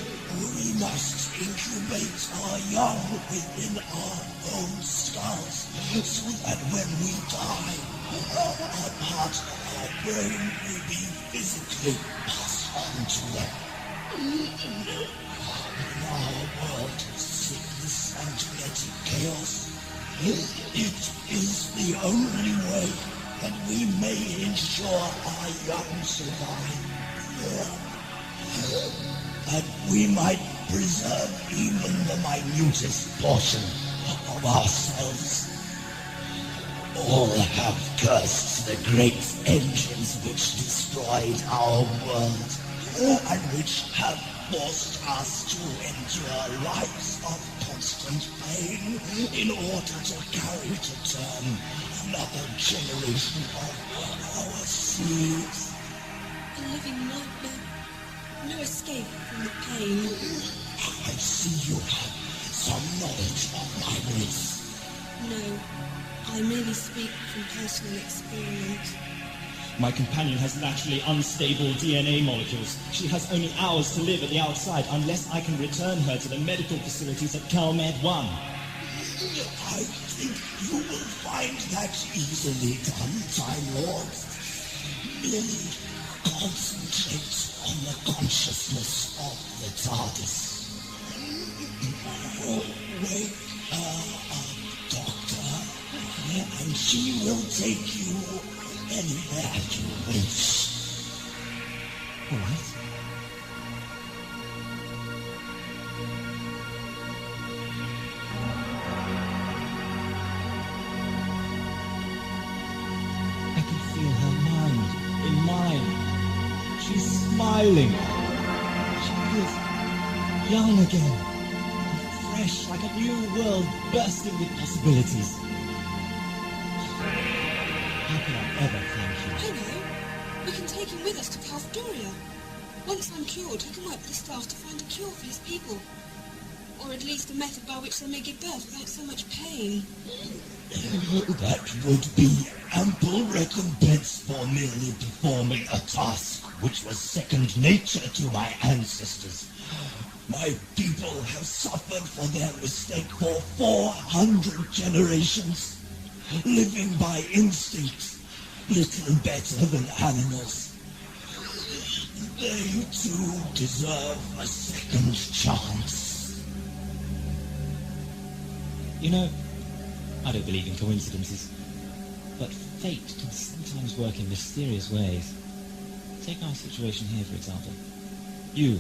must incubate our young within our own skulls, so that when we die, a part of our brain will be physically passed on to them. In our world of sickness and genetic chaos, it is the only way that we may ensure our young survive. That we might preserve even the minutest portion of ourselves. All have cursed the great engines which destroyed our world, and which have forced us to endure lives of constant pain in order to carry to term another generation of our seeds.
A living nightmare. No escape from the pain.
I see you have some knowledge of my race.
No, I merely speak from personal experience.
My companion has naturally unstable DNA molecules. She has only hours to live at the outside unless I can return her to the medical facilities at CalMed 1.
I think you will find that easily done, Time Lord. Merely concentrate on the consciousness of the TARDIS. Wake her up, Doctor, and she will take you anywhere you wish.
All right. I can feel her mind in mine. She's smiling. She feels young again. Fresh, like a new world bursting with possibilities. How can I ever thank you?
I know. We can take him with us to Calvadoria. Once I'm cured, he can work with the staff to find a cure for his people.
Or at least a method by which they may give birth without so much pain.
That would be ample recompense for merely performing a task which was second nature to my ancestors. My people have suffered for their mistake for 400 generations, living by instinct, little better than animals. They too deserve a second chance.
You know, I don't believe in coincidences, but fate can sometimes work in mysterious ways. Take our situation here, for example. You,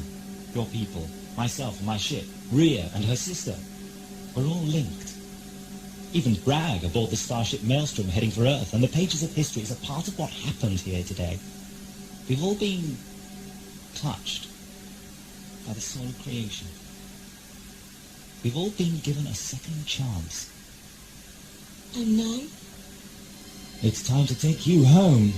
your people, myself and my ship, Ria and her sister, we're all linked. Even Bragg aboard the starship Maelstrom heading for Earth, and the pages of history is a part of what happened here today. We've all been touched by the soul of creation. We've all been given a second chance.
And now?
It's time to take you home.